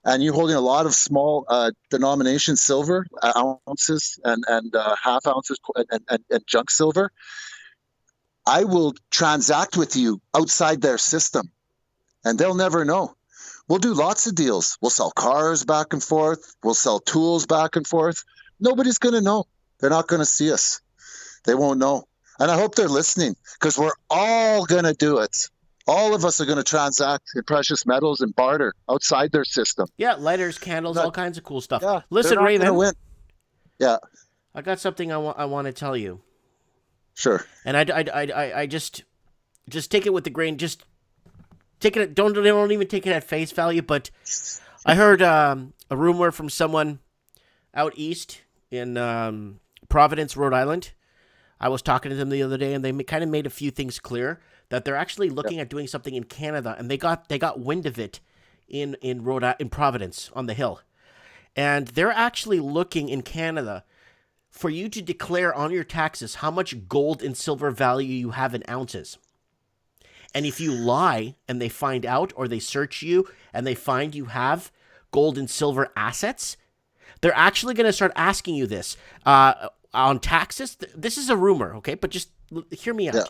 and you're holding a lot of small denomination silver, ounces and half ounces and junk silver, I will transact with you outside their system, and they'll never know. We'll do lots of deals. We'll sell cars back and forth. We'll sell tools back and forth. Nobody's going to know. They're not going to see us. They won't know. And I hope they're listening, because we're all going to do it. All of us are going to transact in precious metals and barter outside their system. Yeah, lighters, candles, all kinds of cool stuff. Yeah, listen, Raven. Yeah. I got something I want to tell you. Sure. And I just take it with the grain. Just take it. Don't even take it at face value. But I heard a rumor from someone out east in Providence, Rhode Island. I was talking to them the other day, and they kind of made a few things clear, that they're actually looking at doing something in Canada, and they got wind of it in Providence on the hill, and they're actually looking in Canada for you to declare on your taxes how much gold and silver value you have in ounces. And if you lie and they find out, or they search you and they find you have gold and silver assets, they're actually going to start asking you this. On taxes. This is a rumor, okay? But just hear me out. Yeah.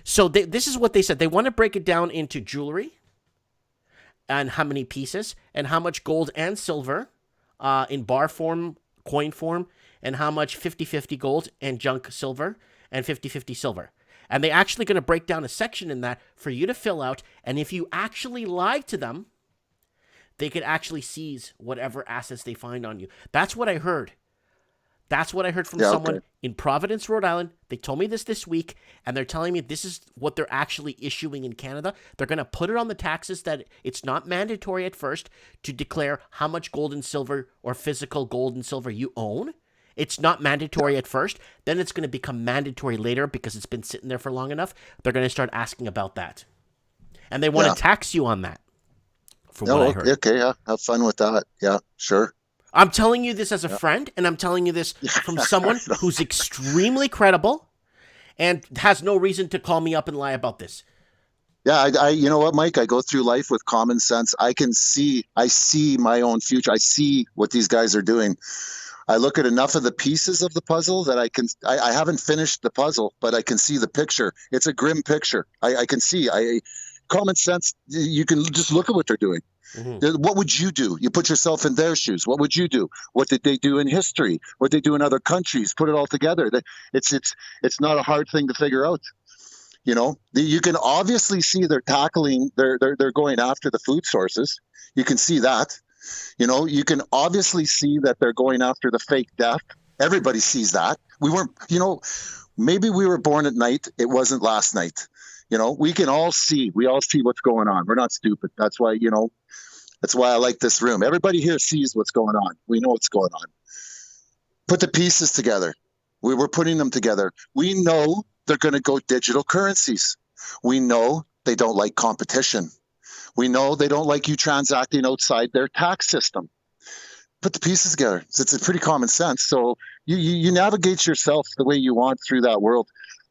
So this is what they said. They want to break it down into jewelry and how many pieces and how much gold and silver in bar form, coin form, and how much 50-50 gold and junk silver and 50-50 silver. And they're actually going to break down a section in that for you to fill out. And if you actually lie to them, they could actually seize whatever assets they find on you. That's what I heard. That's what I heard from someone in Providence, Rhode Island. They told me this week, and they're telling me this is what they're actually issuing in Canada. They're going to put it on the taxes that it's not mandatory at first to declare how much gold and silver or physical gold and silver you own. It's not mandatory at first. Then it's going to become mandatory later because it's been sitting there for long enough. They're going to start asking about that. And they want to tax you on that, from what I heard. Okay, yeah. Have fun with that. Yeah, sure. I'm telling you this as a friend, and I'm telling you this from someone who's extremely credible and has no reason to call me up and lie about this. Yeah, I you know what, Mike? I go through life with common sense. I see my own future. I see what these guys are doing. I look at enough of the pieces of the puzzle that I haven't finished the puzzle, but I can see the picture. It's a grim picture. I can see. Common sense, you can just look at what they're doing. What would you do? You put yourself in their shoes. What would you do? What did they do in history? What they do in other countries? Put it all together. It's not a hard thing to figure out. You know, you can obviously see they're going after the food sources. You can see that. You know, you can obviously see that they're going after the fake death. Everybody sees that. We weren't, you know, maybe we were born at night. It wasn't last night. You know, we all see what's going on. We're not stupid. That's why, you know, that's why I like this room. Everybody here sees what's going on. We know what's going on. Put the pieces together. We were putting them together. We know they're going to go digital currencies. We know they don't like competition. We know they don't like you transacting outside their tax system. Put the pieces together. It's a pretty common sense. So you navigate yourself the way you want through that world.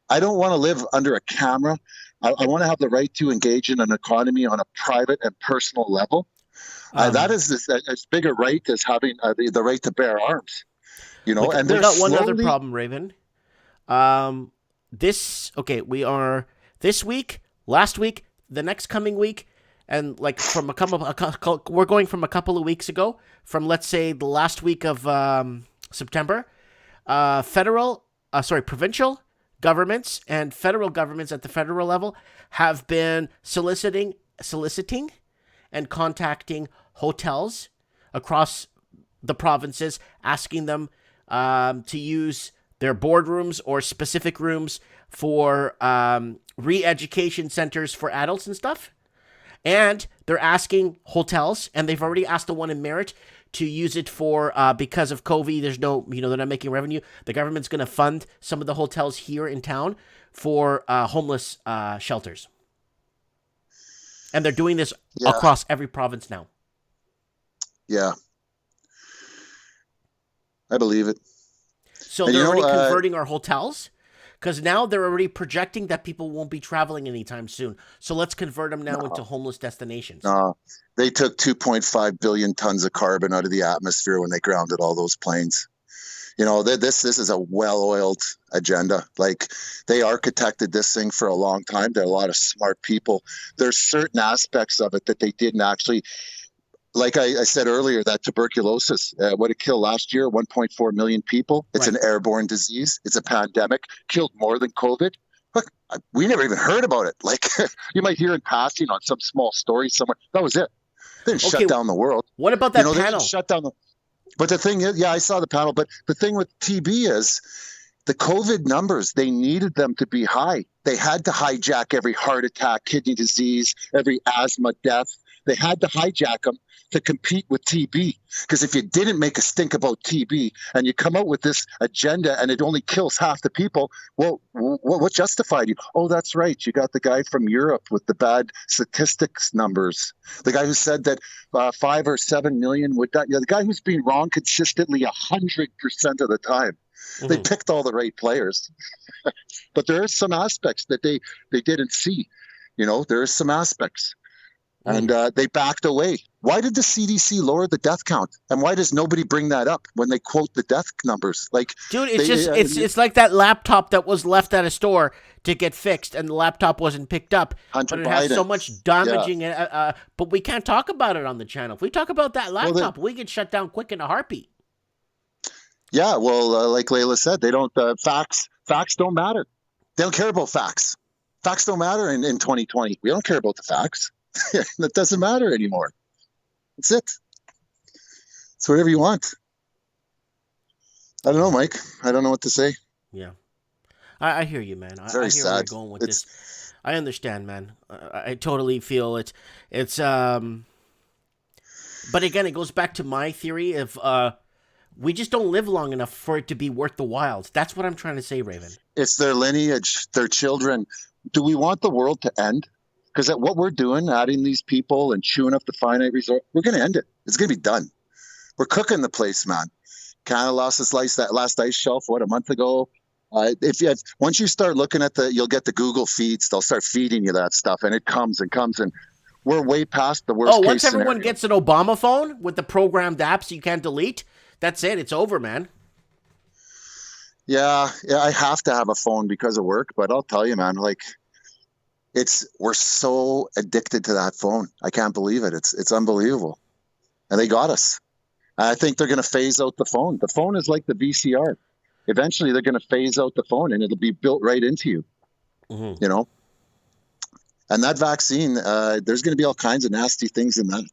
I don't want to live under a camera. I want to have the right to engage in an economy on a private and personal level. That is as big a right as having the right to bear arms. You know, and we got one other problem, Raven. We are this week, last week, the next coming week, and like from we're going from a couple of weeks ago, from let's say the last week of September, provincial governments and federal governments at the federal level have been soliciting and contacting hotels across the provinces, asking them to use their boardrooms or specific rooms for re-education centers for adults and stuff. And they're asking hotels, and they've already asked the one in Merritt to use it for, because of COVID, there's no, you know, they're not making revenue. The government's going to fund some of the hotels here in town for homeless shelters. And they're doing this across every province now. Yeah. I believe it. So they're already converting our hotels, because now they're already projecting that people won't be traveling anytime soon. So let's convert them now into homeless destinations. No, they took 2.5 billion tons of carbon out of the atmosphere when they grounded all those planes. You know, this is a well-oiled agenda. Like, they architected this thing for a long time. There are a lot of smart people. There's certain aspects of it that they didn't actually. Like I said earlier, that tuberculosis, what it killed last year, 1.4 million people. It's an airborne disease. It's a pandemic. Killed more than COVID. Look, we never even heard about it. Like, you might hear in passing on some small story somewhere. That was it. They didn't shut down the world. What about that panel? They didn't shut down But the thing is, I saw the panel. But the thing with TB is the COVID numbers, they needed them to be high. They had to hijack every heart attack, kidney disease, every asthma death. They had to hijack them to compete with TB. Because if you didn't make a stink about TB and you come out with this agenda and it only kills half the people, well, what justified you? Oh, that's right. You got the guy from Europe with the bad statistics numbers. The guy who said that 5 or 7 million would die. The guy who's been wrong consistently 100% of the time. Mm-hmm. They picked all the right players. But there are some aspects that they didn't see. You know, there are some aspects. And they backed away. Why did the CDC lower the death count? And why does nobody bring that up when they quote the death numbers? Like, dude, it's like that laptop that was left at a store to get fixed, and the laptop wasn't picked up. But it has so much damaging. But we can't talk about it on the channel. If we talk about that laptop, we get shut down quick in a heartbeat. Yeah, well, like Layla said, they don't. Facts don't matter. They don't care about facts. Facts don't matter in 2020. We don't care about the facts. That doesn't matter anymore. That's it. It's whatever you want. I don't know, Mike. I don't know what to say. Yeah. I hear you, man. I hear where you're going with this. I understand, man. I totally feel it. It's but again, it goes back to my theory of we just don't live long enough for it to be worth the while. That's what I'm trying to say, Raven. It's their lineage, their children. Do we want the world to end? Because at what we're doing, adding these people and chewing up the finite resource, we're going to end it. It's going to be done. We're cooking the place, man. Canada lost its last ice shelf, a month ago? Once you start looking at you'll get the Google feeds. They'll start feeding you that stuff, and it comes, and we're way past the worst case once scenario. Everyone gets an Obama phone with the programmed apps you can't delete, that's it. It's over, man. Yeah, I have to have a phone because of work, but I'll tell you, man, like we're so addicted to that phone. I can't believe it. It's unbelievable. And they got us. I think they're going to phase out the phone. The phone is like the VCR. Eventually they're going to phase out the phone and it'll be built right into you. Mm-hmm. You know? And that vaccine, there's going to be all kinds of nasty things in that.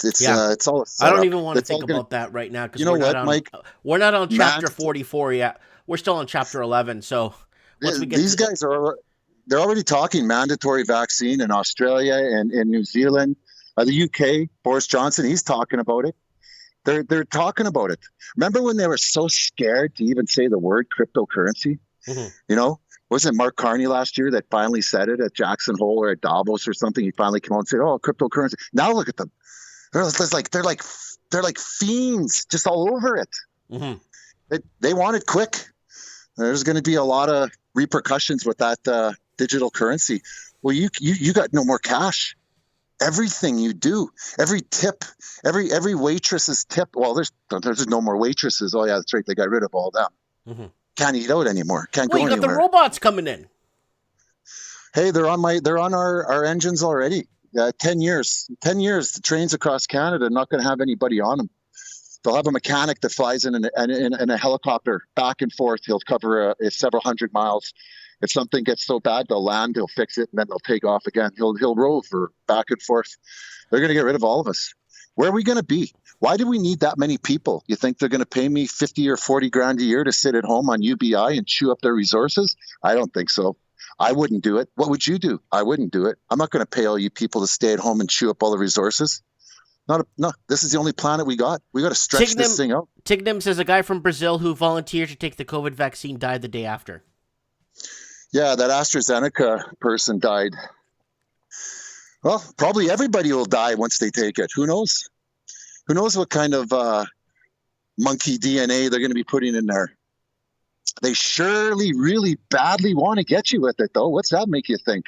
It's all a I don't setup. even want to It's all think gonna- about that right now because You know what, Mike? We're not on chapter Man- 44 yet. We're still on chapter 11. So once we get These guys they're already talking mandatory vaccine in Australia and in New Zealand, the UK. Boris Johnson, he's talking about it. They're talking about it. Remember when they were so scared to even say the word cryptocurrency? Mhm. You know, wasn't it Mark Carney last year that finally said it at Jackson Hole or at Davos or something? He finally came out and said, "Oh, cryptocurrency." Now look at them. They're like fiends, just all over it. Mhm. They want it quick. There's going to be a lot of repercussions with that digital currency. Well, you got no more cash. Everything you do, every tip, every waitress's tip. Well, there's no more waitresses. Oh yeah, that's right. They got rid of all them. Mhm. Can't eat out anymore. Can't Well, go you got anywhere. the robots coming in. Hey, they're on our engines already. 10 years. 10 years. The trains across Canada are not going to have anybody on them. They'll have a mechanic that flies in a helicopter back and forth. He'll cover several hundred miles. If something gets so bad, they'll land, he'll fix it, and then they'll take off again. He'll rover back and forth. They're going to get rid of all of us. Where are we going to be? Why do we need that many people? You think they're going to pay me 50 or 40 grand a year to sit at home on UBI and chew up their resources? I don't think so. I wouldn't do it. What would you do? I wouldn't do it. I'm not going to pay all you people to stay at home and chew up all the resources. No, this is the only planet we got. We got to stretch this thing out. Tignim says a guy from Brazil who volunteered to take the COVID vaccine died the day after. Yeah, that AstraZeneca person died. Well, probably everybody will die once they take it. Who knows? Who knows what kind of monkey DNA they're going to be putting in there? They surely really badly want to get you with it, though. What's that make you think?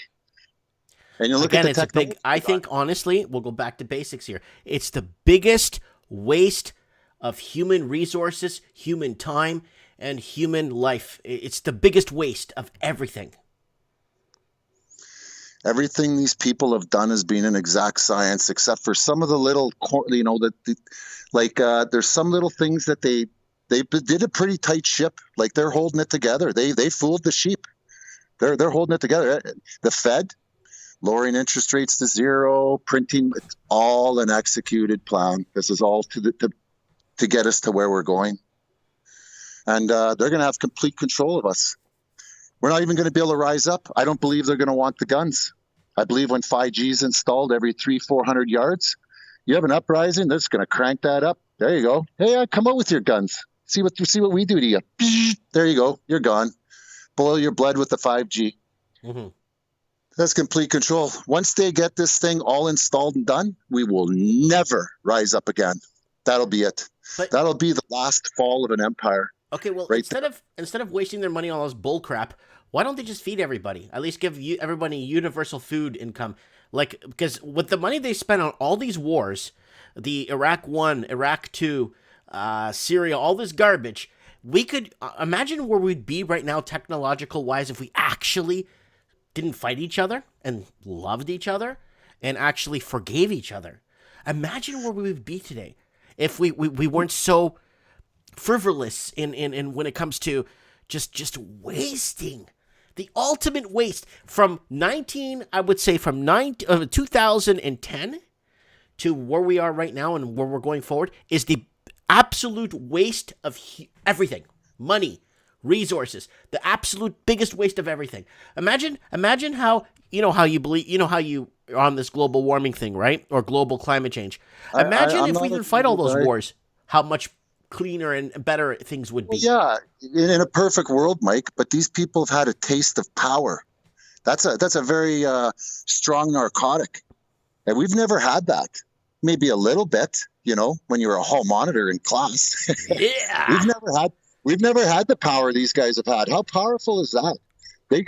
And you look Again, at the it's a big. I think honestly, we'll go back to basics here. It's the biggest waste of human resources, human time, and human life. It's the biggest waste of everything. Everything these people have done has been an exact science, except for some of the little, there's some little things that they did a pretty tight ship. Like they're holding it together. They fooled the sheep. They're holding it together. The Fed, lowering interest rates to zero, printing, it's all an executed plan. This is all to get us to where we're going. And they're going to have complete control of us. We're not even going to be able to rise up. I don't believe they're going to want the guns. I believe when 5G is installed every 300-400 yards, you have an uprising, they're just going to crank that up. There you go. Hey, come out with your guns. See what we do to you. There you go. You're gone. Boil your blood with the 5G. Mm-hmm. That's complete control. Once they get this thing all installed and done, we will never rise up again. That'll be it. That'll be the last fall of an empire. Okay, well, Right instead of wasting their money on all this bull crap, why don't they just feed everybody? At least give everybody universal food income. Like, because with the money they spent on all these wars, the Iraq 1, Iraq 2, Syria, all this garbage, we could imagine where we'd be right now technological wise if we actually didn't fight each other and loved each other and actually forgave each other. Imagine where we would be today if we weren't so frivolous in when it comes to just wasting. The ultimate waste from 2010 to where we are right now and where we're going forward is the absolute waste of everything. Money, resources, the absolute biggest waste of everything. Imagine how you are on this global warming thing, right? Or global climate change. Imagine if we didn't fight all those wars, how much cleaner and better things would be. Well, yeah, in a perfect world, Mike, but these people have had a taste of power. That's a very strong narcotic. And we've never had that. Maybe a little bit, when you were a hall monitor in class. Yeah. We've never had the power these guys have had. How powerful is that? They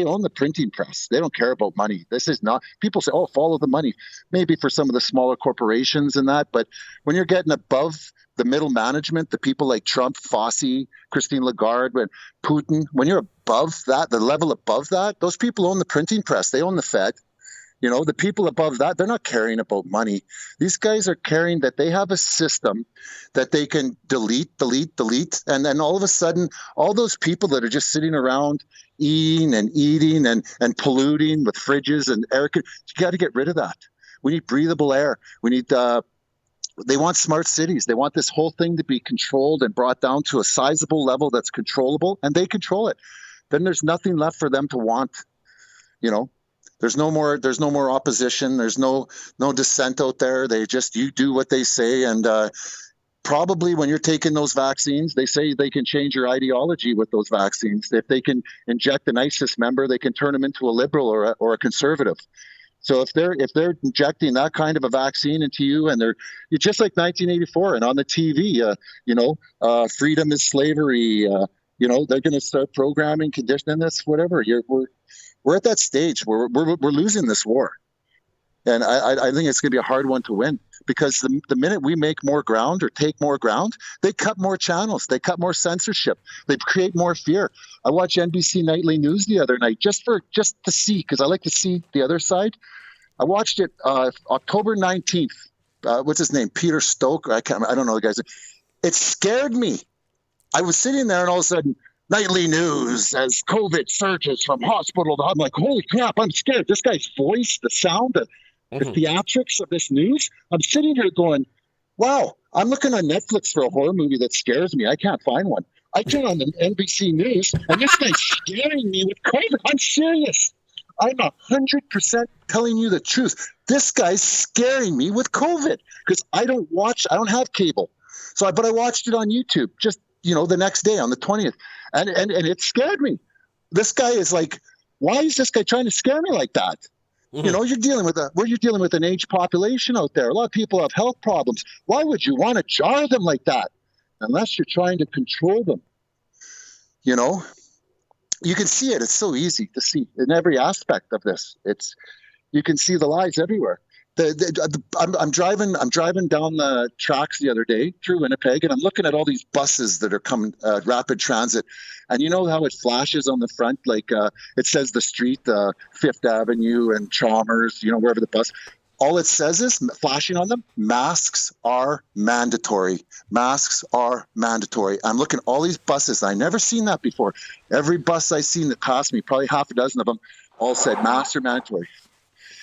own the printing press. They don't care about money. This is not, people say, oh, follow the money. Maybe for some of the smaller corporations and that, but when you're getting above the middle management, the people like Trump, Fossey, Christine Lagarde, when Putin, when you're above that, the level above that, those people own the printing press. They own the Fed. You know, the people above that, they're not caring about money. These guys are caring that they have a system that they can delete. And then all of a sudden, all those people that are just sitting around eating and polluting with fridges and air, you got to get rid of that. We need breathable air. We need, they want smart cities. They want this whole thing to be controlled and brought down to a sizable level that's controllable, and they control it. Then there's nothing left for them to want, you know. There's no more opposition. There's no dissent out there. You do what they say. And probably when you're taking those vaccines, they say they can change your ideology with those vaccines. If they can inject an ISIS member, they can turn them into a liberal or a conservative. So if they're injecting that kind of a vaccine into you, and you're just like 1984 and on the TV, freedom is slavery. They're going to start programming, conditioning this, whatever. We're at that stage where we're losing this war. And I think it's going to be a hard one to win, because the minute we make more ground or take more ground, they cut more channels, they cut more censorship, they create more fear. I watched NBC Nightly News the other night just to see, because I like to see the other side. I watched it October 19th. What's his name? Peter Stoke. I don't know the guy's name. It scared me. I was sitting there and all of a sudden, Nightly News as COVID surges from hospital. I'm like, holy crap, I'm scared. This guy's voice, the sound, the theatrics of this news. I'm sitting here going, wow, I'm looking on Netflix for a horror movie that scares me. I can't find one. I turn on the NBC News, and this guy's scaring me with COVID. I'm serious. I'm 100% telling you the truth. This guy's scaring me with COVID, because I don't have cable. But I watched it on YouTube just, the next day on the 20th. And it scared me. This guy is like, why is this guy trying to scare me like that? Mm-hmm. You're dealing with an aged population out there. A lot of people have health problems. Why would you want to jar them like that? Unless you're trying to control them. You can see it. It's so easy to see in every aspect of this. You can see the lies everywhere. I'm driving down the tracks the other day through Winnipeg, and I'm looking at all these buses that are coming, rapid transit, and you know how it flashes on the front, like it says the street, Fifth Avenue and Chalmers, wherever the bus. All it says is, flashing on them, masks are mandatory. Masks are mandatory. I'm looking at all these buses. I never seen that before. Every bus I seen that passed me, probably half a dozen of them, all said masks are mandatory.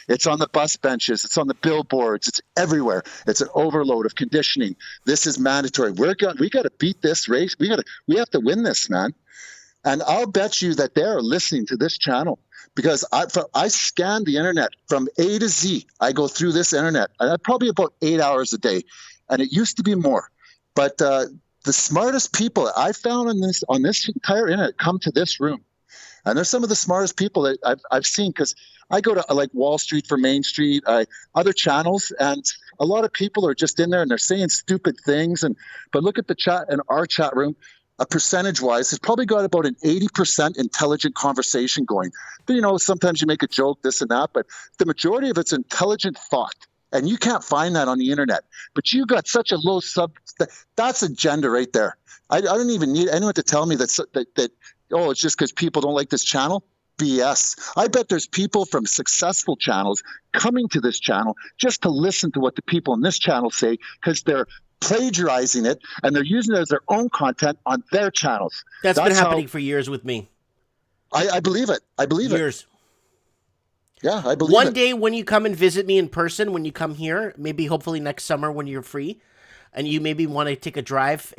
It's on the bus benches. It's on the billboards. It's everywhere. It's an overload of conditioning. This is mandatory. We got to beat this race. We have to win this, man. And I'll bet you that they're listening to this channel, because I scan the internet from A to Z. I go through this internet, probably about 8 hours a day, and it used to be more. But the smartest people I found on this entire internet come to this room. And they're some of the smartest people that I've seen, because I go to like Wall Street for Main Street, other channels, and a lot of people are just in there and they're saying stupid things. But look at the chat in our chat room, percentage-wise, it's probably got about an 80% intelligent conversation going. But, sometimes you make a joke, this and that, but the majority of it's intelligent thought. And you can't find that on the internet. But you got such a low that's agenda right there. I don't even need anyone to tell me that it's just because people don't like this channel. BS. I bet there's people from successful channels coming to this channel just to listen to what the people in this channel say, because they're plagiarizing it and they're using it as their own content on their channels. That's been happening for years with me. I believe it. I believe years. It. Yeah, I believe One day when you come and visit me in person, when you come here, maybe hopefully next summer when you're free, and you maybe want to take a drive.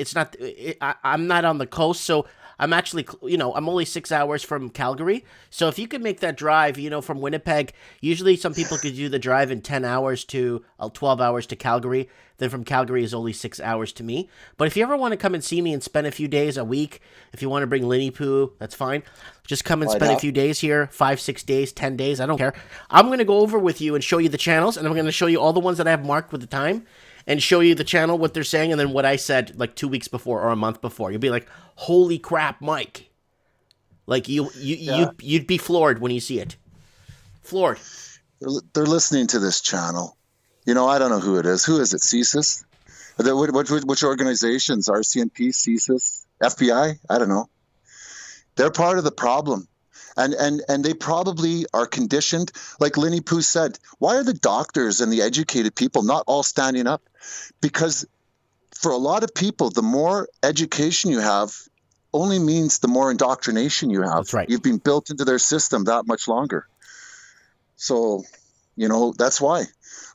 I'm not on the coast, so I'm actually, I'm only 6 hours from Calgary. So if you could make that drive, from Winnipeg, usually some people could do the drive in 10 hours to 12 hours to Calgary. Then from Calgary is only 6 hours to me. But if you ever want to come and see me and spend a few days, a week, if you want to bring Linny Poo, that's fine. Just come and spend a few days here, 5, 6 days, 10 days. I don't care. I'm going to go over with you and show you the channels, and I'm going to show you all the ones that I have marked with the time, and show you the channel, what they're saying, and then what I said like 2 weeks before or a month before. You'll be like, holy crap, Mike. Like Yeah. you'd be floored when you see it. Floored. They're listening to this channel. I don't know who it is. Who is it? CSIS? Which organizations? RCMP, CSIS, FBI? I don't know. They're part of the problem. And they probably are conditioned, like Linny Poo said. Why are the doctors and the educated people not all standing up? Because for a lot of people, the more education you have only means the more indoctrination you have. That's right. You've been built into their system that much longer. So, that's why.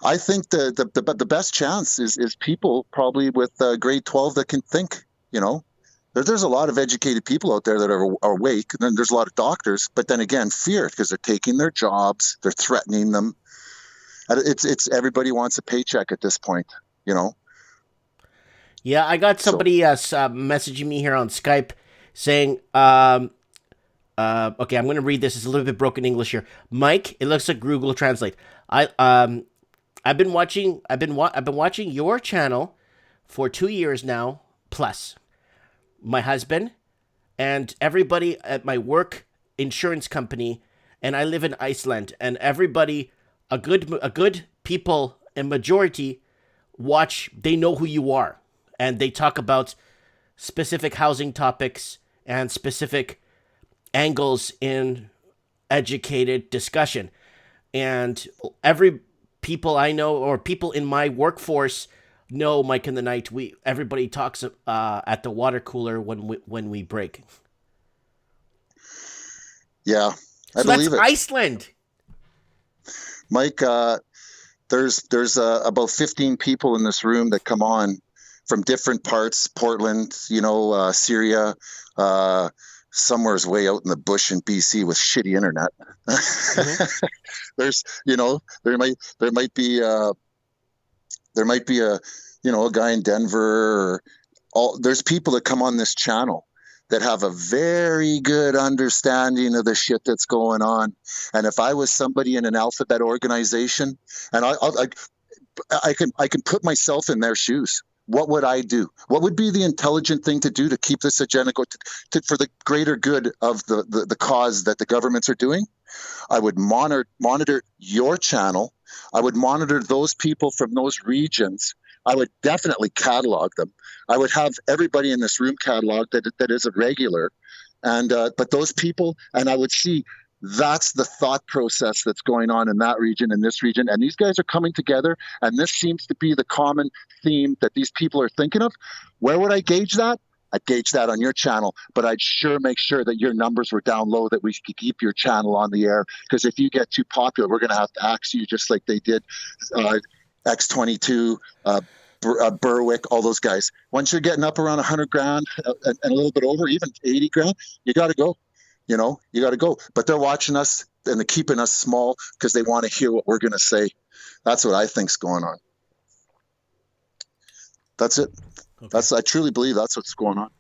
I think the best chance is people probably with grade 12 that can think. There's a lot of educated people out there that are awake, and then there's a lot of doctors. But then again, fear, because they're taking their jobs, they're threatening them. It's everybody wants a paycheck at this point. Yeah, I got somebody messaging me here on Skype saying, okay, I'm going to read this. It's a little bit broken English here. Mike, it looks like Google Translate. I've been watching your channel for 2 years now plus. My husband and everybody at my work insurance company, and I live in Iceland, and everybody, a good people and majority watch. They know who you are, and they talk about specific housing topics and specific angles in educated discussion. And every people I know or people in my workforce know Mike and the Night. Everybody talks at the water cooler when we break. Yeah, I So believe that's it. Iceland. Mike, there's about 15 people in this room that come on from different parts, Portland, Syria, somewhere's way out in the bush in BC with shitty internet. Mm-hmm. There's, there might be a guy in Denver. There's people that come on this channel that have a very good understanding of the shit that's going on. And if I was somebody in an alphabet organization, and I can put myself in their shoes. What would I do? What would be the intelligent thing to do to keep this agenda for the greater good of the cause that the governments are doing? I would monitor your channel. I would monitor those people from those regions. I would definitely catalog them. I would have everybody in this room catalog that is a regular, and but those people, and I would see that's the thought process that's going on in that region, in this region, and these guys are coming together, and this seems to be the common theme that these people are thinking of. Where would I gauge that? I'd gauge that on your channel, but I'd sure make sure that your numbers were down low, that we could keep your channel on the air, because if you get too popular, we're going to have to axe you just like they did X22, Berwick, all those guys. Once you're getting up around 100 grand and a little bit over, even 80 grand, you got to go. You got to go. But they're watching us and they're keeping us small because they want to hear what we're going to say. That's what I think's going on. That's it. Okay. I truly believe that's what's going on.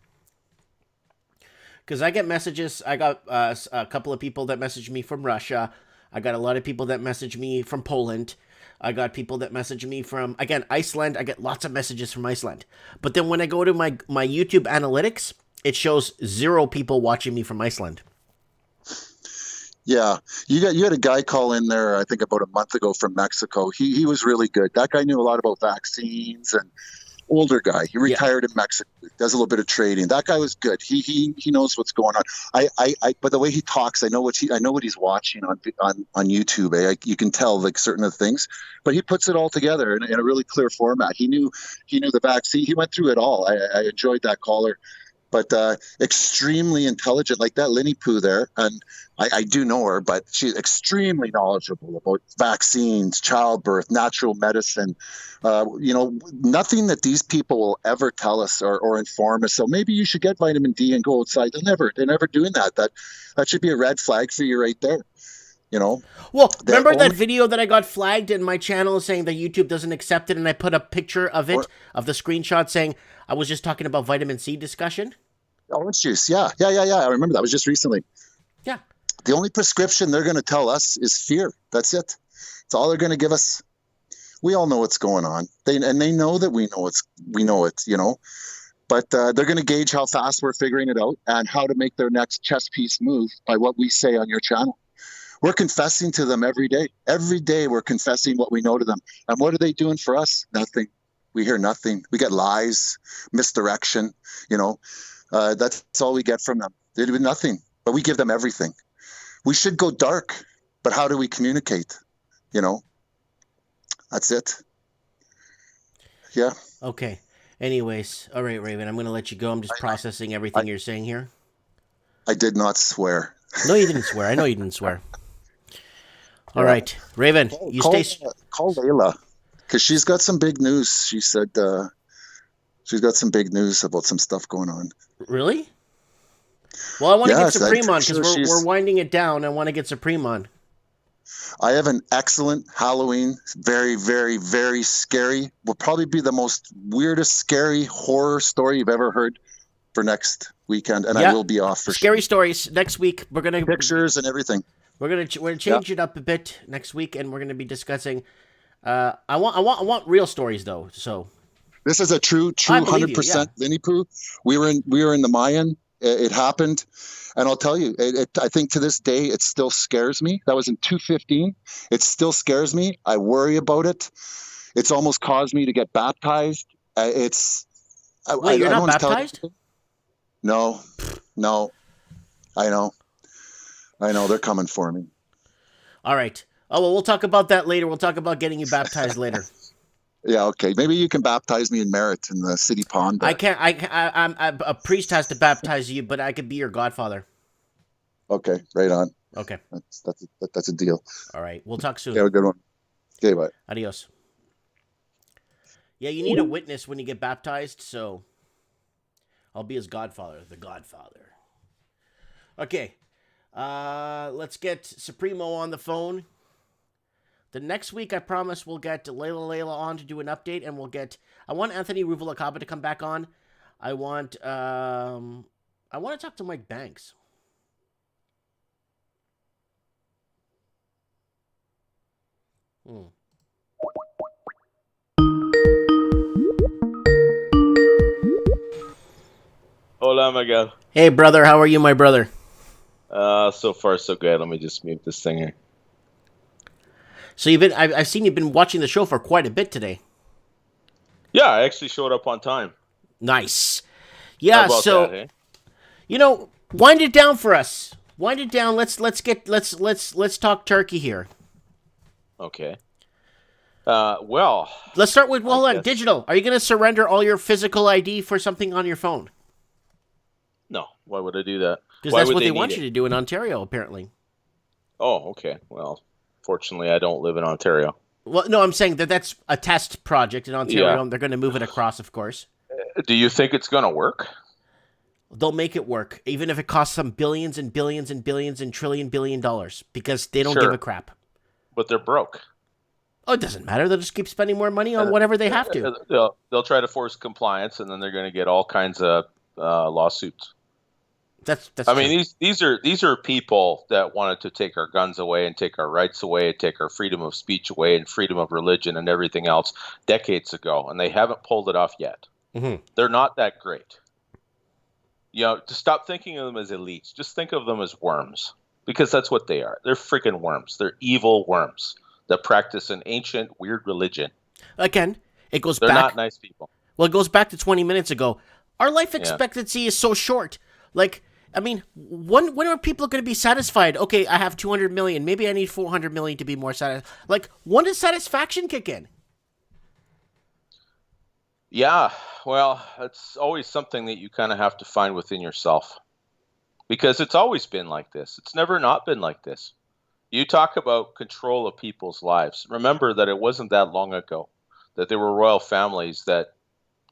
Because I get messages. I got a couple of people that message me from Russia. I got a lot of people that message me from Poland. I got people that message me from, again, Iceland. I get lots of messages from Iceland. But then when I go to my YouTube analytics, it shows 0 people watching me from Iceland. Yeah, you had a guy call in there, I think about a month ago from Mexico. He was really good. That guy knew a lot about vaccines, and older guy. He retired in Mexico. Does a little bit of trading. That guy was good. He knows what's going on. But the way he talks, I know what he's watching on YouTube. You can tell like certain of the things, but he puts it all together in a really clear format. He knew the vaccine. He went through it all. I enjoyed that caller. But extremely intelligent, like that Linny Poo there. And I do know her, but she's extremely knowledgeable about vaccines, childbirth, natural medicine. Nothing that these people will ever tell us or inform us. So maybe you should get vitamin D and go outside. They're never doing that. That should be a red flag for you right there. Well, remember that video that I got flagged in my channel saying that YouTube doesn't accept it, and I put a picture of it, of the screenshot saying I was just talking about vitamin C discussion? Orange juice, yeah. I remember that. It was just recently. Yeah. The only prescription they're going to tell us is fear. That's it. It's all they're going to give us. We all know what's going on. They know that we know it. But they're going to gauge how fast we're figuring it out and how to make their next chess piece move by what we say on your channel. We're confessing to them every day. Every day we're confessing what we know to them. And what are they doing for us? Nothing. We hear nothing. We get lies, misdirection. That's all we get from them. They do nothing, but we give them everything. We should go dark, but how do we communicate? That's it. Yeah. Okay. Anyways, all right, Raven, I'm going to let you go. I'm just processing everything you're saying here. I did not swear. No, you didn't swear. I know you didn't swear. All right, Raven, you stay. Call Layla, because she's got some big news. She said she's got some big news about some stuff going on. Really? Well, I want to get Yes, Supreme on sure because we're winding it down. I want to get Supreme on. I have an excellent Halloween, very, very, very scary. Will probably be the most weirdest, scary horror story you've ever heard for next weekend, and I will be off for scary stories next week. We're gonna pictures and everything. We're gonna change it up a bit next week, and we're gonna be discussing. I want real stories though. So this is a true 100% Winnie Pooh. We were in the Mayan. It happened. And I'll tell you, I think to this day, it still scares me. That was in 2015. It still scares me. I worry about it. It's almost caused me to get baptized. Wait, you're not baptized? No. I know. They're coming for me. All right. Oh, well, we'll talk about that later. We'll talk about getting you baptized later. Yeah, okay. Maybe you can baptize me in Merit in the city pond. I can't. I'm a priest has to baptize you, but I could be your godfather. Okay, right on. Okay, that's a deal. All right, we'll talk soon. Okay, have a good one. Okay, bye. Adios. Yeah, you need a witness when you get baptized, so I'll be his godfather, the Godfather. Okay, let's get Supremo on the phone. The next week, I promise we'll get Layla on to do an update, and I want Anthony Ruvalacaba to come back on. I want to talk to Mike Banks. Hola, Miguel. Hey, brother. How are you, my brother? So far so good. Let me just mute this thing here. So I've seen you've been watching the show for quite a bit today. Yeah, I actually showed up on time. Nice. Yeah. How about so, that, wind it down for us. Wind it down. Let's talk turkey here. Okay. Well, let's start with digital. Are you going to surrender all your physical ID for something on your phone? No. Why would I do that? Because that's what they want you to do in Ontario, apparently. Oh, okay. Well, fortunately, I don't live in Ontario. Well, no, I'm saying that's a test project in Ontario. Yeah. They're going to move it across, of course. Do you think it's going to work? They'll make it work, even if it costs them billions and billions and billions and billion dollars, because they don't give a crap. But they're broke. Oh, it doesn't matter. They'll just keep spending more money on whatever they have to. They'll try to force compliance, and then they're going to get all kinds of lawsuits. That's. I mean, these are people that wanted to take our guns away and take our rights away, and take our freedom of speech away and freedom of religion and everything else decades ago, and they haven't pulled it off yet. Mm-hmm. They're not that great. To stop thinking of them as elites, just think of them as worms, because that's what they are. They're freaking worms. They're evil worms that practice an ancient, weird religion. Again, it goes back. They're not nice people. Well, it goes back to 20 minutes ago. Our life expectancy is so short. Like, I mean, when are people going to be satisfied? Okay, I have 200 million. Maybe I need 400 million to be more satisfied. Like, when does satisfaction kick in? Yeah, well, it's always something that you kind of have to find within yourself, because it's always been like this. It's never not been like this. You talk about control of people's lives. Remember that it wasn't that long ago that there were royal families that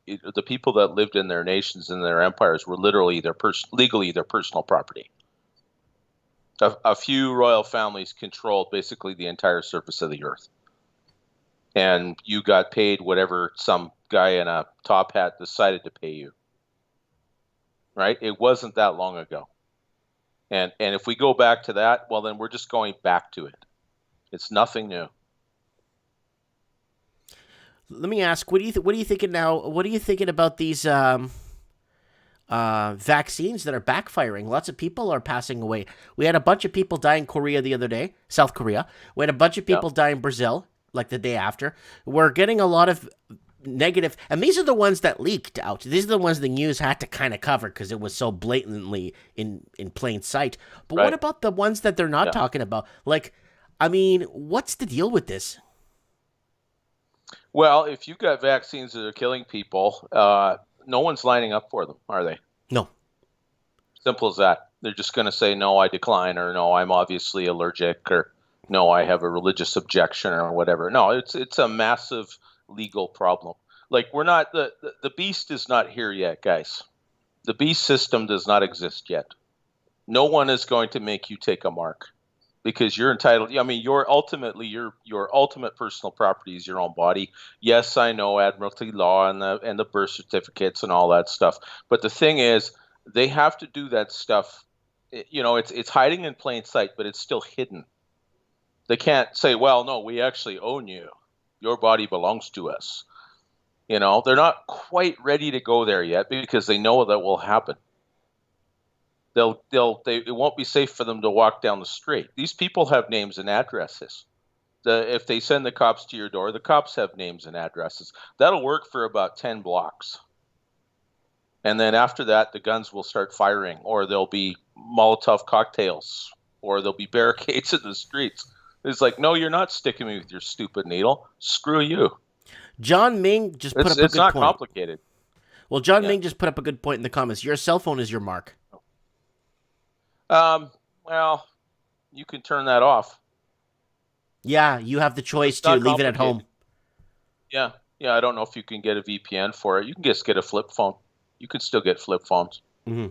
the people that lived in their nations and their empires were literally legally their personal property. A few royal families controlled basically the entire surface of the earth. And you got paid whatever some guy in a top hat decided to pay you. Right? It wasn't that long ago. And if we go back to that, well, then we're just going back to it. It's nothing new. Let me ask, what are you thinking now? What are you thinking about these vaccines that are backfiring. Lots of people are passing away. We had a bunch of people die in Korea the other day, South Korea. We had a bunch of people die in Brazil, like the day after. We're getting a lot of negative, and these are the ones that leaked out. These are the ones the news had to kind of cover because it was so blatantly in plain sight. But what about the ones that they're not talking about? Like, I mean, what's the deal with this? Well, if you've got vaccines that are killing people, no one's lining up for them, are they? No. Simple as that. They're just going to say, no, I decline, or no, I'm obviously allergic, or no, I have a religious objection, or whatever. No, it's a massive legal problem. Like, we're not, the beast is not here yet, guys. The beast system does not exist yet. No one is going to make you take a mark because you're entitled. I mean, your ultimate personal property is your own body. Yes, I know admiralty law and the birth certificates and all that stuff. But the thing is, they have to do that stuff. It's hiding in plain sight, but it's still hidden. They can't say, well, no, we actually own you. Your body belongs to us. They're not quite ready to go there yet because they know that will happen. It won't be safe for them to walk down the street. These people have names and addresses. If they send the cops to your door, the cops have names and addresses. That'll work for about 10 blocks. And then after that, the guns will start firing, or there'll be Molotov cocktails, or there'll be barricades in the streets. It's like, no, you're not sticking me with your stupid needle. Screw you. John Ming just put up a good point. It's not complicated. Well, John Ming just put up a good point in the comments. Your cell phone is your mark. Well, you can turn that off. Yeah, you have the choice to leave it at home. Yeah. I don't know if you can get a VPN for it. You can just get a flip phone. You can still get flip phones. Mm-hmm.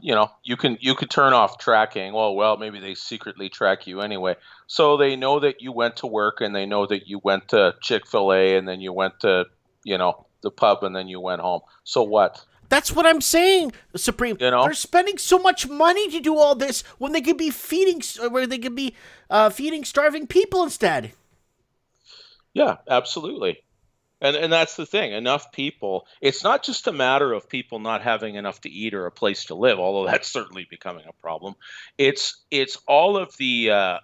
You can turn off tracking. Well, maybe they secretly track you anyway. So they know that you went to work, and they know that you went to Chick-fil-A, and then you went to, the pub, and then you went home. So what? That's what I'm saying, Supreme. They're spending so much money to do all this when they could be feeding starving people instead. Yeah, absolutely. And that's the thing. Enough people. It's not just a matter of people not having enough to eat or a place to live, although that's certainly becoming a problem. It's all of the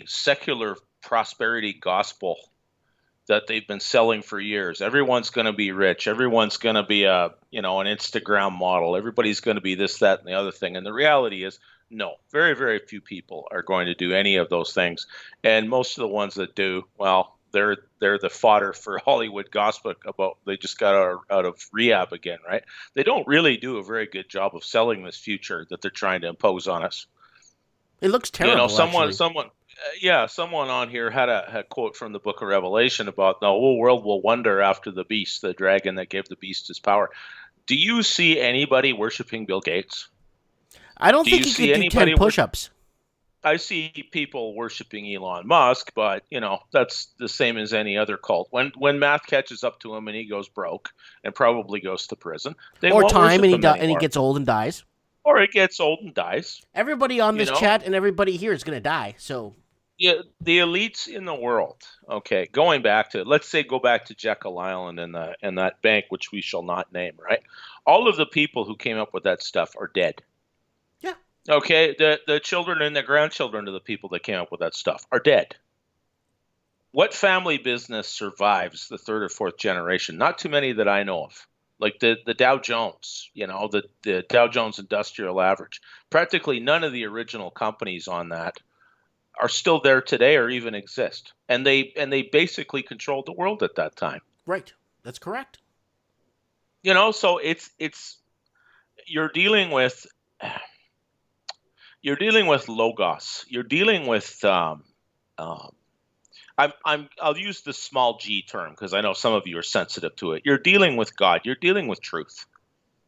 secular prosperity gospel that they've been selling for years. Everyone's going to be rich. Everyone's going to be an Instagram model. Everybody's going to be this, that, and the other thing. And the reality is, no, very, very few people are going to do any of those things. And most of the ones that do, well, they're the fodder for Hollywood gossip about they just got out of rehab again, right? They don't really do a very good job of selling this future that they're trying to impose on us. It looks terrible. Someone on here had a quote from the Book of Revelation about the whole world will wonder after the beast, the dragon that gave the beast his power. Do you see anybody worshiping Bill Gates? I don't think he could do 10 push-ups. I see people worshiping Elon Musk, but that's the same as any other cult. When math catches up to him and he goes broke and probably goes to prison, he gets old and dies. Or it gets old and dies. Everybody on this chat and everybody here is going to die. So yeah, the elites in the world. Okay, go back to Jekyll Island and that bank, which we shall not name. Right, all of the people who came up with that stuff are dead. Yeah. Okay, the children and the grandchildren of the people that came up with that stuff are dead. What family business survives the third or fourth generation? Not too many that I know of. Like the Dow Jones, the Dow Jones Industrial Average. Practically none of the original companies on that are still there today or even exist. And they basically controlled the world at that time. Right. That's correct. So it's you're dealing with logos. You're dealing with I'll use the small g term because I know some of you are sensitive to it. You're dealing with God. You're dealing with truth,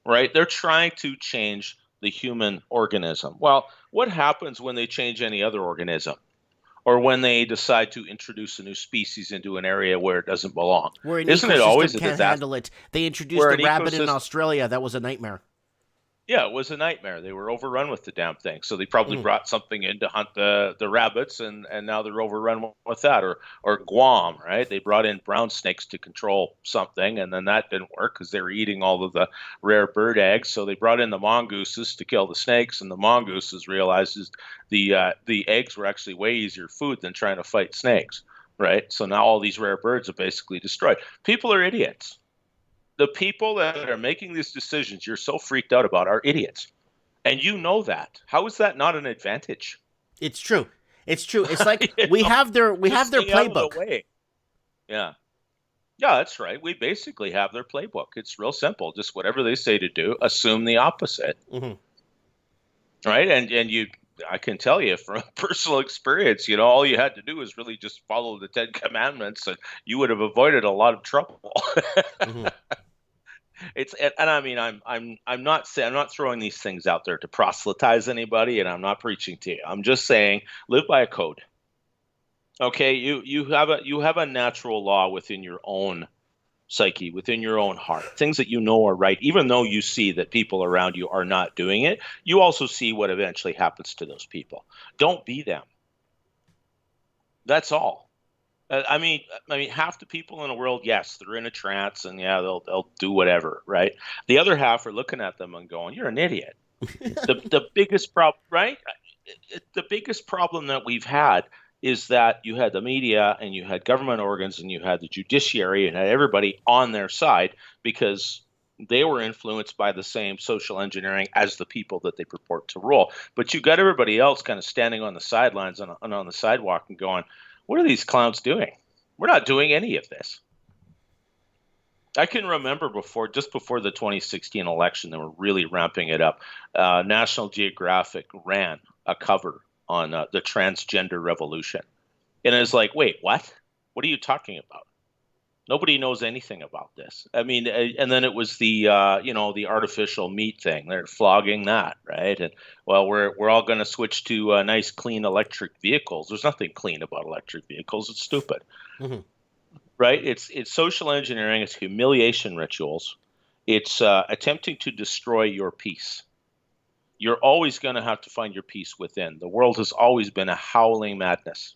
right? They're trying to change the human organism. Well, what happens when they change any other organism? Or when they decide to introduce a new species into an area where it doesn't belong? Where an ecosystem can't handle it. They introduced the rabbit in Australia. That was a nightmare. Yeah, it was a nightmare. They were overrun with the damn thing. So they probably Mm. brought something in to hunt the rabbits, and now they're overrun with that. Or Guam, right? They brought in brown snakes to control something, and then that didn't work because they were eating all of the rare bird eggs. So they brought in the mongooses to kill the snakes, and the mongooses realized the eggs were actually way easier food than trying to fight snakes, right? So now all these rare birds are basically destroyed. People are idiots. The people that are making these decisions you're so freaked out about are idiots. And you know that. How is that not an advantage? It's true. It's true. It's like You we know, have their just stay out of the playbook. way. Yeah. Yeah, that's right. We basically have their playbook. It's real simple. Just whatever they say to do, assume the opposite. Hmm. Right? And I can tell you from personal experience, all you had to do is really just follow the 10 Commandments, and you would have avoided a lot of trouble. Hmm. And I mean, I'm not throwing these things out there to proselytize anybody, and I'm not preaching to you. I'm just saying live by a code. Okay, you have a natural law within your own psyche, within your own heart, things that you know are right, even though you see that people around you are not doing it. You also see what eventually happens to those people. Don't be them. That's all. I mean, half the people in the world, yes, they're in a trance, and yeah, they'll do whatever, right? The other half are looking at them and going, "You're an idiot." The biggest problem, right? The biggest problem that we've had is that you had the media, and you had government organs, and you had the judiciary, and had everybody on their side because they were influenced by the same social engineering as the people that they purport to rule. But you got everybody else kind of standing on the sidelines and on the sidewalk and going, what are these clowns doing? We're not doing any of this. I can remember just before the 2016 election, they were really ramping it up. National Geographic ran a cover on the transgender revolution. And it was like, wait, what? What are you talking about? Nobody knows anything about this. I mean, and then it was the artificial meat thing. They're flogging that, right? And well, we're all going to switch to nice, clean electric vehicles. There's nothing clean about electric vehicles. It's stupid, Hmm. right? It's social engineering. It's humiliation rituals. It's attempting to destroy your peace. You're always going to have to find your peace within. The world has always been a howling madness.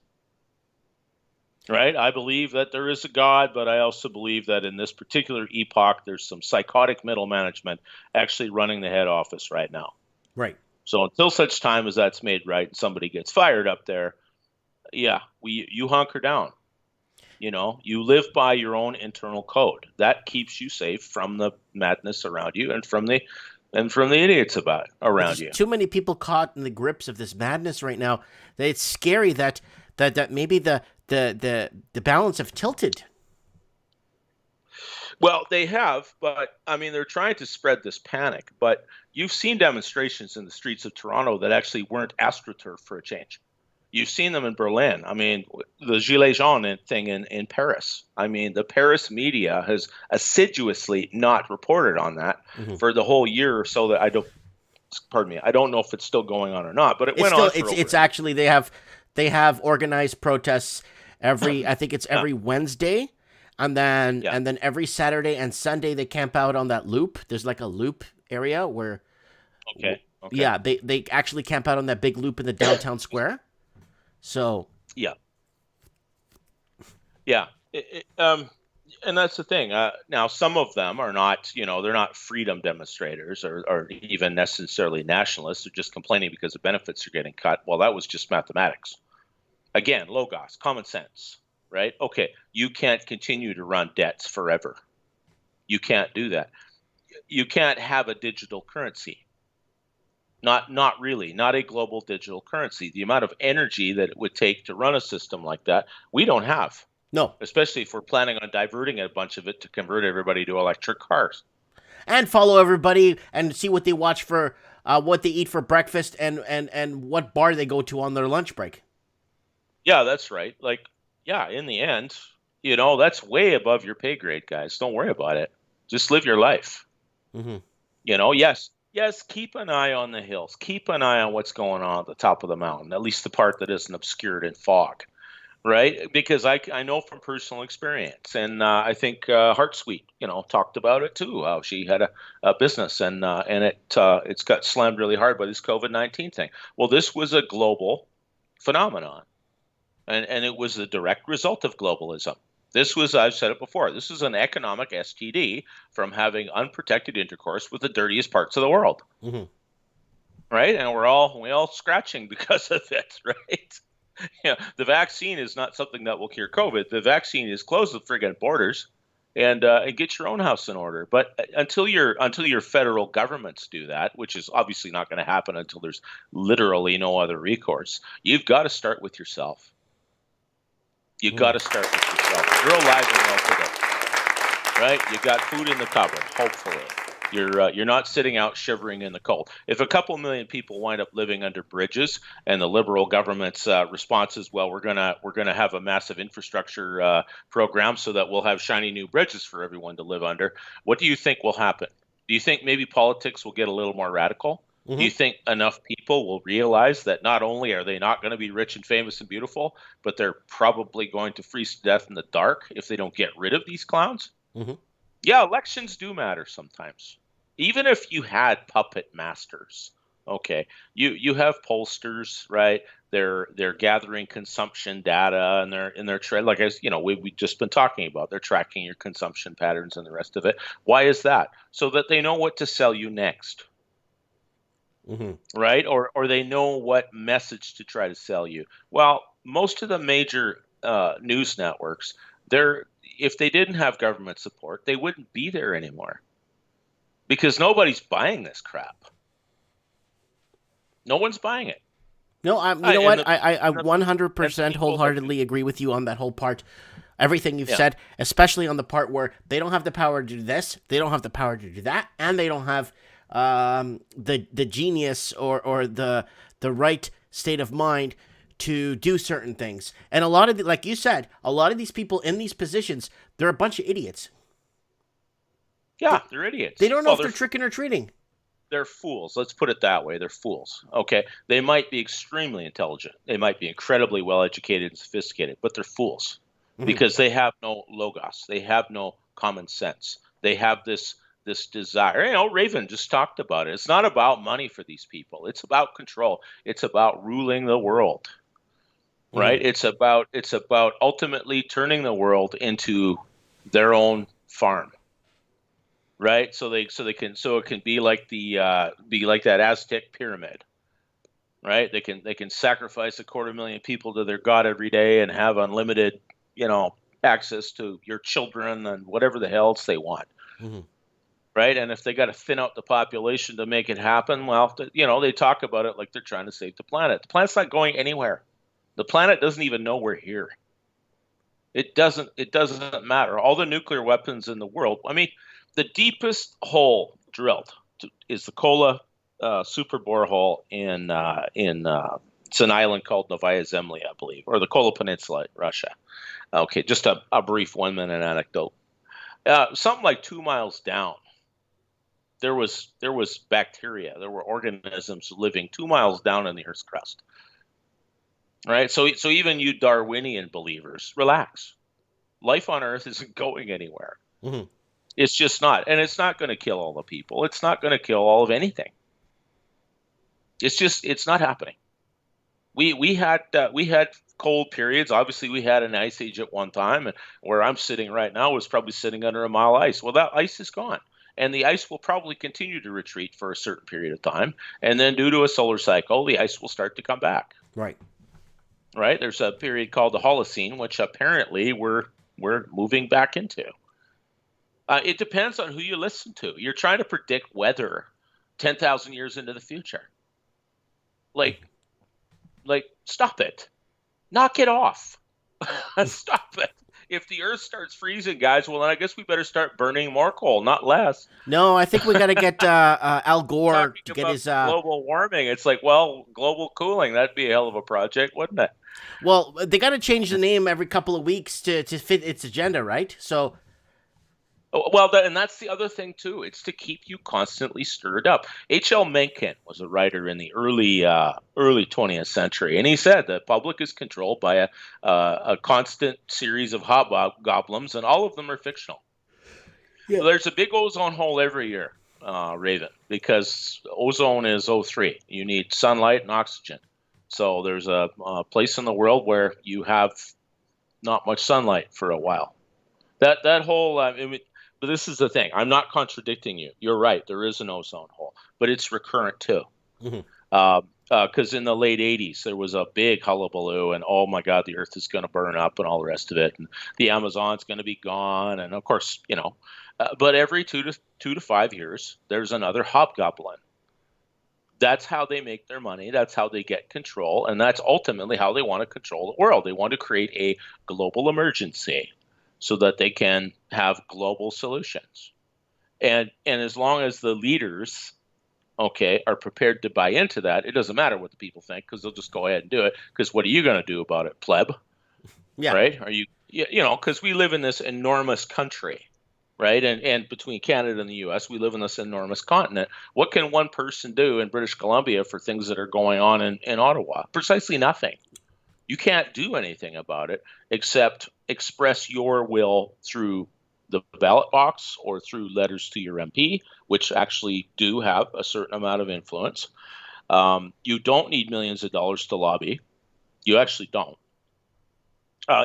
Right? I believe that there is a God, but I also believe that in this particular epoch, there's some psychotic middle management actually running the head office right now. Right. So until such time as that's made right and somebody gets fired up there, yeah, you hunker down. You live by your own internal code. That keeps you safe from the madness around you and from the idiots around There's you. too many people caught in the grips of this madness right now that it's scary that maybe the balance have tilted. Well, they have, but I mean, they're trying to spread this panic. But you've seen demonstrations in the streets of Toronto that actually weren't astroturf for a change. You've seen them in Berlin. I mean, the Gilets jaunes thing in Paris. I mean, the Paris media has assiduously not reported on that for the whole year or so. That I don't know if it's still going on or not, but it went on. It's actually they have organized protests I think it's every Wednesday, and then every Saturday and Sunday they camp out on that loop. There's like a loop area where yeah, they actually camp out on that big loop in the downtown square. So yeah, and that's the thing. Now, some of them are not, they're not freedom demonstrators or even necessarily nationalists. They're just complaining because the benefits are getting cut. Well, that was just mathematics. Again, logos, common sense, right? Okay, you can't continue to run debts forever. You can't do that. You can't have a digital currency. Not really, not a global digital currency. The amount of energy that it would take to run a system like that, we don't have. No. Especially if we're planning on diverting a bunch of it to convert everybody to electric cars. And follow everybody and see what they watch for, what they eat for breakfast and what bar they go to on their lunch break. Yeah, that's right. Like, yeah, in the end, that's way above your pay grade, guys. Don't worry about it. Just live your life. Mm-hmm. Yes, keep an eye on the hills. Keep an eye on what's going on at the top of the mountain, at least the part that isn't obscured in fog. right? Because I know from personal experience, and I think Heartsweet, talked about it too. How she had a business, and it's got slammed really hard by this COVID-19 thing. Well, this was a global phenomenon, and it was the direct result of globalism. This was, I've said it before, this is an economic STD from having unprotected intercourse with the dirtiest parts of the world, right? And we all scratching because of it, right? The vaccine is not something that will cure COVID. The vaccine is close the friggin' borders and get your own house in order. But until your federal governments do that, which is obviously not going to happen until there's literally no other recourse, you've got to start with yourself. You've got to start with yourself. You're alive and well today, right? You got food in the cupboard, hopefully. You're not sitting out shivering in the cold. If a couple million people wind up living under bridges, and the Liberal government's response is, well, we're gonna have a massive infrastructure program so that we'll have shiny new bridges for everyone to live under, what do you think will happen? Do you think maybe politics will get a little more radical? Do you think enough people will realize that not only are they not going to be rich and famous and beautiful, but they're probably going to freeze to death in the dark if they don't get rid of these clowns? Yeah, elections do matter sometimes. Even if you had puppet masters, okay, you have pollsters, right? They're gathering consumption data, and they're like, as we've just been talking about, they're tracking your consumption patterns and the rest of it. Why is that? So that they know what to sell you next, right? Or they know what message to try to sell you. Well, most of the major news networks, if they didn't have government support, they wouldn't be there anymore, because nobody's buying this crap. No one's buying it. No, I 100% wholeheartedly agree with you on that whole part. Everything you've said, especially on the part where they don't have the power to do this, they don't have the power to do that, and they don't have the genius or the right state of mind to do certain things. And a lot of like you said, a lot of these people in these positions, they're a bunch of idiots. Yeah, they're idiots. They don't know if they're tricking or treating. They're fools. Let's put it that way. They're fools. Okay. They might be extremely intelligent. They might be incredibly well educated and sophisticated, but they're fools because they have no logos. They have no common sense. They have this desire. Raven just talked about it. It's not about money for these people. It's about control. It's about ruling the world. Right? It's about ultimately turning the world into their own farm. Right? So it can be like that Aztec pyramid. Right? They can sacrifice 250,000 people to their god every day and have unlimited, access to your children and whatever the hell else they want. Right? And if they got to thin out the population to make it happen, well, they talk about it like they're trying to save the planet. The planet's not going anywhere. The planet doesn't even know we're here. It doesn't matter. All the nuclear weapons in the world. I mean, the deepest hole drilled is the Kola super borehole in it's an island called Novaya Zemlya, I believe, or the Kola Peninsula, Russia. Okay, just a brief 1-minute anecdote. Something like 2 miles down, there was bacteria. There were organisms living 2 miles down in the Earth's crust. Right? So even you Darwinian believers, relax. Life on Earth isn't going anywhere. It's just not. And it's not going to kill all the people. It's not going to kill all of anything. It's not happening. We had cold periods. Obviously, we had an ice age at one time, and where I'm sitting right now is probably sitting under a mile of ice. Well, that ice is gone. And the ice will probably continue to retreat for a certain period of time. And then due to a solar cycle, the ice will start to come back. Right? There's a period called the Holocene, which apparently we're moving back into. It depends on who you listen to. You're trying to predict weather 10,000 years into the future. Like, stop it. Knock it off. Stop it. If the Earth starts freezing, guys, well, then I guess we better start burning more coal, not less. No, I think we got to get Al Gore to get his global warming. It's like, well, global cooling, that'd be a hell of a project, wouldn't it? Well, they got to change the name every couple of weeks to fit its agenda, right? So Well, and that's the other thing too. It's to keep you constantly stirred up. H.L. Mencken was a writer in the early 20th century, and he said the public is controlled by a constant series of hobgoblins, and all of them are fictional. Yeah. Well, there's a big ozone hole every year, Raven, because ozone is O3. You need sunlight and oxygen. So there's a place in the world where you have not much sunlight for a while. That whole but this is the thing. I'm not contradicting you. You're right. There is an ozone hole, but it's recurrent too. Because in the late 80s, there was a big hullabaloo, and oh my God, the Earth is going to burn up and all the rest of it, and the Amazon's going to be gone, and of course, but every 2 to 5 years, there's another hobgoblin. That's how they make their money. That's how they get control, and that's ultimately how they want to control the world. They want to create a global emergency, so that they can have global solutions. And as long as the leaders, are prepared to buy into that, it doesn't matter what the people think, because they'll just go ahead and do it. Because what are you going to do about it, pleb? Yeah. Right? Are you, because we live in this enormous country, right? And between Canada and the U.S., we live in this enormous continent. What can one person do in British Columbia for things that are going on in Ottawa? Precisely nothing. You can't do anything about it except express your will through the ballot box or through letters to your MP, which actually do have a certain amount of influence. You don't need millions of dollars to lobby. You actually don't.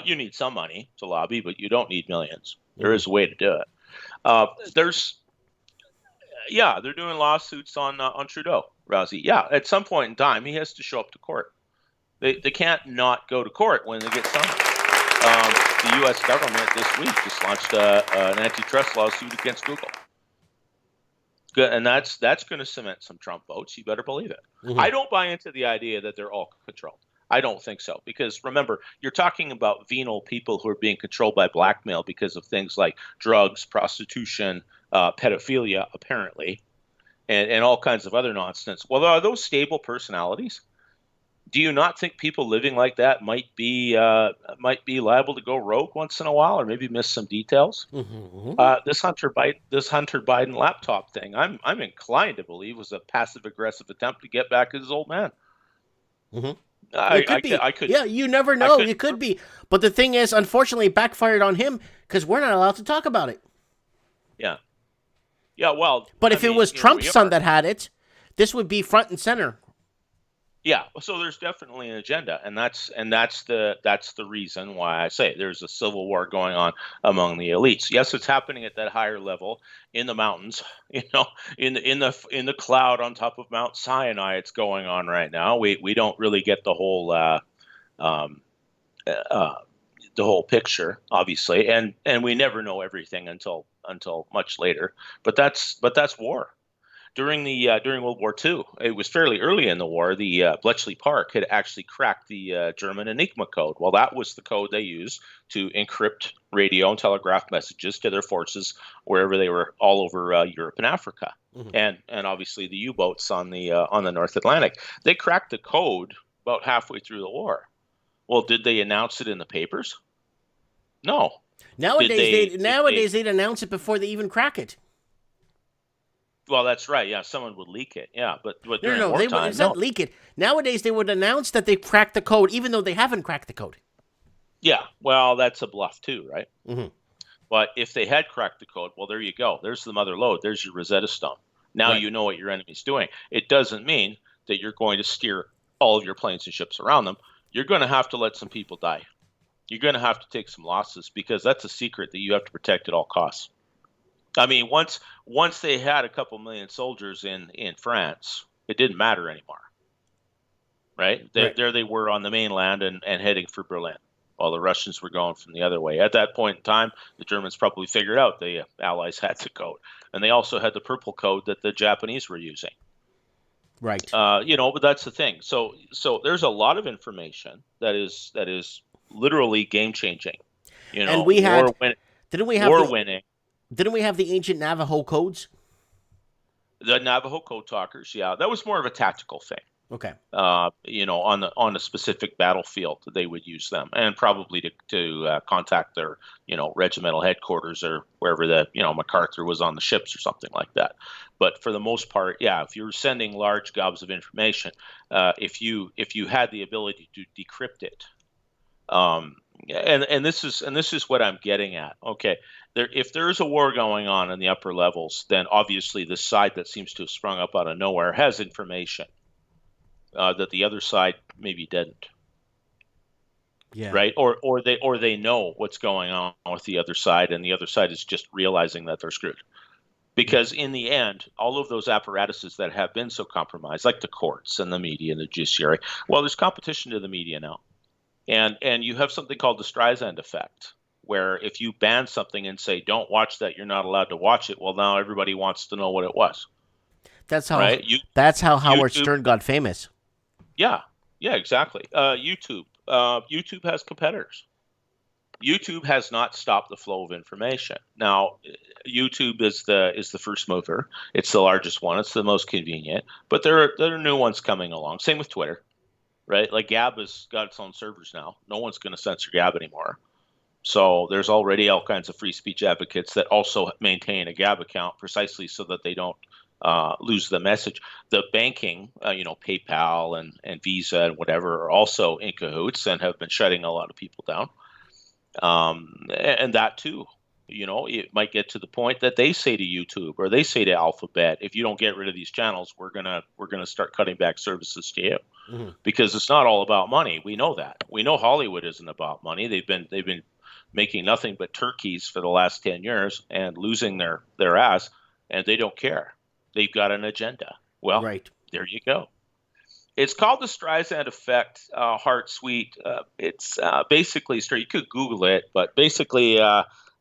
You need some money to lobby, but you don't need millions. There is a way to do it. They're doing lawsuits on Trudeau, Rousey. Yeah, at some point in time, he has to show up to court. They can't not go to court when they get summoned. The U.S. government this week just launched an antitrust lawsuit against Google. Good, and that's going to cement some Trump votes. You better believe it. I don't buy into the idea that they're all controlled. I don't think so, because remember, you're talking about venal people who are being controlled by blackmail because of things like drugs, prostitution, pedophilia, apparently, and all kinds of other nonsense. Well, are those stable personalities? Do you not think people living like that might be liable to go rogue once in a while, or maybe miss some details? This Hunter Biden laptop thing, I'm inclined to believe was a passive aggressive attempt to get back at his old man. I could. Yeah, you never know. It could be, but the thing is, unfortunately, it backfired on him because we're not allowed to talk about it. Yeah. Well, but if it was Trump's son that had it, this would be front and center. Yeah, so there's definitely an agenda, and that's the reason why I say there's a civil war going on among the elites. Yes, it's happening at that higher level in the mountains, in the cloud on top of Mount Sinai. It's going on right now. We don't really get the whole picture, obviously, and we never know everything until much later. But that's war. During World War II, it was fairly early in the war. The Bletchley Park had actually cracked the German Enigma code. Well, that was the code they used to encrypt radio and telegraph messages to their forces wherever they were, all over Europe and Africa, and obviously the U-boats on the North Atlantic. They cracked the code about halfway through the war. Well, did they announce it in the papers? No. Nowadays, they'd announce it before they even crack it. Well, that's right. Yeah, someone would leak it. Yeah, but during wartime, they would leak it. Nowadays, they would announce that they cracked the code, even though they haven't cracked the code. Yeah, well, that's a bluff too, right? But if they had cracked the code, well, there you go. There's the mother lode. There's your Rosetta Stone. Now you know what your enemy's doing. It doesn't mean that you're going to steer all of your planes and ships around them. You're going to have to let some people die. You're going to have to take some losses, because that's a secret that you have to protect at all costs. I mean, once they had a couple million soldiers in France, it didn't matter anymore, right? There they were on the mainland and heading for Berlin, while the Russians were going from the other way. At that point in time, the Germans probably figured out the Allies had the code, and they also had the purple code that the Japanese were using. Right. But that's the thing. So there's a lot of information that is literally game changing. And we had winning. Didn't we have the ancient Navajo codes? The Navajo code talkers, yeah. That was more of a tactical thing. Okay. On a specific battlefield, they would use them, and probably to contact their, regimental headquarters or wherever MacArthur was on the ships or something like that. But for the most part, yeah, if you're sending large gobs of information, if you had the ability to decrypt it, and this is what I'm getting at. Okay, if there's a war going on in the upper levels, then obviously this side that seems to have sprung up out of nowhere has information that the other side maybe didn't. Yeah. Right. Or they know what's going on with the other side, and the other side is just realizing that they're screwed. Because in the end, all of those apparatuses that have been so compromised, like the courts and the media and the judiciary, well, there's competition to the media now. And you have something called the Streisand effect, where if you ban something and say, don't watch that, you're not allowed to watch it, well, now everybody wants to know what it was. That's how right? that's how Howard YouTube, Stern got famous. Yeah, exactly. YouTube has competitors. YouTube has not stopped the flow of information. Now, YouTube is the first mover. It's the largest one. It's the most convenient. But there are new ones coming along. Same with Twitter, right? Like Gab has got its own servers now. No one's going to censor Gab anymore. So there's already all kinds of free speech advocates that also maintain a Gab account precisely so that they don't lose the message. The banking, PayPal and Visa and whatever are also in cahoots and have been shutting a lot of people down. And that too, it might get to the point that they say to YouTube or they say to Alphabet, if you don't get rid of these channels, we're gonna start cutting back services to you, because it's not all about money. We know that. We know Hollywood isn't about money. They've been making nothing but turkeys for the last 10 years and losing their ass, and they don't care. They've got an agenda. Well, right. There you go. It's called the Streisand effect, Heart Sweet. It's basically, you could Google it, but basically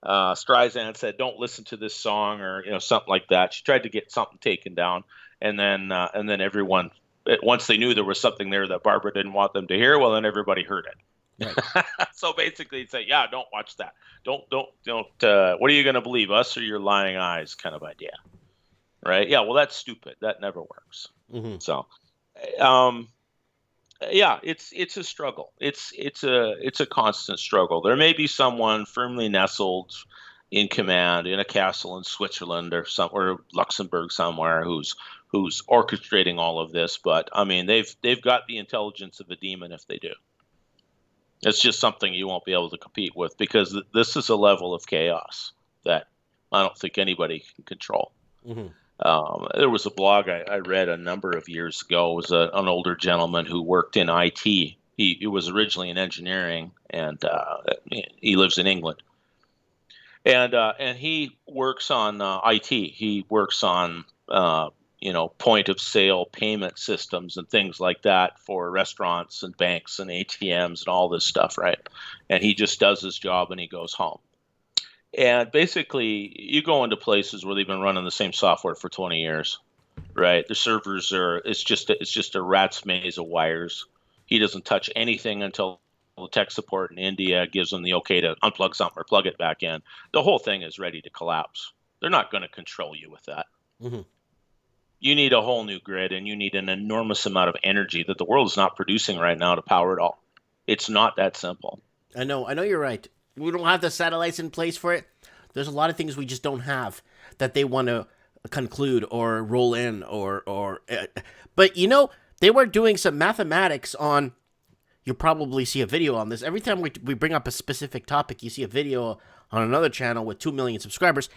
Streisand said, don't listen to this song or something like that. She tried to get something taken down, and then everyone, once they knew there was something there that Barbara didn't want them to hear, well, then everybody heard it. Right. So basically it's say, yeah, don't watch that. Don't what are you going to believe, us or your lying eyes kind of idea? Right. Yeah. Well, that's stupid. That never works. So, yeah, it's a struggle. It's a constant struggle. There may be someone firmly nestled in command in a castle in Switzerland or Luxembourg somewhere who's orchestrating all of this. But I mean, they've got the intelligence of a demon if they do. It's just something you won't be able to compete with, because this is a level of chaos that I don't think anybody can control. There was a blog I read a number of years ago. It was an older gentleman who worked in IT. He was originally in engineering, and he lives in England. And he works on IT. He works on point of sale payment systems and things like that for restaurants and banks and ATMs and all this stuff, right? And he just does his job and he goes home. And basically, you go into places where they've been running the same software for 20 years, right? The servers it's just a rat's maze of wires. He doesn't touch anything until the tech support in India gives him the okay to unplug something or plug it back in. The whole thing is ready to collapse. They're not going to control you with that. You need a whole new grid, and you need an enormous amount of energy that the world is not producing right now to power it all. It's not that simple. I know you're right. We don't have the satellites in place for it. There's a lot of things we just don't have that they want to conclude or roll in but they were doing some mathematics on. You'll probably see a video on this. Every time we bring up a specific topic, you see a video on another channel with 2 million subscribers.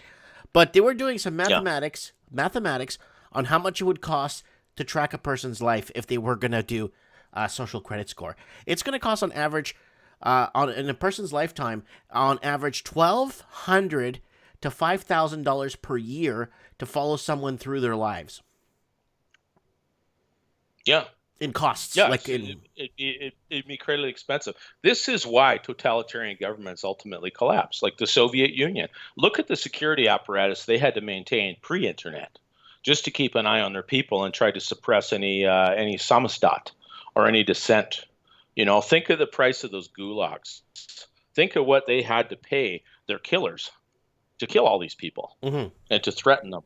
But they were doing some mathematics on how much it would cost to track a person's life if they were going to do a social credit score. It's going to cost on average, in a person's lifetime, on average $1,200 to $5,000 per year to follow someone through their lives. Yeah. In costs. Yeah, it'd be incredibly expensive. This is why totalitarian governments ultimately collapse, like the Soviet Union. Look at the security apparatus they had to maintain pre-internet just to keep an eye on their people and try to suppress any samizdat or any dissent. Think of the price of those gulags. Think of what they had to pay their killers to kill all these people and to threaten them,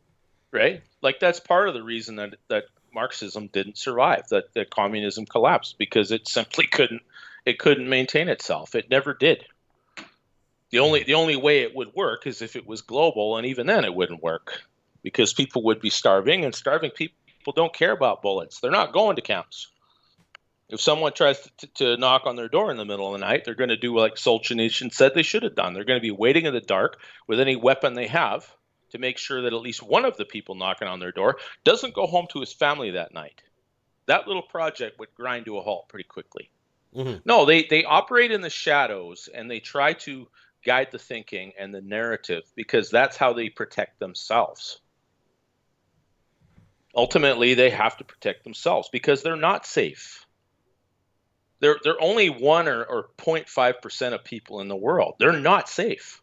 right? Like, that's part of the reason that Marxism didn't survive, that communism collapsed because it simply couldn't maintain itself. It never did. The only way it would work is if it was global, and even then it wouldn't work because people would be starving, and starving people don't care about bullets. They're not going to camps. If someone tries to knock on their door in the middle of the night, they're going to do like Solzhenitsyn said they should have done. They're going to be waiting in the dark with any weapon they have to make sure that at least one of the people knocking on their door doesn't go home to his family that night. That little project would grind to a halt pretty quickly. Mm-hmm. No, they operate in the shadows, and they try to guide the thinking and the narrative because that's how they protect themselves. Ultimately, they have to protect themselves because they're not safe. They're only 1 or 0.5% of people in the world. They're not safe.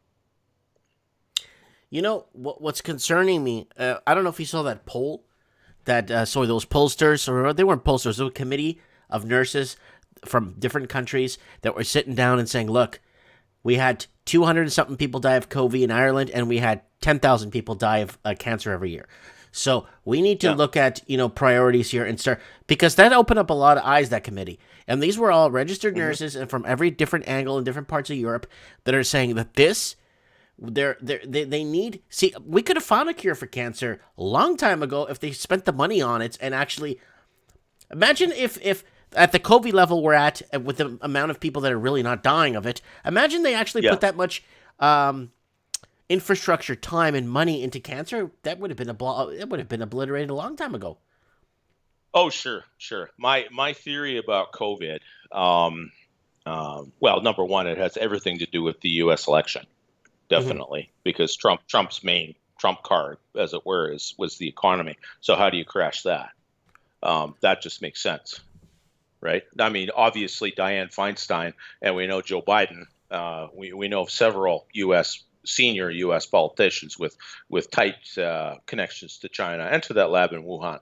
You know, what's concerning me, I don't know if you saw that poll, those pollsters, or they weren't pollsters, they were a committee of nurses from different countries that were sitting down and saying, look, we had 200 and something people die of COVID in Ireland, and we had 10,000 people die of cancer every year. So we need to look at, priorities here and start, because that opened up a lot of eyes, that committee. And these were all registered nurses and from every different angle in different parts of Europe that are saying that they need, see, we could have found a cure for cancer a long time ago if they spent the money on it. And actually, imagine if at the COVID level we're at, with the amount of people that are really not dying of it, imagine they actually put that much infrastructure, time, and money into cancer. That would have been obliterated a long time ago. Oh, sure. My theory about COVID, well, number one, it has everything to do with the U.S. election, definitely, because Trump's main trump card, as it were, was the economy. So how do you crash that? That just makes sense, right? I mean, obviously, Dianne Feinstein, and we know Joe Biden. We know of several senior U.S. politicians with tight connections to China and to that lab in Wuhan.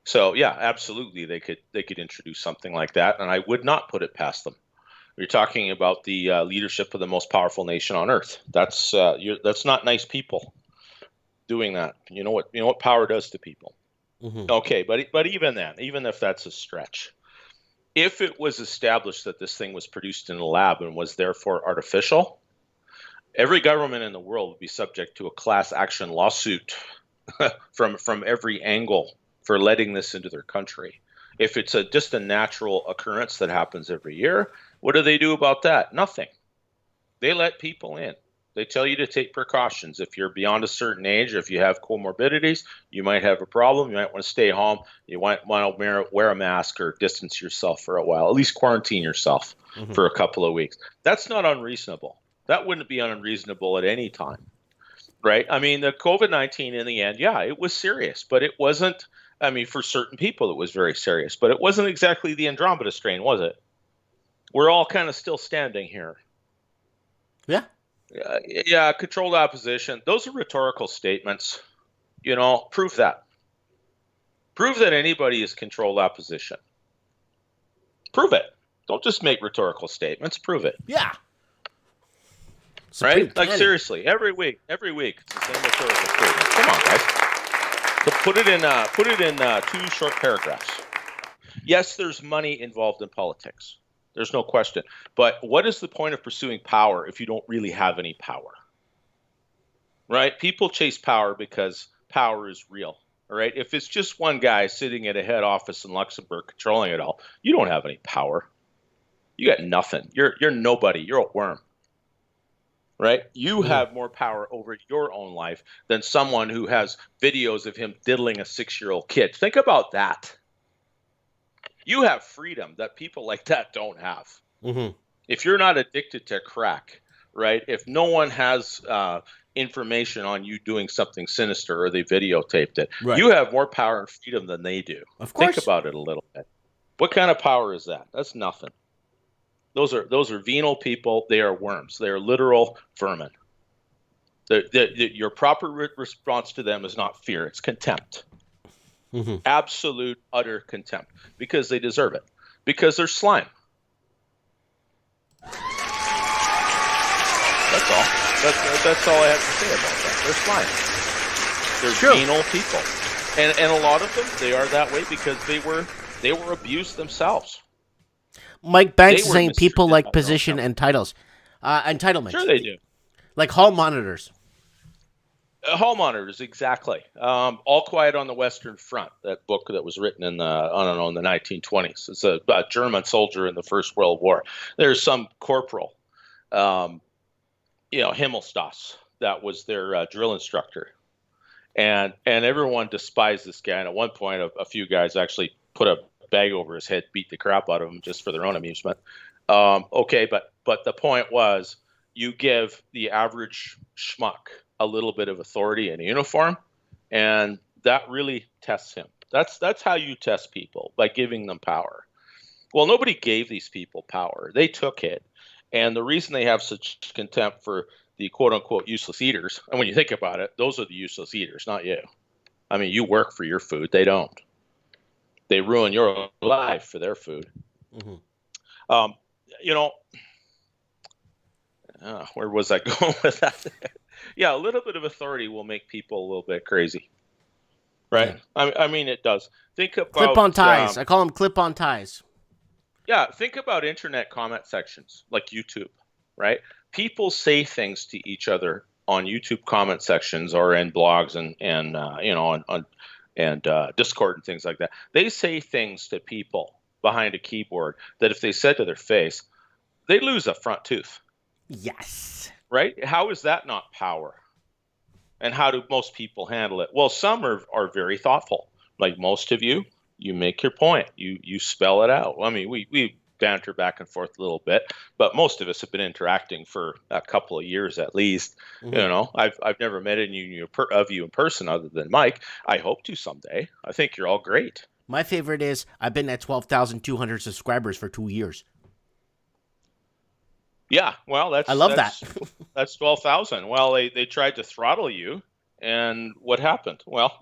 So yeah, absolutely, they could introduce something like that, and I would not put it past them. You're talking about the leadership of the most powerful nation on earth. That's not nice people doing that. You know what power does to people. Mm-hmm. Okay, but even then, even if that's a stretch, if it was established that this thing was produced in a lab and was therefore artificial, every government in the world would be subject to a class action lawsuit from every angle for letting this into their country. If it's just a natural occurrence that happens every year, what do they do about that? Nothing. They let people in. They tell you to take precautions. If you're beyond a certain age, if you have comorbidities, you might have a problem. You might want to stay home. You might want to wear a mask or distance yourself for a while. At least quarantine yourself for a couple of weeks. That's not unreasonable. That wouldn't be unreasonable at any time, right? I mean, the COVID-19 in the end, yeah, it was serious, but it wasn't. I mean, for certain people, it was very serious, but it wasn't exactly the Andromeda strain, was it? We're all kind of still standing here. Yeah. Yeah, controlled opposition. Those are rhetorical statements. Prove that. Prove that anybody is controlled opposition. Prove it. Don't just make rhetorical statements. Prove it. Yeah. Right? Like, seriously, every week, it's the same rhetorical statement. Come on, guys. So put it in 2 short paragraphs. Yes, there's money involved in politics. There's no question. But what is the point of pursuing power if you don't really have any power? Right? People chase power because power is real. All right? If it's just one guy sitting at a head office in Luxembourg controlling it all, you don't have any power. You got nothing. You're nobody. You're a worm. Right? You have more power over your own life than someone who has videos of him diddling a 6-year-old kid. Think about that. You have freedom that people like that don't have. Mm-hmm. If you're not addicted to crack, right? If no one has information on you doing something sinister or they videotaped it, right, you have more power and freedom than they do. Of course. Think about it a little bit. What kind of power is that? That's nothing. Those are venal people. They are worms. They are literal vermin. Your proper response to them is not fear. It's contempt. Mm-hmm. Absolute, utter contempt. Because they deserve it. Because they're slime. That's all. That's all I have to say about that. They're slime. They're venal people. And a lot of them, they are that way because they were abused themselves. Mike Banks is were saying people mistreated like by position and titles, entitlement. Sure, they do. Like hall monitors. Hall monitors, exactly. All Quiet on the Western Front, that book that was written in the 1920s. It's a German soldier in the First World War. There's some corporal, Himmelstoss, that was their drill instructor, and everyone despised this guy. And at one point, a few guys actually put a bag over his head, beat the crap out of him just for their own amusement. Okay, but the point was, you give the average schmuck a little bit of authority in a uniform, and that really tests him. That's how you test people, by giving them power. Well, nobody gave these people power. They took it. And the reason they have such contempt for the quote-unquote useless eaters, and when you think about it, those are the useless eaters, not you. I mean, you work for your food. They don't. They ruin your life for their food. Mm-hmm. Where was I going with that? Yeah, a little bit of authority will make people a little bit crazy, right? Yeah. I mean, it does. Think about clip-on ties. I call them clip-on ties. Yeah, think about internet comment sections like YouTube, right? People say things to each other on YouTube comment sections or in blogs and Discord and things like that. They say things to people behind a keyboard that if they said to their face, they lose a front tooth. Yes. Right? How is that not power? And how do most people handle it? Well, some are very thoughtful. Like most of you, you make your point. You spell it out. I mean, we banter back and forth a little bit, but most of us have been interacting for a couple of years at least. Mm-hmm. I've never met any of you in person other than Mike. I hope to someday. I think you're all great. My favorite is I've been at 12,200 subscribers for 2 years. Yeah, well, I love that. That's 12,000. Well, they tried to throttle you, and what happened? Well,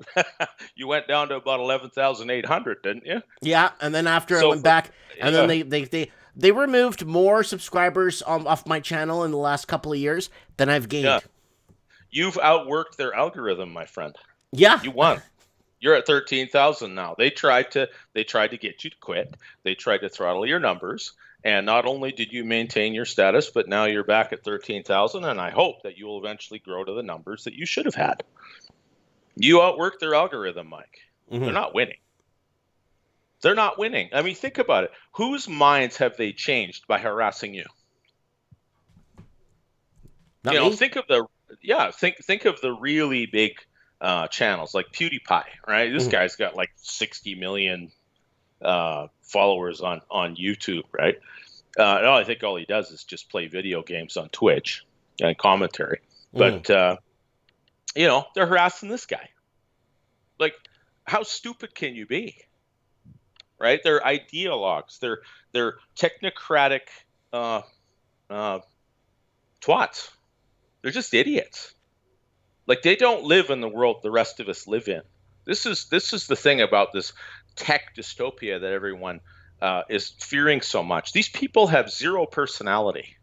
you went down to about 11,800, didn't you? Yeah, and then after I went back, and then they removed more subscribers off my channel in the last couple of years than I've gained. Yeah. You've outworked their algorithm, my friend. Yeah, you won. You're at 13,000 now. They tried to get you to quit. They tried to throttle your numbers. And not only did you maintain your status, but now you're back at 13,000, and I hope that you will eventually grow to the numbers that you should have had. You outworked their algorithm, Mike. Mm-hmm. They're not winning. They're not winning. I mean, think about it. Whose minds have they changed by harassing you? Not me. Think of the really big channels like PewDiePie, right? This guy's got like 60 million followers on YouTube, right? I think all he does is just play video games on Twitch and commentary. But they're harassing this guy. Like, how stupid can you be? Right? They're ideologues. They're technocratic twats. They're just idiots. Like, they don't live in the world the rest of us live in. This is the thing about this tech dystopia that everyone is fearing so much. These people have zero personality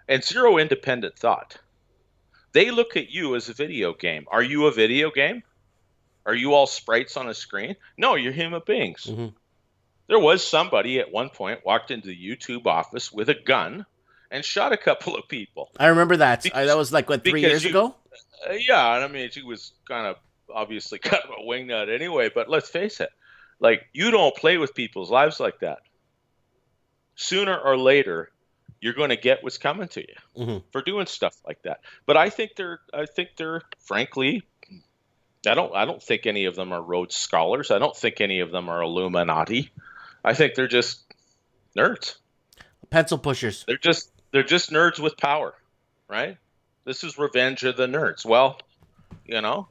and zero independent thought. They look at you as a video game. Are you a video game? Are you all sprites on a screen? No, you're human beings. Mm-hmm. There was somebody at one point walked into the YouTube office with a gun and shot a couple of people. I remember that. That was like, 3 years ago? Yeah, and I mean, she was kind of obviously kind of a wingnut anyway, but let's face it. Like, you don't play with people's lives like that. Sooner or later, you're going to get what's coming to you for doing stuff like that. But I think they're frankly, I don't think any of them are Rhodes Scholars. I don't think any of them are Illuminati. I think they're just nerds. Pencil pushers. They're just nerds with power, right? This is Revenge of the Nerds. Well,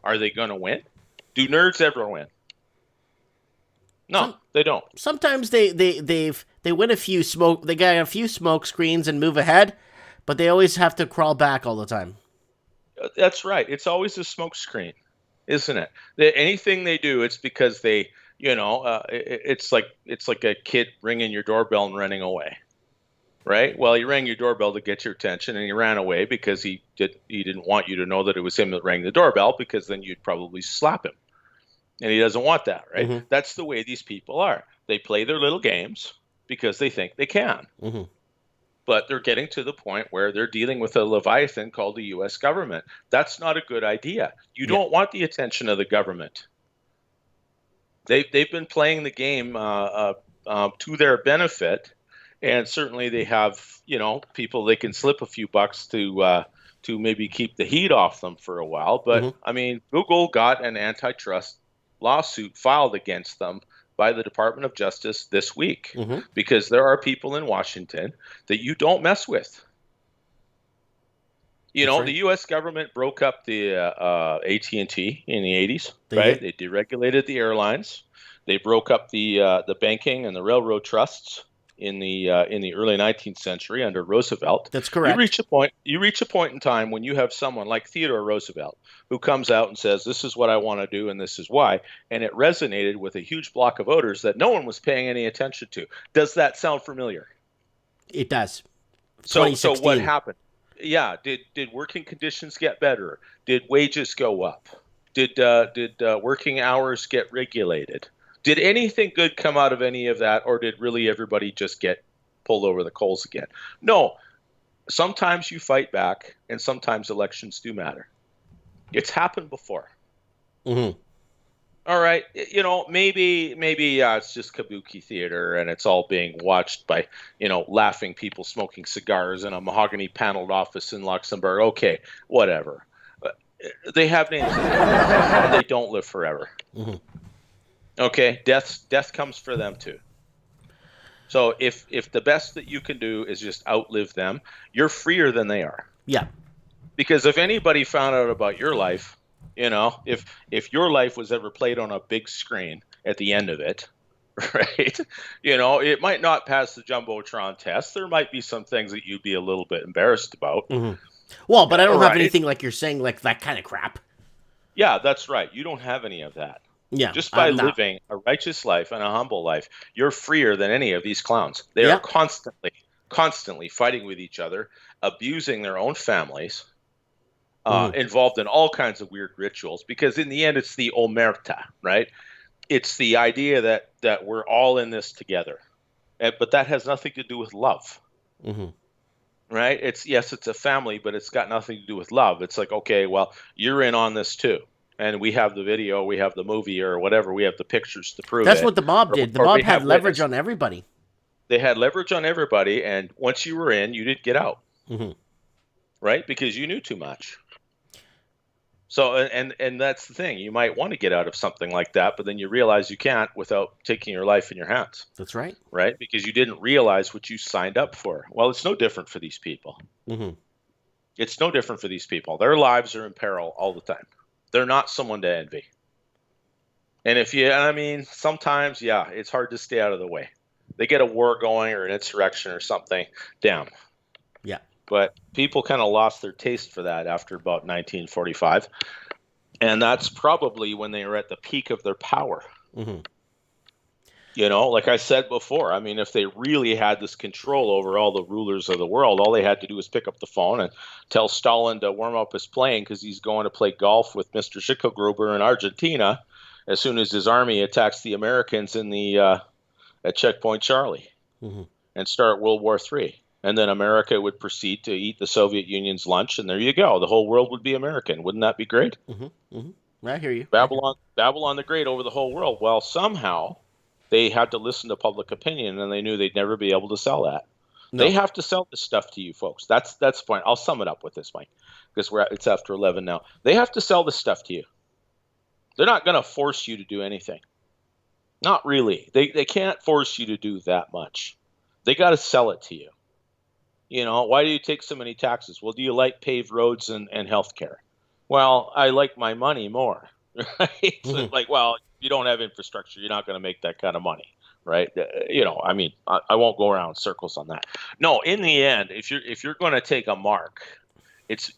are they going to win? Do nerds ever win? No, they don't. Sometimes they win a few smoke. They get a few smoke screens and move ahead, but they always have to crawl back all the time. That's right. It's always a smoke screen, isn't it? Anything they do, it's because they, it's like a kid ringing your doorbell and running away, right? Well, he rang your doorbell to get your attention, and he ran away because he didn't want you to know that it was him that rang the doorbell, because then you'd probably slap him. And he doesn't want that, right? Mhm. That's the way these people are. They play their little games because they think they can. Mhm. But they're getting to the point where they're dealing with a leviathan called the U.S. government. That's not a good idea. You don't want the attention of the government. They've been playing the game to their benefit, and certainly they have people they can slip a few bucks to maybe keep the heat off them for a while. But I mean, Google got an antitrust lawsuit filed against them by the Department of Justice this week because there are people in Washington that you don't mess with. The U.S. government broke up the AT&T in the 80s, right? They deregulated the airlines. They broke up the banking and the railroad trusts in the early 19th century under Roosevelt. That's correct. You reach a point in time when you have someone like Theodore Roosevelt who comes out and says, "This is what I want to do, and this is why," and it resonated with a huge block of voters that no one was paying any attention to. Does that sound familiar? It does. So what happened? Yeah, did working conditions get better? Did wages go up? Did working hours get regulated? Did anything good come out of any of that, or did really everybody just get pulled over the coals again? No. Sometimes you fight back, and sometimes elections do matter. It's happened before. Mm-hmm. All right, maybe it's just kabuki theater, and it's all being watched by laughing people smoking cigars in a mahogany paneled office in Luxembourg. Okay, whatever. They have names, and they don't live forever. Mm-hmm. Okay, death comes for them too. So if the best that you can do is just outlive them, you're freer than they are. Yeah. Because if anybody found out about your life, if your life was ever played on a big screen at the end of it, right? It might not pass the Jumbotron test. There might be some things that you'd be a little bit embarrassed about. Mm-hmm. Well, but I don't have anything like you're saying, like that kind of crap. Yeah, that's right. You don't have any of that. Yeah. Just by living a righteous life and a humble life, you're freer than any of these clowns. They are constantly fighting with each other, abusing their own families, involved in all kinds of weird rituals, because in the end, it's the omerta, right? It's the idea that we're all in this together. But that has nothing to do with love. Mm-hmm. Right? It's a family, but it's got nothing to do with love. It's like, okay, well, you're in on this too. And we have the video, we have the movie, or whatever. We have the pictures to prove That's it. what the mob did. The mob had leverage on everybody. They had leverage on everybody, and once you were in, you didn't get out. Mm-hmm. Right? Because you knew too much. So, and that's the thing. You might want to get out of something like that, but then you realize you can't without taking your life in your hands. That's right. Right? Because you didn't realize what you signed up for. Well, it's no different for these people. Mm-hmm. It's no different for these people. Their lives are in peril all the time. They're not someone to envy. And sometimes, it's hard to stay out of the way. They get a war going or an insurrection or something, damn. Yeah. But people kind of lost their taste for that after about 1945. And that's probably when they were at the peak of their power. Mm-hmm. Like I said before, if they really had this control over all the rulers of the world, all they had to do was pick up the phone and tell Stalin to warm up his plane because he's going to play golf with Mr. Schicklgruber in Argentina as soon as his army attacks the Americans at Checkpoint Charlie and start World War III. And then America would proceed to eat the Soviet Union's lunch, and there you go. The whole world would be American. Wouldn't that be great? Mm-hmm. Mm-hmm. I hear you. Babylon the Great over the whole world. Well, somehow they had to listen to public opinion, and they knew they'd never be able to sell that. No. They have to sell this stuff to you folks. That's the point. I'll sum it up with this, Mike, because it's after 11 now. They have to sell this stuff to you. They're not going to force you to do anything. Not really. They can't force you to do that much. They got to sell it to you. Why do you take so many taxes? Well, do you like paved roads and health care? Well, I like my money more. Right? Mm-hmm. Like, well, you don't have infrastructure. You're not going to make that kind of money. Right? I won't go around in circles on that. No, in the end, if you're going to take a mark,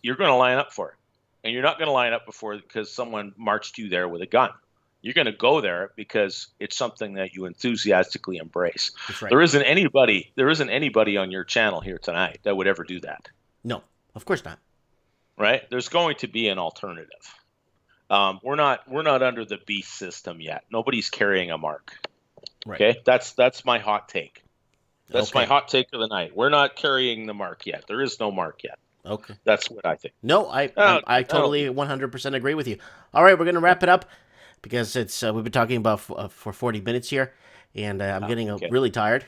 you're going to line up for it. And you're not going to line up because someone marched you there with a gun. You're going to go there because it's something that you enthusiastically embrace. That's right. There isn't anybody on your channel here tonight that would ever do that. No, of course not. Right? There's going to be an alternative. We're not under the beast system yet. Nobody's carrying a mark. Right. Okay, that's my hot take. That's my Okay. hot take of the night. We're not carrying the mark yet. There is no mark yet. Okay. That's what I think. No, I totally 100% agree with you. All right, we're gonna wrap it up because it's we've been talking about for 40 minutes here, and I'm getting really tired.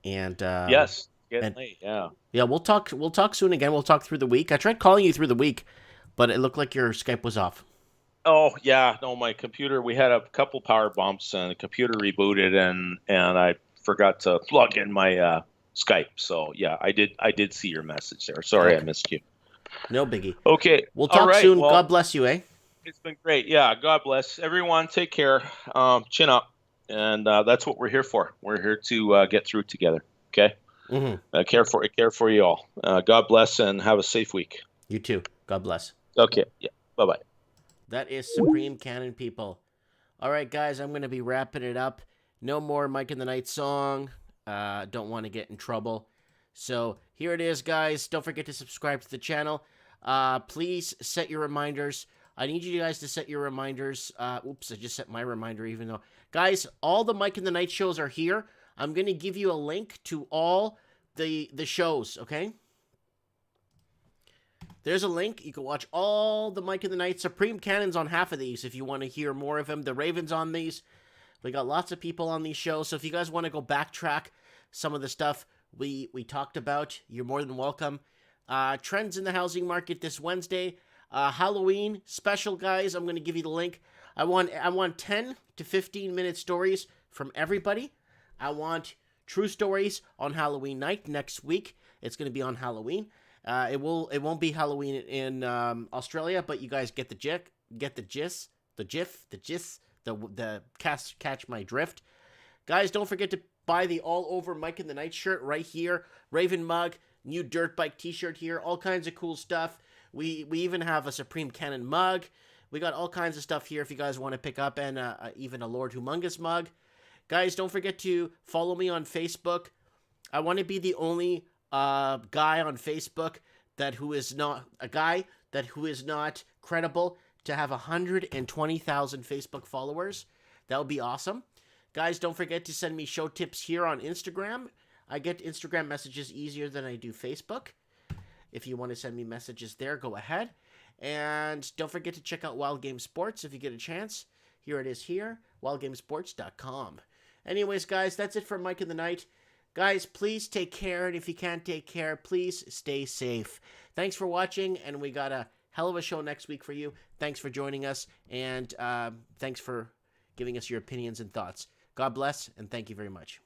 And yes, getting and, late. Yeah. Yeah, we'll talk soon again. We'll talk through the week. I tried calling you through the week, but it looked like your Skype was off. Oh yeah, no, my computer. We had a couple power bumps, and the computer rebooted, and I forgot to plug in my Skype. So yeah, I did see your message there. Sorry, I missed you. No biggie. Okay, we'll talk soon. Well, God bless you, eh? It's been great. Yeah, God bless everyone. Take care. Chin up, and that's what we're here for. We're here to get through it together. Okay. Mm-hmm. Care for you all. God bless and have a safe week. You too. God bless. Okay. Yeah. Bye bye. That is Supreme Cannon, people. All right, guys, I'm going to be wrapping it up. No more Mike in the Night song. Don't want to get in trouble. So here it is, guys. Don't forget to subscribe to the channel. Please set your reminders. I need you guys to set your reminders. Oops, I just set my reminder even though. Guys, all the Mike in the Night shows are here. I'm going to give you a link to all the shows, okay? There's a link. You can watch all the Mike in the Night. Supreme Cannon's on half of these if you want to hear more of him. The Raven's on these. We got lots of people on these shows. So if you guys want to go backtrack some of the stuff we talked about, you're more than welcome. Trends in the housing market this Wednesday. Halloween special, guys. I'm going to give you the link. I want 10 to 15 minute stories from everybody. I want true stories on Halloween night next week. It's going to be on Halloween. It won't be Halloween in Australia, but you guys get the gist, catch my drift. Guys, don't forget to buy the all over Mike in the Night shirt right here. Raven mug, new dirt bike t-shirt here, all kinds of cool stuff. We even have a Supreme Cannon mug. We got all kinds of stuff here if you guys want to pick up, and even a Lord Humongous mug. Guys, don't forget to follow me on Facebook. I want to be the only guy on Facebook who is not credible to have 120,000 Facebook followers. That would be awesome. Guys, don't forget to send me show tips here on Instagram. I get Instagram messages easier than I do Facebook. If you want to send me messages there, go ahead. And don't forget to check out Wild Game Sports if you get a chance. Here it is here, wildgamesports.com. Anyways, guys, that's it for Mike in the Night. Guys, please take care, and if you can't take care, please stay safe. Thanks for watching, and we got a hell of a show next week for you. Thanks for joining us, and thanks for giving us your opinions and thoughts. God bless, and thank you very much.